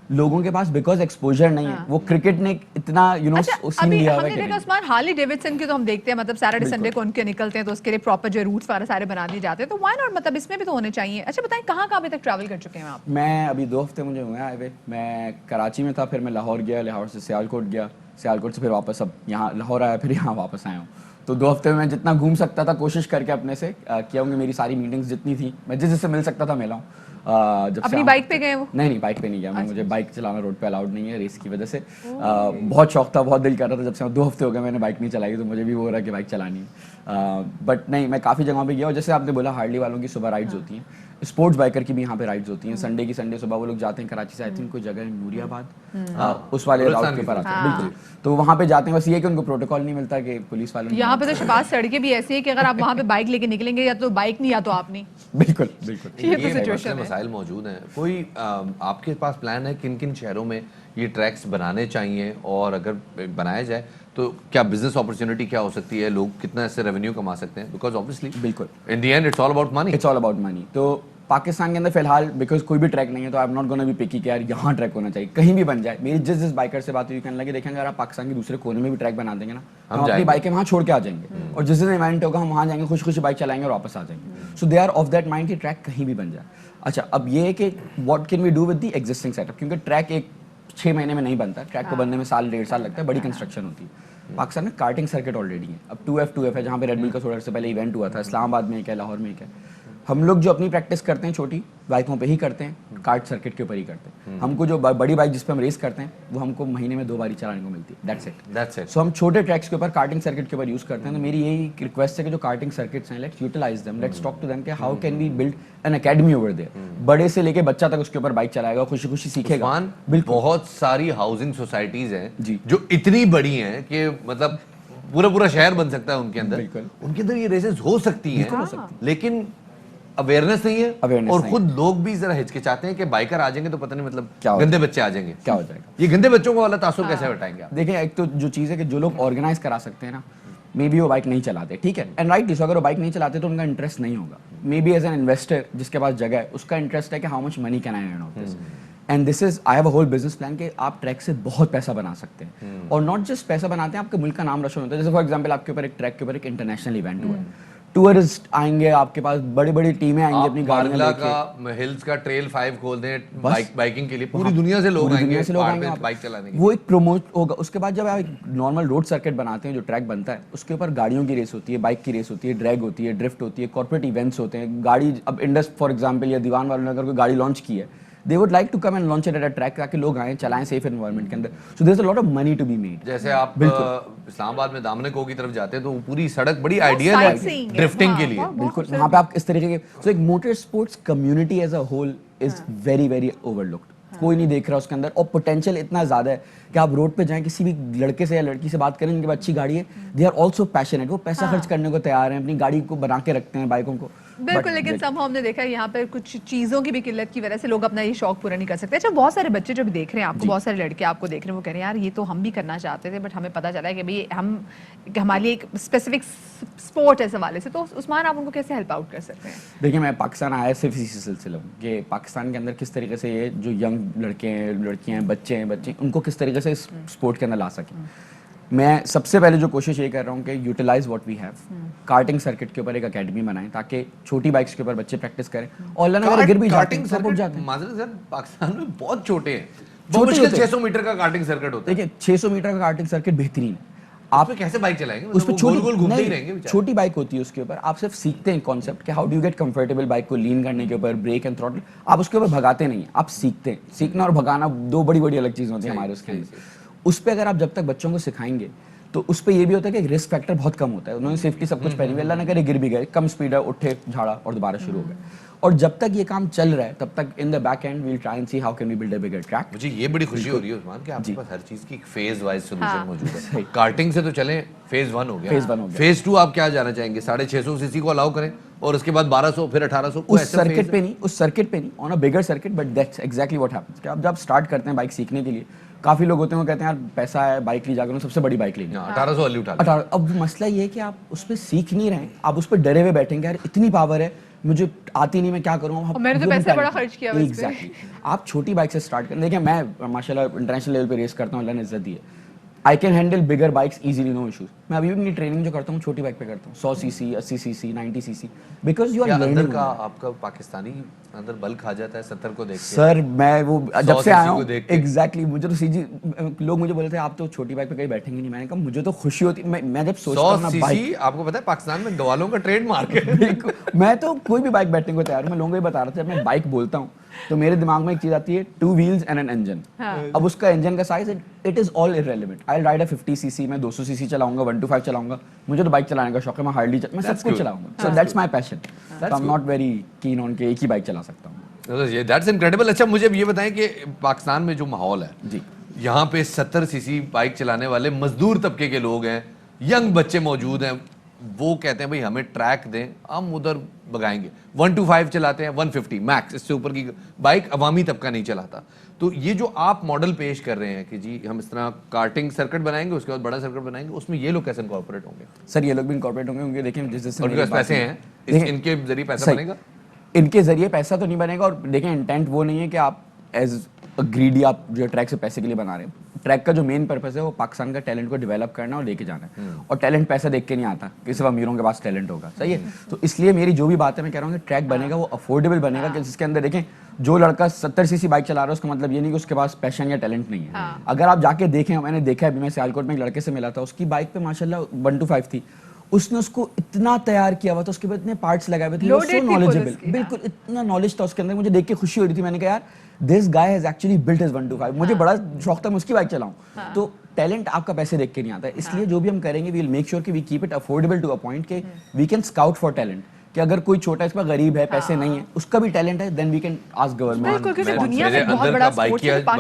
G: لوگوں کے پاس بیکاز ایکسپوجر نہیں ہے. وہ کرکٹ نے اتنا سین لیا ہوا ہے.
A: دیکھا عثمان, ہارلی ڈیوڈسن کی تو ہم دیکھتے ہیں, مطلب سیٹرڈے سنڈے کو ان کے نکلتے ہیں تو اس کے لیے پراپر جو روٹس وغیرہ سارے بنا دیے جاتے ہیں, تو وائی ناٹ, مطلب اس میں بھی تو ہونے چاہیے. اچھا بتائیں کہاں ابھی تک ٹریول کر چکے ہیں آپ؟
G: میں ابھی 2 ہفتے مجھے ہوئے آئے ہوئے. میں کراچی میں تھا, پھر میں لاہور گیا, لاہور سے سیالکوٹ گیا, سیالکوٹ سے پھر واپس اب یہاں لاہور آیا, پھر یہاں واپس آیا ہوں. تو 2 ہفتے میں جتنا گھوم سکتا تھا کوشش کر کے اپنے سے کیا ہوں. میری ساری میٹنگز جتنی تھیں, میں جس سے مل سکتا تھا ملا ہوں.
A: اپنی بائک پہ گئے وہ؟
G: نہیں, بائک پہ نہیں گیا میں. مجھے بائک چلانا روڈ پہ الاؤڈ نہیں ہے ریس کی وجہ سے. بہت شوق تھا, بہت دل کر رہا تھا, جب سے 2 ہفتے ہو گئے میں نے بائک نہیں چلائی, تو مجھے بھی وہ ہو رہا ہے کہ بائک چلانی ہے. بٹ نہیں, میں کافی جگہوں پہ گیا. اور جیسے آپ نے بولا ہارلی والوں کی صبح رائڈز ہوتی ہیں, اسپورٹس بائکر کی بھی یہاں پہ رائڈز ہوتی ہیں. سنڈے کی سنڈے صبح وہ لوگ جاتے ہیں کراچی سے, آئی تھنک کوئی جگہ ہے نوری آباد, اس والے راؤٹ کے اوپر آتے ہیں. بالکل, تو وہاں پہ جاتے ہیں. بس یہ کہ ان کو پروٹوکال نہیں ملتا کہ پولیس والوں.
A: یہاں پہ تو شباز سڑکیں بھی ایسی ہے کہ اگر آپ وہاں پہ بائک لے کے نکلیں گے, یا تو بائک نہیں یا تو آپ نہیں.
G: بالکل بالکل,
A: یہ سچویشن ہے.
B: مسائل موجود ہیں. کوئی آپ کے پاس پلان ہے کن کن شہروں میں یہ ٹریکس بنانے چاہیے, اور اگر بنایا جائے تو کیا بزنس اپرچونٹی کیا ہو سکتی ہے, لوگ کتنا اس سے ریونیو کما سکتے ہیں؟ بیکاز obviously
G: بالکل
B: in the end it's all about money.
G: It's all about money. تو پاکستان کے اندر فی الحال بیکاز کوئی بھی ٹریک نہیں ہے, تو I am not gonna be picky کہ یار یہاں ٹریک ہونا چاہیے, کہیں بھی بن جائے. میری جس بائکر سے بات ہوئی کہنے لگے دیکھیں اگر آپ پاکستان کے دوسرے کونے میں بھی ٹریک بنا دیں گے نا, ہم اپنی بائکیں وہاں چھوڑ کے آ جائیں گے, اور جس دن ایونٹ ہوگا ہم وہاں جائیں گے, خوشی خوشی بائک چلائیں گے اور واپس آ جائیں گے. So they are of that mind کہ ٹریک کہیں بھی بن جائے. اچھا, اب یہ ہے کہ what can we do with the existing setup, کیونکہ ٹریک ایک 6 مہینے میں نہیں بنتا. ٹریک کو بننے میں 1.5 سال لگتا ہے, بڑی کنسٹرکشن ہوتی ہے. پاکستان میں کارٹنگ سرکٹ آلریڈی ہے. اب 2F2F ہے, جہاں پہ ریڈ بل کا تھوڑا سے پہلے ایونٹ ہوا تھا. اسلام آباد میں ایک ہے, لاہور میں ایک ہے. ہم لوگ جو اپنی پریکٹس کرتے ہیں چھوٹی بائکوں پہ ہی کرتے ہیں, کارٹ سرکٹ کے اوپر ہی کرتے ہیں. ہم کو جو بڑی بائک جس پہ ہم ریس کرتے ہیں وہ ہم کو مہینے میں 2 بار چلانے کو ملتی ہے. That's it. سو ہم چھوٹے ٹریکس کے اوپر کارٹنگ سرکٹ کے اوپر یوز کرتے ہیں. تو میری یہی ریکویسٹ ہے کہ جو کارٹنگ سرکٹس ہیں, let's utilise them, let's talk to them کہ how can we build an academy over there. بڑے سے لے کے بچہ تک اس کے اوپر بائک چلائے گا, خوشی خوشی سیکھے گا.
B: بہت ساری ہاؤسنگ سوسائٹیز ہیں جو اتنی بڑی ہیں کہ مطلب پورا شہر بن سکتا ہے ان کے اندر. ان کے اندر یہ ریسز ہو سکتی ہیں, لیکن اویئرنیس نہیں ہے, اور خود لوگ بھی ذرا ہچکچاتے ہیں کہ بائکر آ جائیں گے تو پتہ نہیں مطلب گندے بچے آ جائیں گے, کیا ہو جائے گا. یہ گندے بچوں کو اللہ تاثر کیسے ہٹائیں گے آپ؟
G: دیکھیں, ایک تو جو چیز ہے کہ جو لوگ آرگنائز کرا سکتے ہیں نا, مے بی وہ بائک نہیں چلاتے, ٹھیک ہے, اینڈ رائٹ. اگر وہ بائک نہیں چلاتے تو ان کا انٹرسٹ نہیں ہوگا. Maybe as an investor جس کے پاس جگہ ہے, اس کا انٹرسٹ ہے کہ how much money can I earn of this. And this is I have a whole business plan کہ آپ ٹریک سے بہت پیسہ بنا سکتے ہیں, اور ناٹ جسٹ پیسہ بناتے ہیں, آپ کے ملک کا نام روشن ہوتا ہے. جیسے فار ایگزامپل آپ کے اوپر ایک ٹریک کے اوپر ایک انٹرنیشنل ایونٹ ہوا ہے, ٹورسٹ آئیں گے آپ کے پاس, بڑی بڑی ٹیمیں آئیں گی اپنی گاڑیوں لے کے,
B: ہلز کا ٹریل 5 کھول دیں بائکنگ کے لیے, پوری دنیا سے لوگ آئیں گے بائک چلانے کے لیے.
G: وہ ایک پروموٹ ہوگا. اس کے بعد جب آپ ایک نارمل روڈ سرکٹ بناتے ہیں, جو ٹریک بنتا ہے, اس کے اوپر گاڑیوں کی ریس ہوتی ہے, بائک کی ریس ہوتی ہے, ڈریگ ہوتی ہے, ڈرفٹ ہوتی ہے, کارپوریٹ ایونٹس ہوتے ہیں. گاڑی اب انڈس فار ایگزامپل یا دیوان والوں نے اگر کوئی گاڑی لانچ کی ہے, they would like to come and launch it at a track تاکہ لوگ آئیں, چلائیں سیف انوائرمنٹ کے اندر. So there's a lot of money to be made.
B: جیسے آپ اسلام آباد میں دامنکو کی طرف جاتے ہیں تو پوری سڑک بڑی آئیڈیل ہے ڈرفٹنگ کے لیے.
G: بالکل, وہاں پہ آپ اس طریقے کے, so ایک motor sports community as a whole is very very over looked. کوئی نہیں دیکھ رہا اس کے اندر, اور پوٹینشیل اتنا زیادہ ہے کہ آپ روڈ پہ جائیں, کسی بھی لڑکے سے یا لڑکی سے بات کریں, ان کے پاس اچھی گاڑی ہے, دے آر آلسو پیشنیٹ, وہ پیسہ خرچ کرنے کو تیار ہیں, اپنی گاڑی کو بنا کے رکھتے ہیں, بائکوں کو.
A: بالکل, لیکن سب ہم نے دیکھا ہے یہاں پر کچھ چیزوں کی بھی قلت کی وجہ سے لوگ اپنا یہ شوق پورا نہیں کر سکتے. اچھا, بہت سارے بچے جو بھی دیکھ رہے ہیں آپ کو, بہت سارے لڑکے آپ کو دیکھ رہے ہیں, وہ کہہ رہے ہیں یار یہ تو ہم بھی کرنا چاہتے تھے, بٹ ہمیں پتہ چلا ہے کہ بھائی ہمارے لیے ایک اسپیسیفک اسپورٹ ہے اس حوالے سے. تو عثمان, آپ ان کو کیسے ہیلپ آؤٹ کر سکتے ہیں؟
G: دیکھیں, میں پاکستان آیا صرف اسی سلسلے میں کہ پاکستان کے اندر کس طریقے سے یہ جو ینگ لڑکے ہیں, لڑکیاں ہیں, بچے ہیں, ان کو کس طریقے سے اس اسپورٹ کے اندر لا سکیں. میں سب سے پہلے جو کوشش یہ کر رہا ہوں کہ utilise what we have. Karting circuit کے اوپر ایک اکیڈمی بنائیں تاکہ چھوٹی بائکس کے اوپر بچے پریکٹس کریں, اور اللہ نہ اگر بھی
B: کارٹنگ سرکٹ معذرت سر پاکستان میں بہت چھوٹے ہیں, بہت مشکل 600 میٹر کا کارٹنگ سرکٹ ہوتا ہے.
G: دیکھیں, 600 میٹر کا کارٹنگ سرکٹ بہترین ہے. आप
B: कैसे बाइक चलाएंगे?
G: उस पे
B: गोल गोल घूमते ही रहेंगे बेचारे।
G: छोटी बाइक होती है उसके ऊपर, आप सिर्फ सीखते हैं कॉन्सेप्ट कि how do you get comfortable bike को लीन करने के ऊपर, ब्रेक एंड थ्रॉटल। आप उसके ऊपर भगाते नहीं, आप सीखते हैं। सीखना और भगाना दो बड़ी बड़ी अलग चीज़ होती है हमारे उसके अंदर। उस पर अगर आप जब तक बच्चों को सिखाएंगे तो उस पर ये भी होता है कि रिस्क फैक्टर बहुत कम होता है। उन्होंने सेफ्टी सब कुछ पहनी हुई, अल्लाह न करे गिर भी गए, कम स्पीड है, उठे झाड़ा और दोबारा शुरू हो गए। और जब तक ये काम चल रहा है तब तक in the back end we'll try and see how can we build a bigger track.
B: मुझे ये बड़ी खुशी हो रही है उस्मान कि आपके पास हर चीज की फेज वाइज सोल्यूशन मौजूद है। कार्टिंग से तो चले, फेज 1 हो गया,
G: फेज 1 हो गया,
B: फेज 2 आप क्या जाना चाहेंगे? 650 सीसी को अलाउ करें और उसके बाद 1200 फिर 1800
G: उस सर्किट पे नहीं, on a bigger circuit, but that's exactly what happens कि आप जब स्टार्ट करते हैं बाइक सीखने के लिए, काफी लोग होते हैं वो कहते हैं यार पैसा है बाइक ली जाकर सबसे बड़ी बाइक लेनी है,
B: 1800 वाली उठा।
G: अब मसला ये है कि आप उस पर सीख नहीं रहे, आप उस पर डरे हुए बैठेंगे यार इतनी पावर है मुझे आती नहीं, मैं क्या करूँगा।
A: मैंने तो पैसे बड़ा खर्च किया।
G: एग्जैक्टली, आप छोटी बाइक से स्टार्ट करें। देखिए मैं माशाल्लाह इंटरनेशनल लेवल पे रेस करता हूँ, अल्लाह ने इज्जत दी है। I can handle bigger bikes easily, no issues. मैं अभी भी अपनी ट्रेनिंग जो करता हूँ छोटी बाइक पे करता हूँ, 100 cc, 80 cc, 90 cc, because you are learning.
B: का आपका पाकिस्तानी अंदर बल खा जाता है 70 को देख के।
G: सर मैं वो जब से आया हूँ एग्जैक्टली, मुझे तो सीजी लोग मुझे बोलते थे आप तो छोटी बाइक पे कहीं बैठेंगे नहीं। मैंने कहा मुझे तो खुशी होती, मैं जब सोचता हूँ ना बाइक,
B: आपको पता है पाकिस्तान में गवालों का ट्रेडमार्क है।
G: मैं तो कोई भी बाइक बैठने को तैयार हूँ। मैं लोगों को ही बता रहा था, मैं बाइक बोलता हूँ तो मेरे दिमाग में एक चीज आती है 2 व्हील्स एंड एन इंजन। अब उसका इंजन का size it is all irrelevant. I ride a 50 CC, मैं 200 सीसी चलाऊंगा, 125 चलाऊंगा, मुझे तो बाइक चलाने का शौक है, मैं हार्डली मैं सब कुछ चलाऊंगा। So that's my passion, so I am not very keen on के एक ही बाइक चला सकता हूँ।
B: That's incredible. अच्छा मुझे ये बताएं कि पाकिस्तान में जो माहौल है
G: जी,
B: यहाँ पे 70 सीसी बाइक चलाने वाले मजदूर तबके के लोग हैं, यंग बच्चे मौजूद हैं, वो कहते हैं भाई हमें ट्रैक दें, हम उधर भगाएंगे। 125 चलाते हैं, 150 मैक्स, इससे ऊपर की बाइक अवामी तबका नहीं चलाता। तो ये जो आप मॉडल पेश कर रहे हैं कि जी हम इस तरह कार्टिंग सर्किट बनाएंगे, उसके बाद बड़ा सर्किट बनाएंगे, उसमें ये लोग कैसे इनकॉर्पोरेट होंगे?
G: सर ये लोग भी इनकॉर्पोरेट होंगे, क्योंकि देखिए जिस
B: पैसे हैं इनके जरिए पैसा बनेगा,
G: इनके जरिए पैसा तो नहीं बनेगा। और देखें इंटेंट वो नहीं है कि आप एज ग्रीडी आप जो ट्रैक से पैसे के लिए बना रहे हैं। ट्रैक का जो मेन पर्पस है वो पाकिस्तान का टैलेंट को डेवलप करना और लेके जाना है। और टैलेंट पैसा देख के नहीं आता कि सिर्फ अमीरों के पास टैलेंट होगा, सही है। तो इसलिए मेरी जो भी बात है मैं कह रहा हूँ कि ट्रैक बनेगा वो अफोर्डेबल बनेगा, कि जिसके अंदर देखें जो लड़का 70 सीसी बाइक चला रहा है उसका मतलब ये नहीं कि उसके पास पैशन या टैलेंट नहीं है। अगर आप जाके देखें, मैंने देखा है, अभी मैं सियालकोट में एक लड़के से मिला था, उसकी बाइक पे माशाल्लाह 125 थी, उसने उसको इतना तैयार किया हुआ था, उसके बाद इतने पार्ट्स लगाए हुए थे, सो नॉलेजेबल, बिल्कुल इतना नॉलेज था उसके अंदर। मुझे देख के खुशी हो रही थी, मैंने कहा यार this guy has actually built his 125। मुझे बड़ा शौक था मैं उसकी बाइक चलाऊं। तो टैलेंट आपका पैसे देख के नहीं आता है, इसलिए जो भी हम करेंगे वी विल मेक श्योर कि we keep it affordable to a point के we can scout for talent, कि अगर कोई छोटा इसमें गरीब है, पैसे नहीं है, उसका भी टैलेंट है, then we can ask government.
B: मेरे अंदर का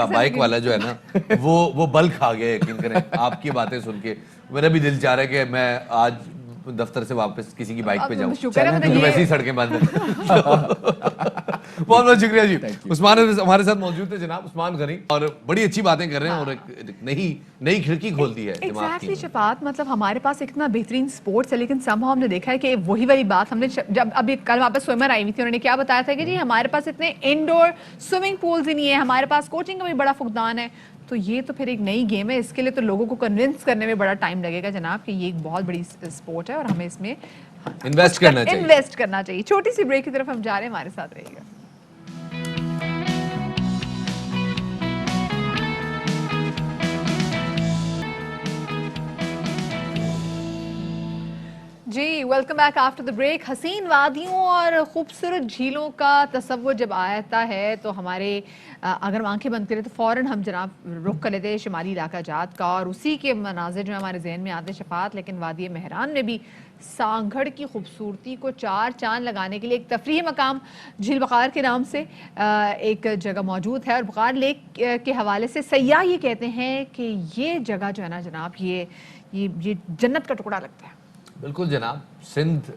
B: बाइक वाला जो है ना वो बल खा गया, यकीन करें आपकी बातें सुन के। मेरा भी दिल चाह रहा है कि मैं आज दफ्तर से वापस किसी की बाइक पे जाऊं, वैसे ही सड़कें बंद हैं। बहुत बहुत शुक्रिया जी। उस्मान हमारे साथ मौजूद थे, जनाब उस्मान गनी, और बड़ी अच्छी बातें कर रहे हैं और एक नई खिड़की खोल दी है दिमाग की।
A: शफात, मतलब हमारे पास इतना बेहतरीन स्पोर्ट्स है, लेकिन समहाउ हमने देखा है कि वही वाली बात हमने जब अभी कल वहाँ पे स्विमर आई हुई थी, उन्होंने क्या बताया था कि जी हमारे पास इतने इंडोर स्विमिंग पूल्स ही नहीं है, हमारे पास कोचिंग का भी बड़ा फुकदान है। तो ये तो फिर एक नई गेम है, इसके लिए तो लोगों को कन्विंस करने में बड़ा टाइम लगेगा जनाब कि ये एक बहुत बड़ी स्पोर्ट है और हमें इसमें
B: इन्वेस्ट करना चाहिए।
A: छोटी सी ब्रेक की तरफ हम जा रहे हैं, हमारे साथ रहिएगा। जी welcome back after the break. हसीन वादियों और खूबसूरत झीलों का तसव्वुर जब आता है तो हमारे अगर हम आंखें बंद करें तो फ़ौरन हम जनाब रुख कर लेते हैं शुमाली इलाका जात का, और उसी के मनाजिर जो हमारे जहन में आते हैं शफात। लेकिन वादी मेहरान में भी सांगड़ की खूबसूरती को 4 चांद लगाने के लिए एक तफरीही मकाम झील बकार के नाम से एक जगह मौजूद है। और बकार लेक के हवाले से सयाह ये कहते हैं कि ये जगह जो है ना जनाब ये जन्नत का टुकड़ा लगता है।
B: बिल्कुल जनाब, सिंध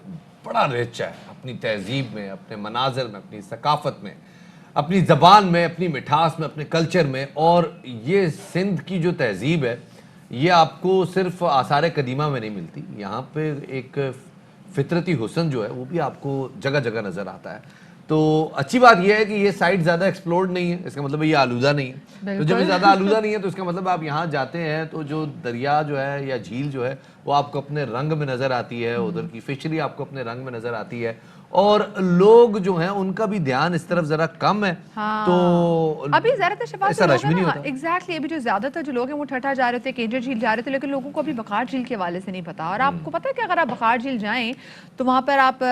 B: बड़ा रिच है अपनी तहजीब में, अपने मनाजर में, अपनी सकाफत में, अपनी ज़बान में, अपनी मिठास में, अपने कल्चर में। और ये सिंध की जो तहजीब है ये आपको सिर्फ आसार कदीमा में नहीं मिलती, यहाँ पे एक फितरती हुस्न जो है वो भी आपको जगह जगह नज़र आता है। तो अच्छी बात यह है कि ये साइट ज़्यादा एक्सप्लोर्ड नहीं है, इसका मतलब ये आलूदा नहीं है। तो जब ये ज़्यादा आलूदा नहीं है तो इसका मतलब आप यहाँ जाते हैं तो जो दरिया जो है या झील जो है वो आपको अपने रंग में नज़र आती है, उधर की फिशरी आपको अपने रंग में नज़र आती है। اور لوگ جو ہیں ان کا بھی دھیان اس طرف ذرا کم ہے. تو
A: ابھی زیادہ تر شفاف
B: ایسا رش بھی نہیں ہوتا.
A: ایگزیکٹلی ابھی جو زیادہ تر جو لوگ ہیں وہ ٹھٹھا جا رہے تھے, کینجر جھیل جا رہے تھے, لیکن لوگوں کو ابھی بخار جھیل کے حوالے سے نہیں پتا. اور آپ کو پتا ہے کہ اگر آپ بخار جھیل جائیں تو وہاں پر آپ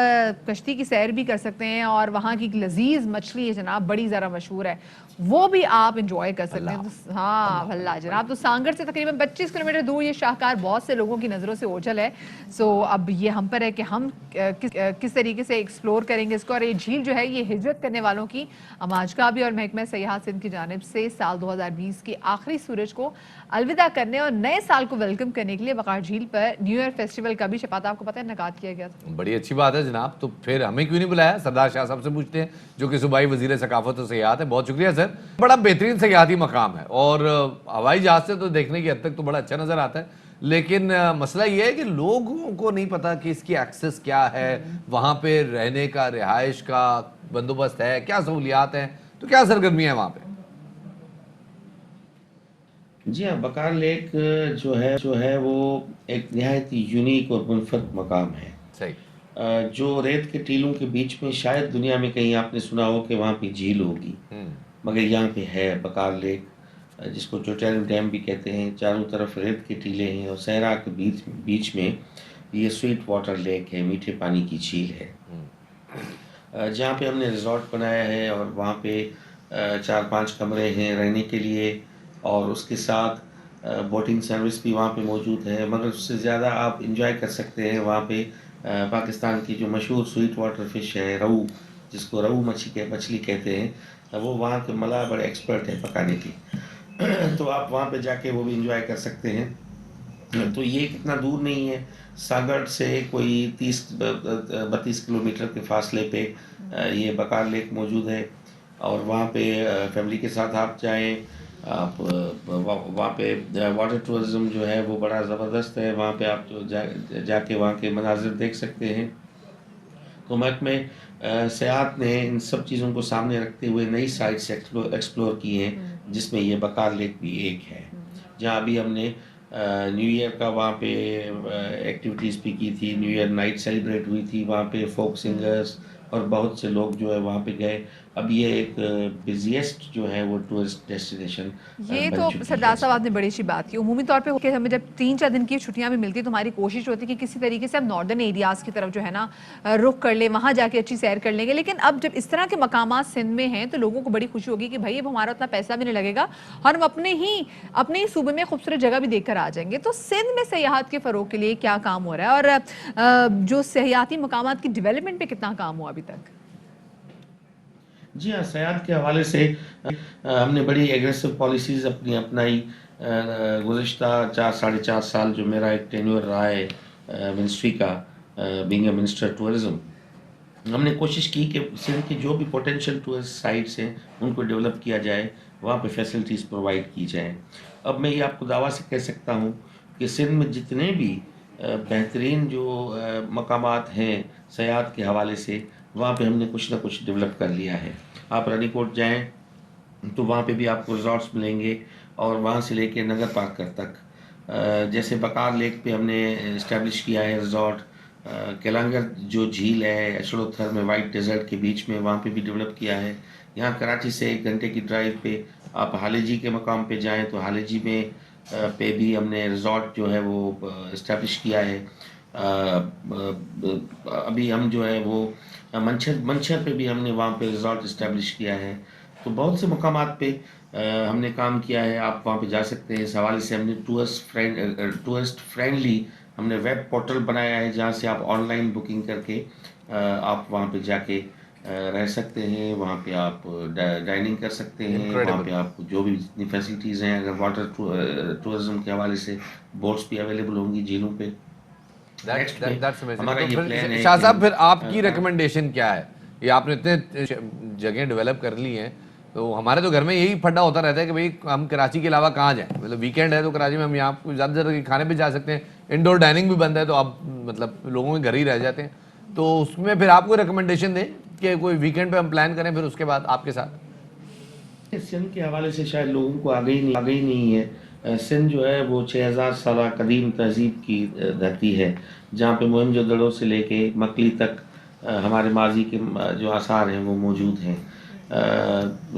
A: کشتی کی سیر بھی کر سکتے ہیں, اور وہاں کی لذیذ مچھلی ہے جناب, بڑی ذرا مشہور ہے, وہ بھی آپ انجوائے کر سکتے ہیں. ہاں اللہ جناب. تو سانگر سے تقریباً 25 کلومیٹر دور یہ شاہکار بہت سے لوگوں کی نظروں سے اوجھل ہے. سو اب یہ ہم پر ہے کہ ہم کس طریقے سے ایکسپلور کریں گے اس کو. اور یہ جھیل جو ہے یہ ہجرت کرنے والوں کی اماجگاہ بھی اور محکمہ سیاحت سندھ کی جانب سے سال 2020 کی آخری سورج کو الوداع کرنے اور نئے سال کو ویلکم کرنے کے لیے وقار جھیل پر نیو ایئر فیسٹیول کا بھی شفاعت آپ کو پتہ ہے انعقاد کیا گیا تھا.
B: بڑی اچھی بات ہے جناب. تو پھر ہمیں کیوں نہیں بلایا؟ سردار شاہ صاحب سے پوچھتے ہیں جو کہ صوبائی وزیر ثقافت و سیاحت ہے. بہت شکریہ سر. بڑا بہترین سیاحتی مقام ہے اور ہوائی جہاز سے تو دیکھنے کی حد تک تو بڑا اچھا نظر آتا ہے, لیکن مسئلہ یہ ہے کہ لوگوں کو نہیں پتا کہ اس کی ایکسس کیا ہے, وہاں پہ رہنے کا, رہائش کا بندوبست ہے, کیا سہولیات ہیں, تو کیا سرگرمیاں ہیں وہاں پہ.
H: جی ہاں, بکار لیک جو ہے وہ ایک نہایت ہی یونیک اور منفرد مقام ہے.
B: صحیح.
H: جو ریت کے ٹیلوں کے بیچ میں شاید دنیا میں کہیں آپ نے سنا ہو کہ وہاں پہ جھیل ہوگی, مگر یہاں پہ ہے بکار لیک, جس کو چوٹیل ڈیم بھی کہتے ہیں. چاروں طرف ریت کے ٹیلے ہیں اور صحرا کے بیچ میں یہ سویٹ واٹر لیک ہے, میٹھے پانی کی جھیل ہے, جہاں پہ ہم نے ریزورٹ بنایا ہے. اور وہاں پہ 4-5 کمرے ہیں رہنے کے لیے, اور اس کے ساتھ بوٹنگ سروس بھی وہاں پہ موجود ہے. مگر اس سے زیادہ آپ انجوائے کر سکتے ہیں وہاں پہ پاکستان کی جو مشہور سویٹ واٹر فش ہے روہو, جس کو روہو مچھلی کہتے ہیں, وہ وہاں کے ملاح بڑے ایکسپرٹ ہیں پکانے کی. تو آپ وہاں پہ جا کے وہ بھی انجوائے کر سکتے ہیں. تو یہ کتنا دور نہیں ہے, سانگڑ سے کوئی 30-32 کلومیٹر کے فاصلے پہ یہ بکار لیک موجود ہے. اور وہاں پہ فیملی کے ساتھ آپ جائیں, آپ وہاں پہ واٹر ٹورزم جو ہے وہ بڑا زبردست ہے. وہاں پہ آپ جا کے وہاں کے مناظر دیکھ سکتے ہیں. تو محکمہ سیاحت نے ان سب چیزوں کو سامنے رکھتے ہوئے نئی سائٹس ایکسپلور کی ہیں, جس میں یہ بکار لیک بھی ایک ہے, جہاں ابھی ہم نے نیو ایئر کا وہاں پہ ایکٹیویٹیز بھی کی تھی. نیو ایئر نائٹ سیلیبریٹ ہوئی تھی وہاں پہ, فوک سنگرز اور بہت سے لوگ جو ہے وہاں پہ گئے. اب یہ ایک بزیسٹ جو ہے وہ ٹورسٹ ڈیسٹینیشن
A: یہ تو سردار صاحب آپ نے بڑی اچھی بات کی. عمومی طور پہ ہمیں جب 3-4 دن کی چھٹیاں بھی ملتی تو ہماری کوشش ہوتی کہ کسی طریقے سے ہم ناردرن ایریاز کی طرف جو ہے نا رخ کر لیں, وہاں جا کے اچھی سیر کر لیں گے. لیکن اب جب اس طرح کے مقامات سندھ میں ہیں تو لوگوں کو بڑی خوشی ہوگی کہ بھائی اب ہمارا اتنا پیسہ بھی نہیں لگے گا اور ہم اپنے ہی صوبے میں خوبصورت جگہ بھی دیکھ کر آ جائیں گے. تو سندھ میں سیاحت کے فروغ کے لیے کیا کام ہو رہا ہے, اور جو سیاحتی مقامات کی ڈیولپمنٹ پہ کتنا کام ہوا ابھی تک؟
H: جی ہاں, سیاحت کے حوالے سے ہم نے بڑی ایگریسو پالیسیز اپنائی. گزشتہ 4-4.5 سال جو میرا ایک ٹینیور رہا ہے منسٹری کا, بینگ اے منسٹر ٹورزم, ہم نے کوشش کی کہ سندھ کی جو بھی پوٹینشیل ٹورسٹ سائٹس ہیں ان کو ڈیولپ کیا جائے, وہاں پہ فیسلٹیز پرووائڈ کی جائیں. اب میں یہ آپ کو دعویٰ سے کہہ سکتا ہوں کہ سندھ میں جتنے بھی بہترین جو مقامات ہیں سیاحت کے حوالے سے, وہاں پہ ہم نے کچھ نہ کچھ ڈیولپ کر لیا ہے. آپ رانی کوٹ جائیں تو وہاں پہ بھی آپ کو ریزورٹس ملیں گے, اور وہاں سے لے کے نگر پارکر تک. جیسے بکار لیک پہ ہم نے اسٹیبلش کیا ہے ریزورٹ. کیلانگر جو جھیل ہے ایشڑو تھر میں وائٹ ڈیزرٹ کے بیچ میں, وہاں پہ بھی ڈیولپ کیا ہے. یہاں کراچی سے 1 گھنٹے کی ڈرائیو پہ آپ حالے جی کے مقام پہ جائیں تو حالے جی میں پہ بھی ہم نے ریزورٹ جو ہے وہ اسٹیبلش کیا ہے. ابھی ہم جو ہے وہ منچھر پہ بھی ہم نے وہاں پہ ریزورٹ اسٹیبلش کیا ہے. تو بہت سے مقامات پہ ہم نے کام کیا ہے, آپ وہاں پہ جا سکتے ہیں. اس حوالے سے ہم نے ٹورسٹ فرینڈلی ہم نے ویب پورٹل بنایا ہے, جہاں سے آپ آن لائن بکنگ کر کے آپ وہاں پہ جا کے رہ سکتے ہیں. وہاں پہ آپ ڈائننگ کر سکتے ہیں. وہاں پہ آپ جو بھی جتنی فیسلٹیز ہیں, اگر واٹر ٹورزم کے حوالے سے بوٹس بھی اویلیبل ہوں گی جھیلوں پہ.
B: شاہ صاحب پھر آپ کی ریکمنڈیشن کیا ہے؟ یہ آپ نے اتنے جگہیں ڈیولپ کر لی ہیں, تو ہمارے تو گھر میں یہی پھڈا ہوتا رہتا ہے کہ بھئی ہم کراچی کے علاوہ کہاں جائیں. مطلب ویکینڈ ہے تو کراچی میں ہم یہاں زیادہ سے زیادہ کھانے پہ جا سکتے ہیں, انڈور ڈائننگ بھی بند ہے تو آپ مطلب لوگوں کے گھر ہی رہ جاتے ہیں. تو اس میں پھر آپ کو ریکمنڈیشن دیں کہ کوئی ویکینڈ پہ ہم پلان کریں, پھر اس کے بعد آپ کے ساتھ.
H: سندھ کے حوالے سے شاید لوگوں کو آگے ہی نہیں ہے. سندھ جو ہے وہ 6000 سالہ قدیم تہذیب کی دھرتی ہے, جہاں پہ موہنجو دڑو سے لے کے مکلی تک ہمارے ماضی کے جو آثار ہیں وہ موجود ہیں.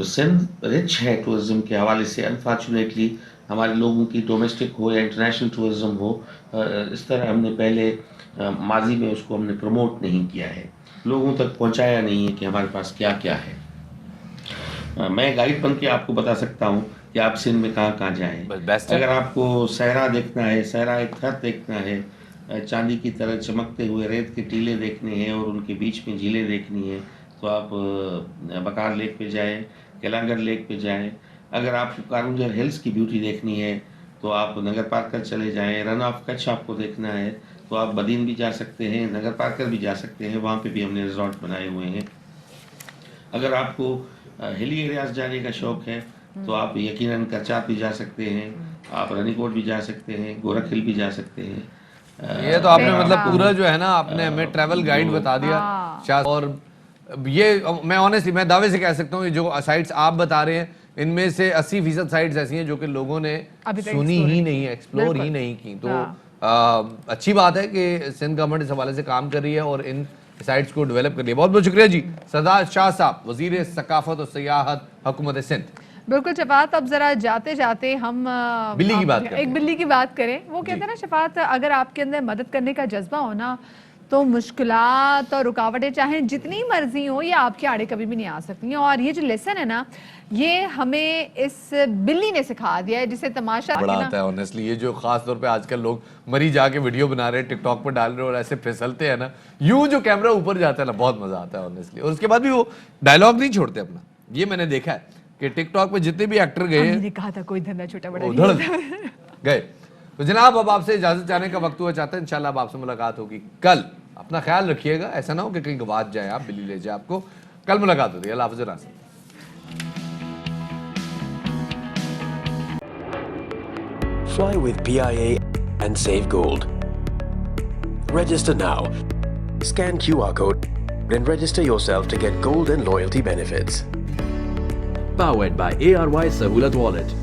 H: سندھ رچ ہے ٹورزم کے حوالے سے. انفارچونیٹلی ہمارے لوگوں کی ڈومیسٹک ہو یا انٹرنیشنل ٹورزم ہو, اس طرح ہم نے پہلے ماضی میں اس کو ہم نے پروموٹ نہیں کیا ہے, لوگوں تک پہنچایا نہیں ہے کہ ہمارے پاس کیا کیا ہے. میں گائیڈ بن کے آپ کو بتا سکتا ہوں کہ آپ سندھ میں کہاں کہاں جائیں. اگر آپ کو صحرا دیکھنا ہے, صحرا ایک خط دیکھنا ہے, چاندی کی طرح چمکتے ہوئے ریت کے ٹیلے دیکھنے ہیں اور ان کے بیچ میں جھیلیں دیکھنی ہیں, تو آپ بکار لیک پہ جائیں, کیلانگر لیک پہ جائیں. اگر آپ کو کارونجر ہلز کی بیوٹی دیکھنی ہے تو آپ نگر پارکر چلے جائیں. رن آف کچھ آپ کو دیکھنا ہے تو آپ بدین بھی جا سکتے ہیں, نگر پارکر بھی جا سکتے ہیں, وہاں پہ بھی ہم نے ریزورٹ بنائے ہوئے ہیں. اگر آپ کو ہلی ایریاز جانے کا شوق ہے تو آپ یقیناً کرچات بھی جا سکتے ہیں, آپ رانی کوٹ بھی جا سکتے ہیں, گورکھ ہل بھی جا سکتے ہیں.
B: یہ تو آپ نے مطلب پورا جو ہے نا آپ نے ہمیں ٹریول گائیڈ بتا دیا شاہ. اور یہ میں آنیسٹلی میں دعوے سے کہہ سکتا ہوں کہ جو سائٹس آپ بتا رہے ہیں ان میں سے 80% سائٹس ایسی ہیں جو کہ لوگوں نے سنی ہی نہیں, ایکسپلور ہی نہیں کی. تو اچھی بات ہے کہ سندھ گورنمنٹ اس حوالے سے کام کر رہی ہے اور ان سائٹس کو ڈیولپ کر رہی ہے. بہت بہت شکریہ جی سردار شاہ صاحب, وزیر ثقافت اور سیاحت حکومت سندھ.
A: بالکل شفاعت, اب ذرا جاتے جاتے ہم
B: بلی کی بات
A: ایک بلی کی بات کریں. وہ کہتے ہیں نا شفاعت, اگر آپ کے اندر مدد کرنے کا جذبہ ہو نا تو مشکلات اور رکاوٹیں چاہیں جتنی مرضی ہوں یہ آپ کے آڑے کبھی بھی نہیں آ سکتی ہیں. اور یہ جو لیسن ہے نا یہ ہمیں اس بلی نے سکھا دیا ہے جسے تماشا
B: بڑا آتا ہے آنیسٹلی. یہ جو خاص طور پہ آج کل لوگ مری جا کے ویڈیو بنا رہے ہیں, ٹک ٹاک پر ڈال رہے ہیں اور ایسے پھسلتے ہیں نا, یوں جو کیمرہ اوپر جاتا ہے نا, بہت مزہ آتا ہے آنیسٹلی. اور اس کے بعد بھی وہ ڈائلاگ نہیں چھوڑتے اپنا. یہ میں نے دیکھا ہے کہ ٹک ٹاک پہ جتنے بھی ایکٹر گئے ہیں
A: کہا تھا کوئی دھندا چھوٹا بڑا
B: گئے. تو جناب اب آپ سے اجازت چاہنے کا وقت ہوا چاہتا ہے. انشاءاللہ اب آپ سے ملاقات ہوگی کل. اپنا خیال رکھیے گا, ایسا نہ ہو کہ کہیں گواچ جائے آپ, بلی لے جائے آپ کو. کل ملاقات ہوتی ہے. اللہ حافظ. ناصر
I: Fly with PIA and save gold. Register now. Scan QR code and register yourself to get gold and loyalty benefits.
J: Powered by ARY Sahulat Wallet.